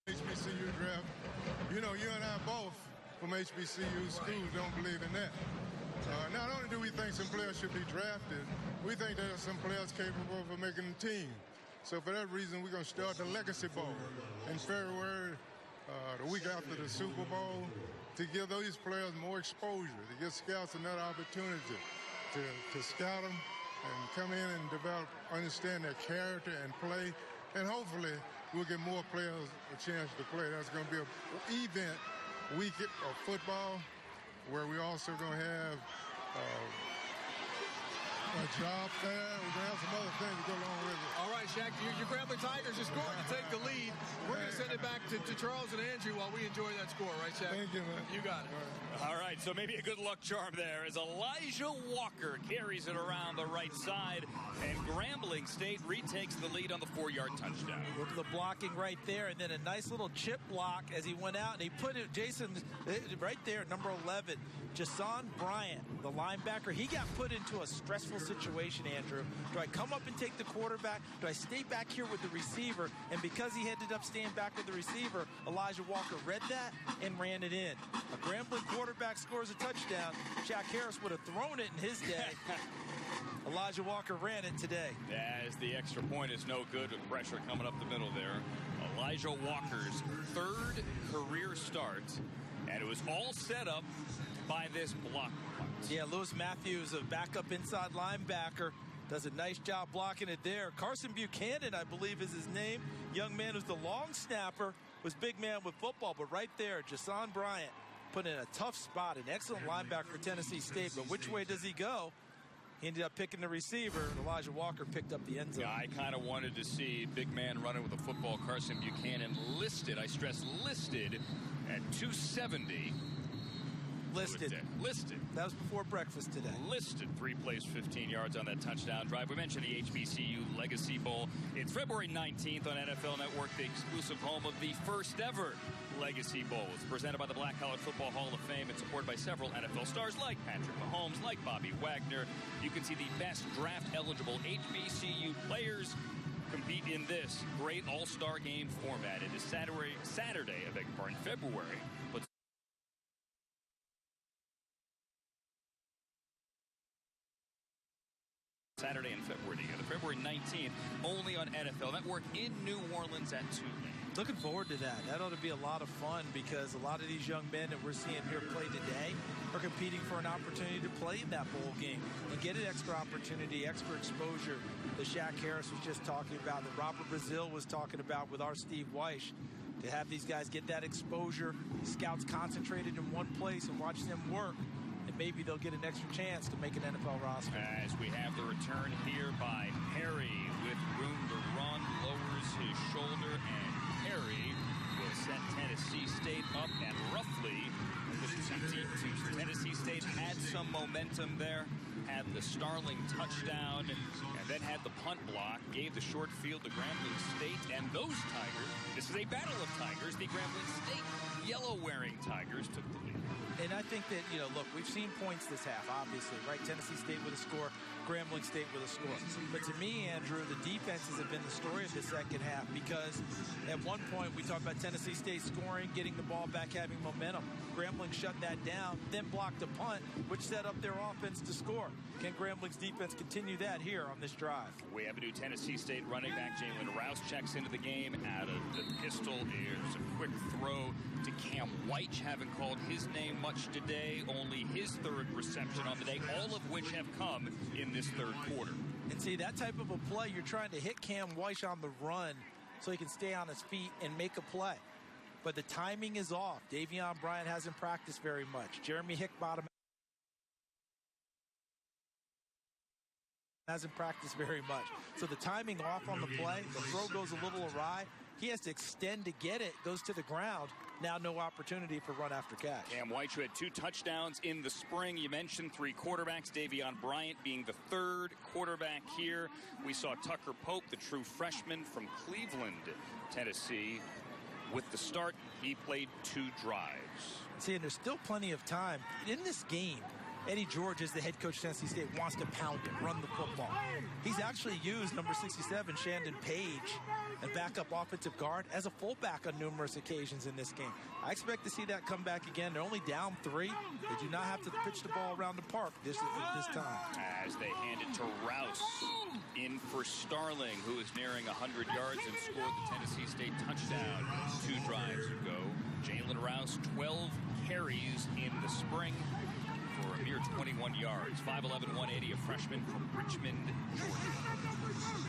HBCU draft. You know, you and I both from HBCU schools don't believe in that. Not only do we think some players should be drafted, we think there are some players capable of making the team. So for that reason, we're going to start the Legacy Bowl in February, the week after the Super Bowl, to give those players more exposure, to give scouts another opportunity to scout them and come in and develop, understand their character and play, and hopefully we'll get more players a chance to play. That's going to be an event week of football where we're also going to have a job fair. We're going to have some other things to go along with it. All right, Shaq, your Grambling Tigers are scoring to take the lead. We're going to send it back to Charles and Andrew while we enjoy that score, right, Shaq? Thank you, man. You got it. All right, so maybe a good luck charm there as Elijah Walker carries it around the right side, and Grambling State retakes the lead on the 4-yard touchdown. Look at the blocking right there, and then a nice little chip block as he went out, and he put it, Jason, right there, number 11, Jason Bryant, the linebacker. He got put into a stressful situation, Andrew. Do I come up and take the quarterback? Do I stay back here with the receiver? And because he ended up staying back with the receiver, Elijah Walker read that and ran it in. A Grambling quarterback scores a touchdown. Shaq Harris would have thrown it in his day. Elijah Walker ran it today. As the extra point is no good with pressure coming up the middle there. Elijah Walker's 3rd career start, and it was all set up by this block punt. Yeah, Lewis Matthews, a backup inside linebacker, does a nice job blocking it there. Carson Buchanan, I believe is his name. Young man who's the long snapper, was big man with football, but right there, Jason Bryant put in a tough spot, an excellent linebacker for Tennessee State, but which way does he go? He ended up picking the receiver, and Elijah Walker picked up the end zone. Yeah, I kind of wanted to see big man running with the football. Carson Buchanan listed, I stress listed, at 270. Listed. That was before breakfast today. Listed 3 plays, 15 yards on that touchdown drive. We mentioned the HBCU Legacy Bowl. It's February 19th on NFL Network, the exclusive home of the first ever Legacy Bowl. It's presented by the Black College Football Hall of Fame and supported by several NFL stars like Patrick Mahomes, like Bobby Wagner. You can see the best draft-eligible HBCU players compete in this great all-star game format. It is Saturday, February. But Saturday and February together. February 19th, only on NFL Network in New Orleans at 2. Looking forward to that. That ought to be a lot of fun because a lot of these young men that we're seeing here play today are competing for an opportunity to play in that bowl game and get an extra opportunity, extra exposure that Shaq Harris was just talking about, that Robert Brazil was talking about with our Steve Weish. To have these guys get that exposure, scouts concentrated in one place and watch them work, and maybe they'll get an extra chance to make an NFL roster. As we have the return here by Perry with room to run, lowers his shoulder, and Perry will set Tennessee State up and roughly Tennessee State had some momentum there, had the Starling touchdown, and then had the punt block, gave the short field to Grambling State, and those Tigers, this is a battle of Tigers, the Grambling State yellow-wearing Tigers took the lead. And I think that, look, we've seen points this half, obviously, right? Tennessee State with a score, Grambling State with a score. But to me, Andrew, the defenses have been the story of the second half because at one point we talked about Tennessee State scoring, getting the ball back, having momentum. Grambling shut that down, then blocked a punt, which set up their offense to score. Can Grambling's defense continue that here on this drive? We have a new Tennessee State running back. Jalen Rouse checks into the game out of the pistol. Here's a quick throw to Cam White. Haven't called his name much today. Only his third reception on the day, all of which have come in this third quarter. And see, that type of a play, you're trying to hit Cam White on the run so he can stay on his feet and make a play. But the timing is off. Davion Bryant hasn't practiced very much. Jeremy Hickbottom hasn't practiced very much. So the timing off on the play, the throw goes a little awry. He has to extend to get it, goes to the ground. Now no opportunity for run after catch. Cam White, who had 2 touchdowns in the spring. You mentioned 3 quarterbacks, Davion Bryant being the third quarterback here. We saw Tucker Pope, the true freshman from Cleveland, Tennessee. With the start, he played 2 drives. See, and there's still plenty of time. In this game, Eddie George, as the head coach of Tennessee State, wants to pound it, run the football. He's actually used number 67, Shandon Page, and backup offensive guard, as a fullback on numerous occasions in this game. I expect to see that come back again. They're only down 3. They do not have to pitch the ball around the park this time. As they hand it to Rouse, in for Starling, who is nearing 100 yards and scored the Tennessee State touchdown 2 drives ago. Jalen Rouse, 12 carries in the spring for a mere 21 yards. 5'11", 180, a freshman from Richmond, Georgia.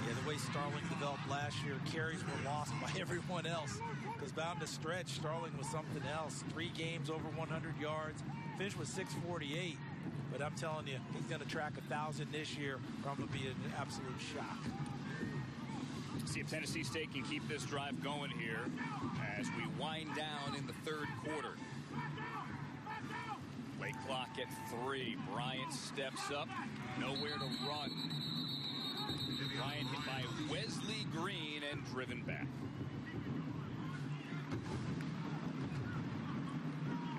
Yeah, the way Starling developed last year, carries were lost by everyone else. Because bound to stretch, Starling was something else. 3 games over 100 yards, finished with 648. But I'm telling you, he's going to track 1,000 this year, or I'm going to be an absolute shock. See if Tennessee State can keep this drive going here as we wind down in the third quarter. Play clock at 3. Bryant steps up. Nowhere to run. Bryant hit by Wesley Green and driven back.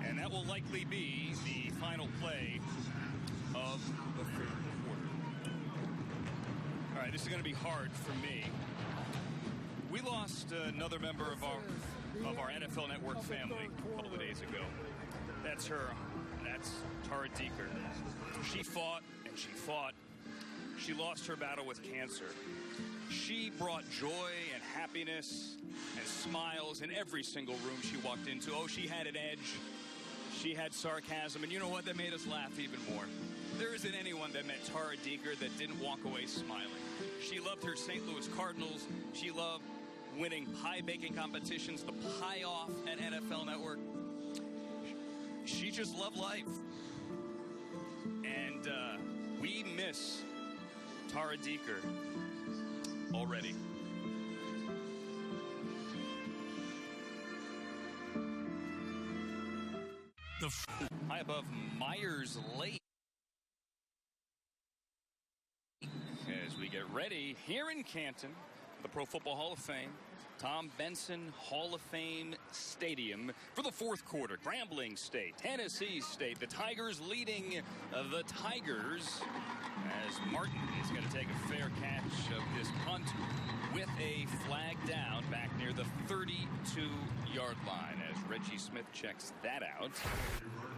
And that will likely be the final play of the third quarter. All right, this is going to be hard for me. We lost another member of our NFL Network family a couple of days ago. That's her. That's Tara Deeker. She fought and she fought. She lost her battle with cancer. She brought joy and happiness and smiles in every single room she walked into. Oh, she had an edge. She had sarcasm. And you know what? That made us laugh even more. There isn't anyone that met Tara Deeker that didn't walk away smiling. She loved her St. Louis Cardinals. She loved winning pie baking competitions, the Pie Off at NFL Network. She just loved life. And we miss Tara Deeker already. High above Myers Lake. As we get ready here in Canton, the Pro Football Hall of Fame, Tom Benson Hall of Fame Stadium for the fourth quarter. Grambling State, Tennessee State, the Tigers leading the Tigers as Martin is going to take a fair catch of this punt with a flag down back near the 32-yard line as Reggie Smith checks that out.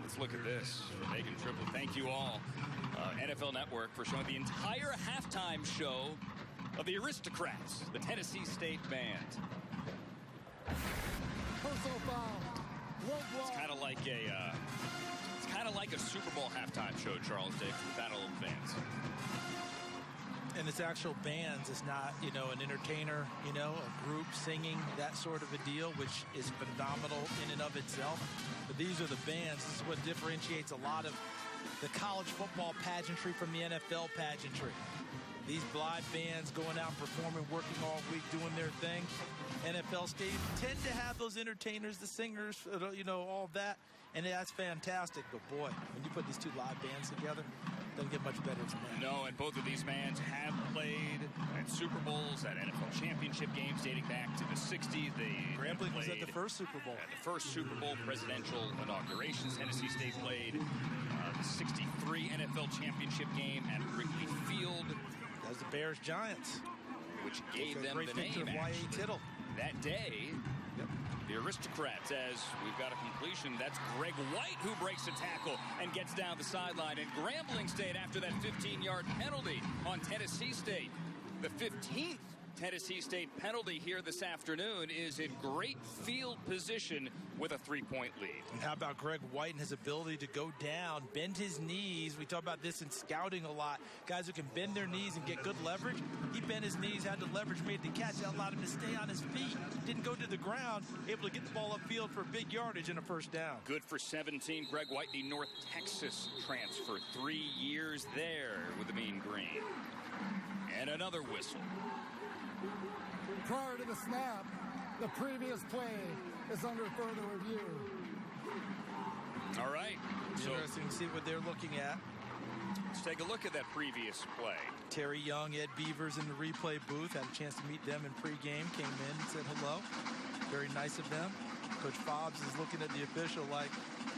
Let's look at this. Megan Triplett, thank you all. NFL Network for showing the entire halftime show of the Aristocrats, the Tennessee State Band. Personal foul. It's kind of like a Super Bowl halftime show, Charles Day, for the Battle of the Bands. And it's actual bands. It's not, an entertainer, a group singing, that sort of a deal, which is phenomenal in and of itself. But these are the bands. This is what differentiates a lot of the college football pageantry from the NFL pageantry. These live bands going out, performing, working all week, doing their thing. NFL stadiums tend to have those entertainers, the singers, all that. And that's fantastic. But, boy, when you put these two live bands together, it doesn't get much better than that. No, and both of these bands have played at Super Bowls, at NFL championship games dating back to the 60s. Grambling was at the first Super Bowl. At the first Super Bowl presidential inaugurations. Tennessee State played the 63 NFL championship game at Wrigley Field. That was the Bears-Giants. Which gave them the name, Tittle. That day, the Aristocrats, as we've got a completion. That's Greg White who breaks a tackle and gets down the sideline. And Grambling State, after that 15-yard penalty on Tennessee State, the 15th Tennessee State penalty here this afternoon, is in great field position with a 3-point lead. And how about Greg White and his ability to go down, bend his knees? We talk about this in scouting a lot. Guys who can bend their knees and get good leverage. He bent his knees, had the leverage, made the catch. That allowed him to stay on his feet. Didn't go to the ground, able to get the ball upfield for big yardage and a first down. Good for 17. Greg White, the North Texas transfer. 3 years there with the Mean Green. And another whistle. Prior to the snap, the previous play is under further review. All right. Interesting to see what they're looking at. Let's take a look at that previous play. Terry Young, Ed Beavers in the replay booth. Had a chance to meet them in pregame. Came in and said hello. Very nice of them. Coach Fobbs is looking at the official like,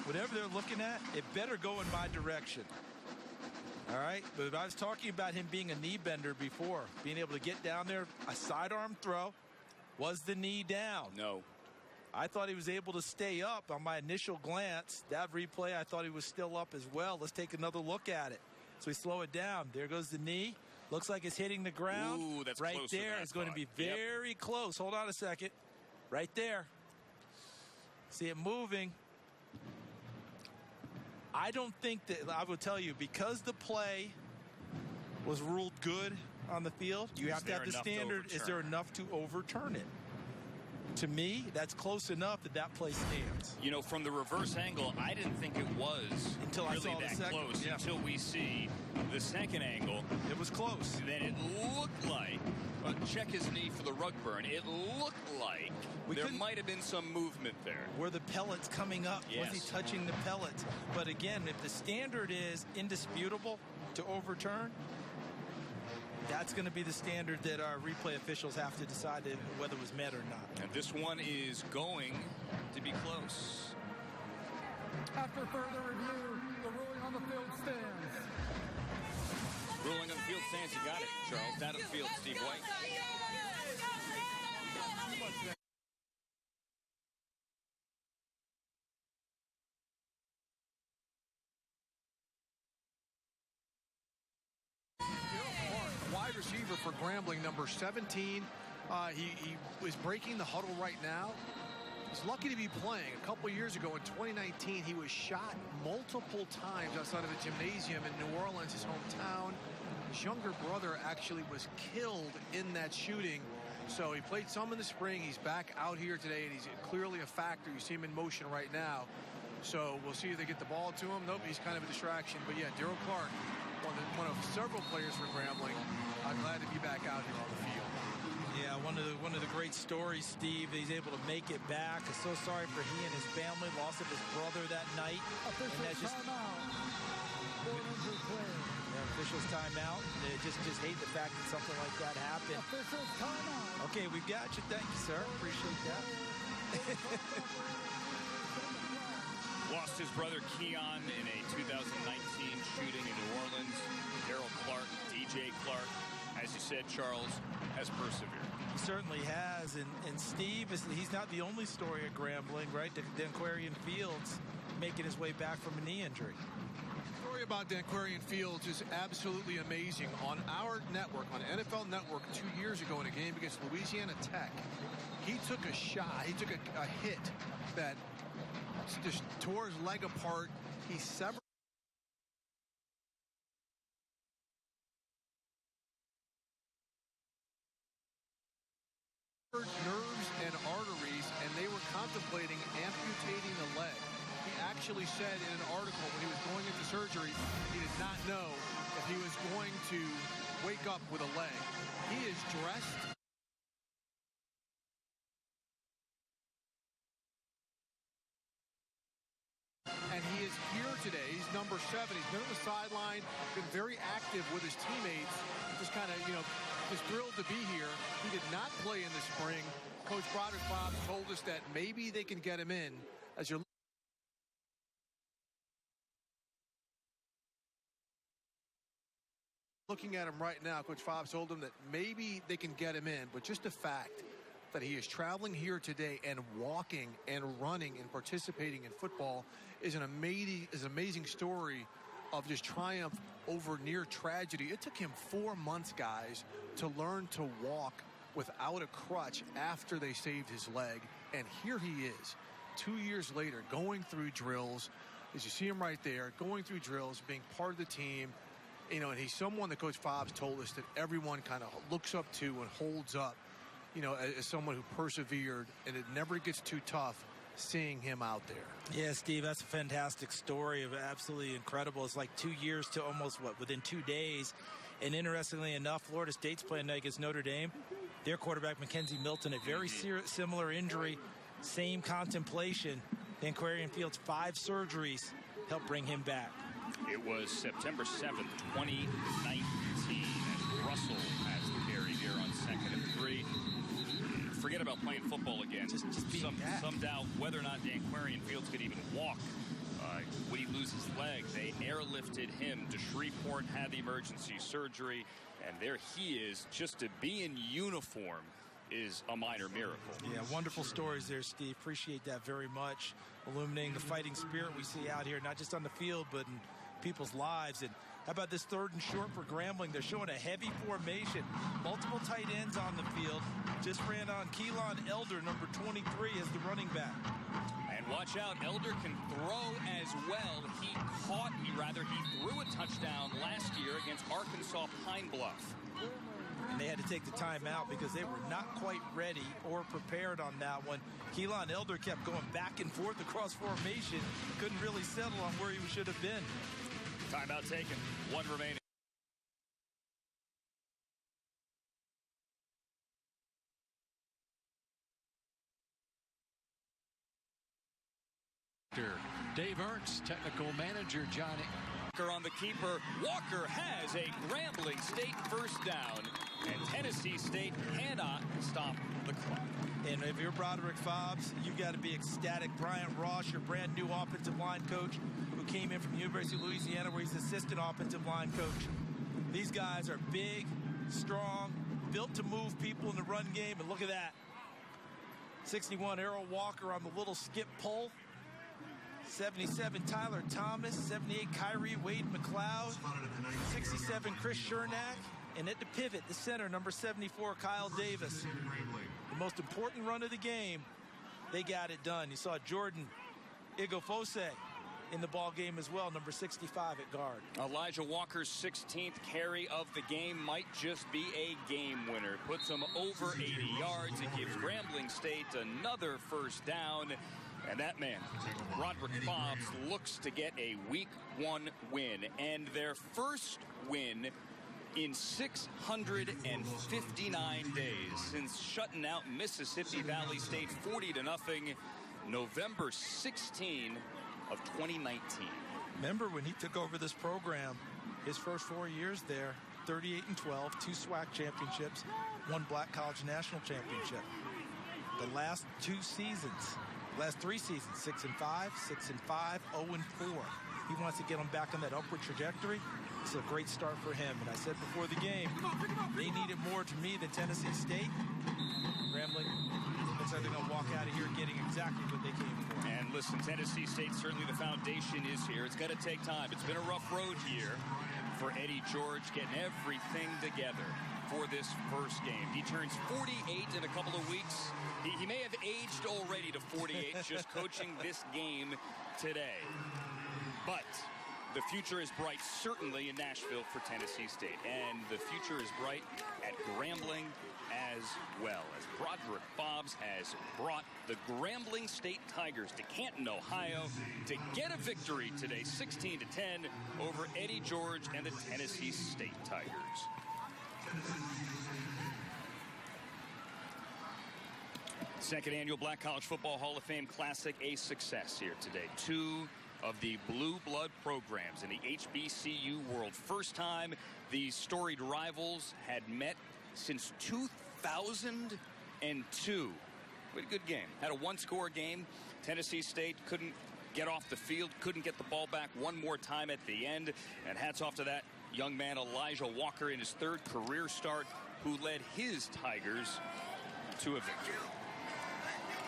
whatever they're looking at, it better go in my direction. All right, but I was talking about him being a knee bender before, being able to get down there, a sidearm throw. Was the knee down? No. I thought he was able to stay up on my initial glance. That replay, I thought he was still up as well. Let's take another look at it. So we slow it down. There goes the knee. Looks like it's hitting the ground. Ooh, that's right close there. It's going to be very close. Hold on a second. Right there. See it moving. I don't think that, I will tell you, because the play was ruled good on the field, you have to have the standard. Is there enough to overturn it? To me, that's close enough that play stands. From the reverse angle, I didn't think it was until really I saw that the second, close. Until we see the second angle. It was close. Then it looked like, check his knee for the rug burn. It looked like there might have been some movement there. Were the pellets coming up? Yes. Was he touching the pellets? But again, if the standard is indisputable to overturn, that's going to be the standard that our replay officials have to decide whether it was met or not. And this one is going to be close. After further review, the ruling on the field stands. Ruling on the field stands. You got it, Charles. Out of the field, Steve White. Wide receiver for Grambling, number 17. He was breaking the huddle right now. He's lucky to be playing. A couple years ago in 2019, he was shot multiple times outside of a gymnasium in New Orleans, his hometown. His younger brother actually was killed in that shooting. So he played some in the spring. He's back out here today, and he's clearly a factor. You see him in motion right now. So we'll see if they get the ball to him. Nope, he's kind of a distraction. But yeah, Daryl Clark, one of several players for Grambling. I'm glad to be back out here on the field. Yeah, one of the great stories, Steve. He's able to make it back. I'm so sorry for he and his family. Loss of his brother that night. And that's just officials timeout. They just hate the fact that something like that happened. Officials timeout. Okay, we've got you. Thank you, sir. Appreciate that. Lost his brother Keon in a 2019 shooting in New Orleans. Daryl Clark, DJ Clark, as you said, Charles, has persevered. He certainly has. And Steve, he's not the only story at Grambling, right? Danquarian Fields making his way back from a knee injury. The story about Danquarian Fields is absolutely amazing. On our network, on NFL Network, 2 years ago in a game against Louisiana Tech, he took a shot, he took a hit that just tore his leg apart. He severed nerves and arteries, and they were contemplating amputating the leg. He actually said in an article when he was going into surgery, he did not know if he was going to wake up with a leg. He is dressed. And he is here today. He's number 7. He's been on the sideline, been very active with his teammates. Just kind of, just thrilled to be here. He did not play in the spring. Coach Broderick Fobbs told us that maybe they can get him in. As you're looking at him right now, Coach Fobbs told him that maybe they can get him in. But just the fact that he is traveling here today and walking and running and participating in football is an amazing story of just triumph over near tragedy. It took him 4 months, guys, to learn to walk without a crutch after they saved his leg. And here he is, 2 years later, going through drills. As you see him right there, going through drills, being part of the team. And he's someone that Coach Fobbs told us that everyone kind of looks up to and holds up, as someone who persevered, and it never gets too tough seeing him out there. Yeah, Steve, that's a fantastic story. Absolutely incredible. It's like 2 years to almost, within 2 days. And interestingly enough, Florida State's playing against Notre Dame. Their quarterback, Mackenzie Milton, a very similar injury, same contemplation. Danquarian Fields, 5 surgeries helped bring him back. It was September 7th, 2019, as Russell has the carry here on 2nd and 3. Forget about playing football again. Just some doubt whether or not Danquarian Fields could even walk. Would he lose his leg? They airlifted him to Shreveport, had the emergency surgery, and there he is. Just to be in uniform is a minor miracle. Yeah, wonderful stories there, Steve. Appreciate that very much. Illuminating the fighting spirit we see out here, not just on the field, but in people's lives. And how about this 3rd and short for Grambling? They're showing a heavy formation. Multiple tight ends on the field. Just ran on Keelan Elder, number 23, as the running back. And watch out, Elder can throw as well. He threw a touchdown last year against Arkansas Pine Bluff. And they had to take the timeout because they were not quite ready or prepared on that one. Keelan Elder kept going back and forth across formation. Couldn't really settle on where he should have been. Timeout taken. 1 remaining. Dave Ernst, technical manager Johnny. On the keeper, Walker has a Grambling State first down, and Tennessee State cannot stop the clock. And if you're Broderick Fobbs, you've got to be ecstatic. Bryant Ross, your brand new offensive line coach, who came in from the University of Louisiana, where he's assistant offensive line coach. These guys are big, strong, built to move people in the run game, and look at that. 61, Errol Walker on the little skip pull. 77, Tyler Thomas. 78, Kyrie Wade McLeod. 67, Chris Chernak. And at the pivot, the center, number 74, Kyle Davis. The most important run of the game, they got it done. You saw Jordan Igofose in the ball game as well, number 65 at guard. Elijah Walker's 16th carry of the game might just be a game winner. Puts him over 80 yards. It gives Grambling State another first down. And that man, Broderick Fobbs, looks to get a Week 1 win. And their first win in 659 days since shutting out Mississippi Valley State 40-0 November 16 of 2019. Remember when he took over this program, his first 4 years there, 38-12, 2 SWAC championships, 1 Black College National Championship. The last 3 seasons, 6-5, 6-5, 0-4. He wants to get them back on that upward trajectory. It's a great start for him. And I said before the game, they need it more to me than Tennessee State. Grambling looks like they're going to walk out of here getting exactly what they came for. And listen, Tennessee State, certainly the foundation is here. It's going to take time. It's been a rough road here for Eddie George, getting everything together for this first game. He turns 48 in a couple of weeks. He may have aged already to 48 just coaching this game today. But the future is bright, certainly in Nashville for Tennessee State. And the future is bright at Grambling as well, as Broderick Fobbs has brought the Grambling State Tigers to Canton, Ohio, to get a victory today, 16-10 over Eddie George and the Tennessee State Tigers. Second annual Black College Football Hall of Fame Classic, a success here today. 2 of the blue blood programs in the HBCU world. First time these storied rivals had met since 2002. What a good game. Had a 1-score game. Tennessee State couldn't get off the field, couldn't get the ball back one more time at the end. And hats off to that young man, Elijah Walker, in his 3rd career start, who led his Tigers to a victory.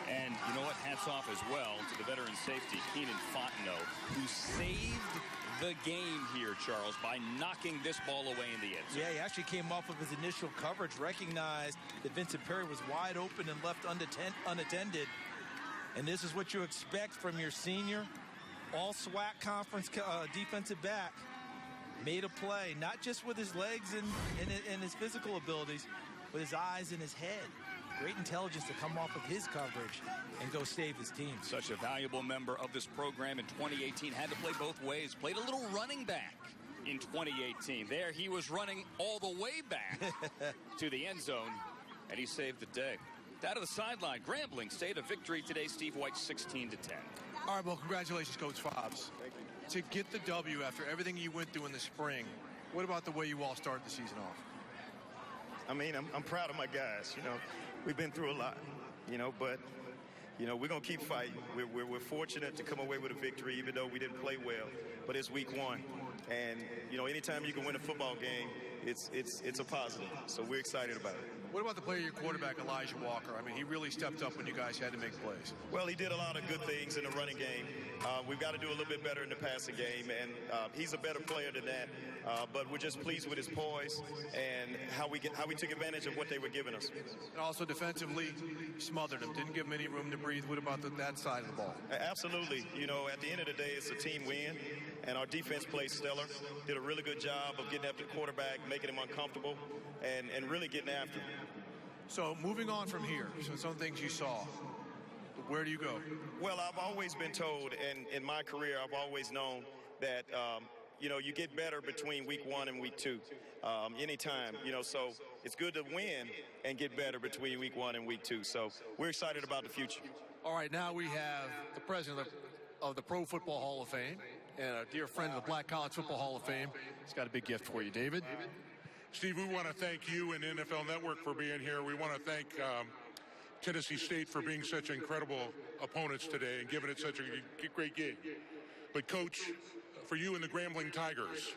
And you know what? Hats off as well to the veteran safety, Keenan Fontenot, who saved the game here, Charles, by knocking this ball away in the end zone. Yeah, he actually came off of his initial coverage, recognized that Vincent Perry was wide open and left unattended. And this is what you expect from your senior all-SWAC conference defensive back. Made a play, not just with his legs and his physical abilities, but his eyes and his head. Great intelligence to come off of his coverage and go save his team. Such a valuable member of this program in 2018. Had to play both ways. Played a little running back in 2018. There he was running all the way back to the end zone, and he saved the day. Out of the sideline, Grambling State, a victory today. Steve White, 16-10. All right, well, congratulations, Coach Fobbs. To get the W after everything you went through in the spring, what about the way you all started the season off? I mean, I'm proud of my guys. You know, we've been through a lot, but, we're going to keep fighting. We're fortunate to come away with a victory, even though we didn't play well. But it's week 1. And, anytime you can win a football game, it's a positive. So we're excited about it. What about the player, your quarterback, Elijah Walker? I mean, he really stepped up when you guys had to make plays. Well, he did a lot of good things in the running game. We've got to do a little bit better in the passing game, and he's a better player than that. But we're just pleased with his poise and how we took advantage of what they were giving us. And also defensively, smothered him, didn't give him any room to breathe. What about that side of the ball? Absolutely. At the end of the day, it's a team win, and our defense played stellar. Did a really good job of getting after the quarterback, making him uncomfortable, and really getting after him. So moving on from here, so some things you saw, where do you go? Well, I've always been told, and in my career, I've always known that, you get better between week 1 and week 2, anytime, so it's good to win and get better between week 1 and week 2. So we're excited about the future. All right, now we have the president of the Pro Football Hall of Fame and a dear friend of the Black College Football Hall of Fame. He's got a big gift for you, David. Steve, we want to thank you and NFL Network for being here. We want to thank Tennessee State for being such incredible opponents today and giving it such a great game. But, Coach, for you and the Grambling Tigers,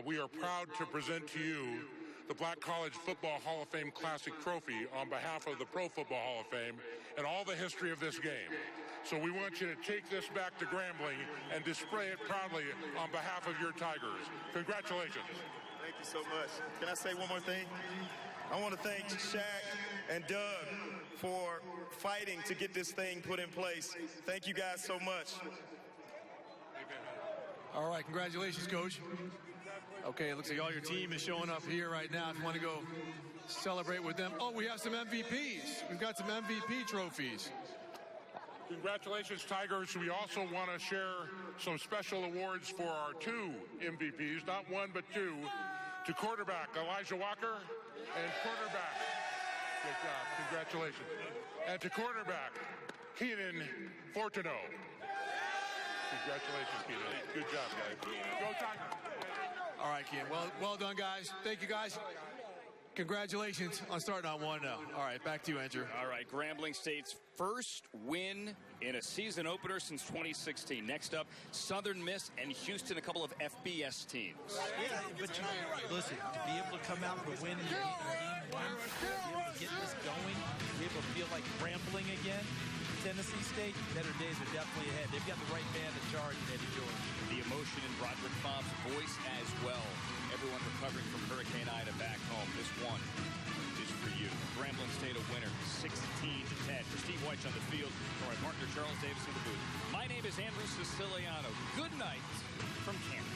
we are proud to present to you the Black College Football Hall of Fame Classic Trophy on behalf of the Pro Football Hall of Fame and all the history of this game. So we want you to take this back to Grambling and display it proudly on behalf of your Tigers. Congratulations. Thank you so much. Can I say one more thing? I want to thank Shaq and Doug for fighting to get this thing put in place. Thank you guys so much. All right, congratulations, Coach. Okay, it looks like all your team is showing up here right now. If you want to go celebrate with them. Oh, we have some MVPs. We've got some MVP trophies. Congratulations, Tigers. We also want to share some special awards for our 2 MVPs, not 1 but 2. To quarterback, Elijah Walker. And quarterback, good job, congratulations. And to quarterback, Keenan Fortuno. Congratulations, Keenan. Good job, guys. Go Tigers. All right, Keenan. Well done, guys. Thank you, guys. Congratulations on starting on 1-0. All right, back to you, Andrew. All right, Grambling State's first win in a season opener since 2016. Next up, Southern Miss and Houston, a couple of FBS teams. Yeah, but listen, to be able to come out with a win in game one, to be able to get this going, to be able to feel like Grambling again, Tennessee State, better days are definitely ahead. They've got the right man in charge in Eddie George. The emotion in Broderick Fobb's voice as well. Everyone recovering from Hurricane Ida back home. This one is for you. Grambling State a winner, 16-10. For Steve White on the field, for my partner Charles Davis in the booth. My name is Andrew Siciliano. Good night from Canton.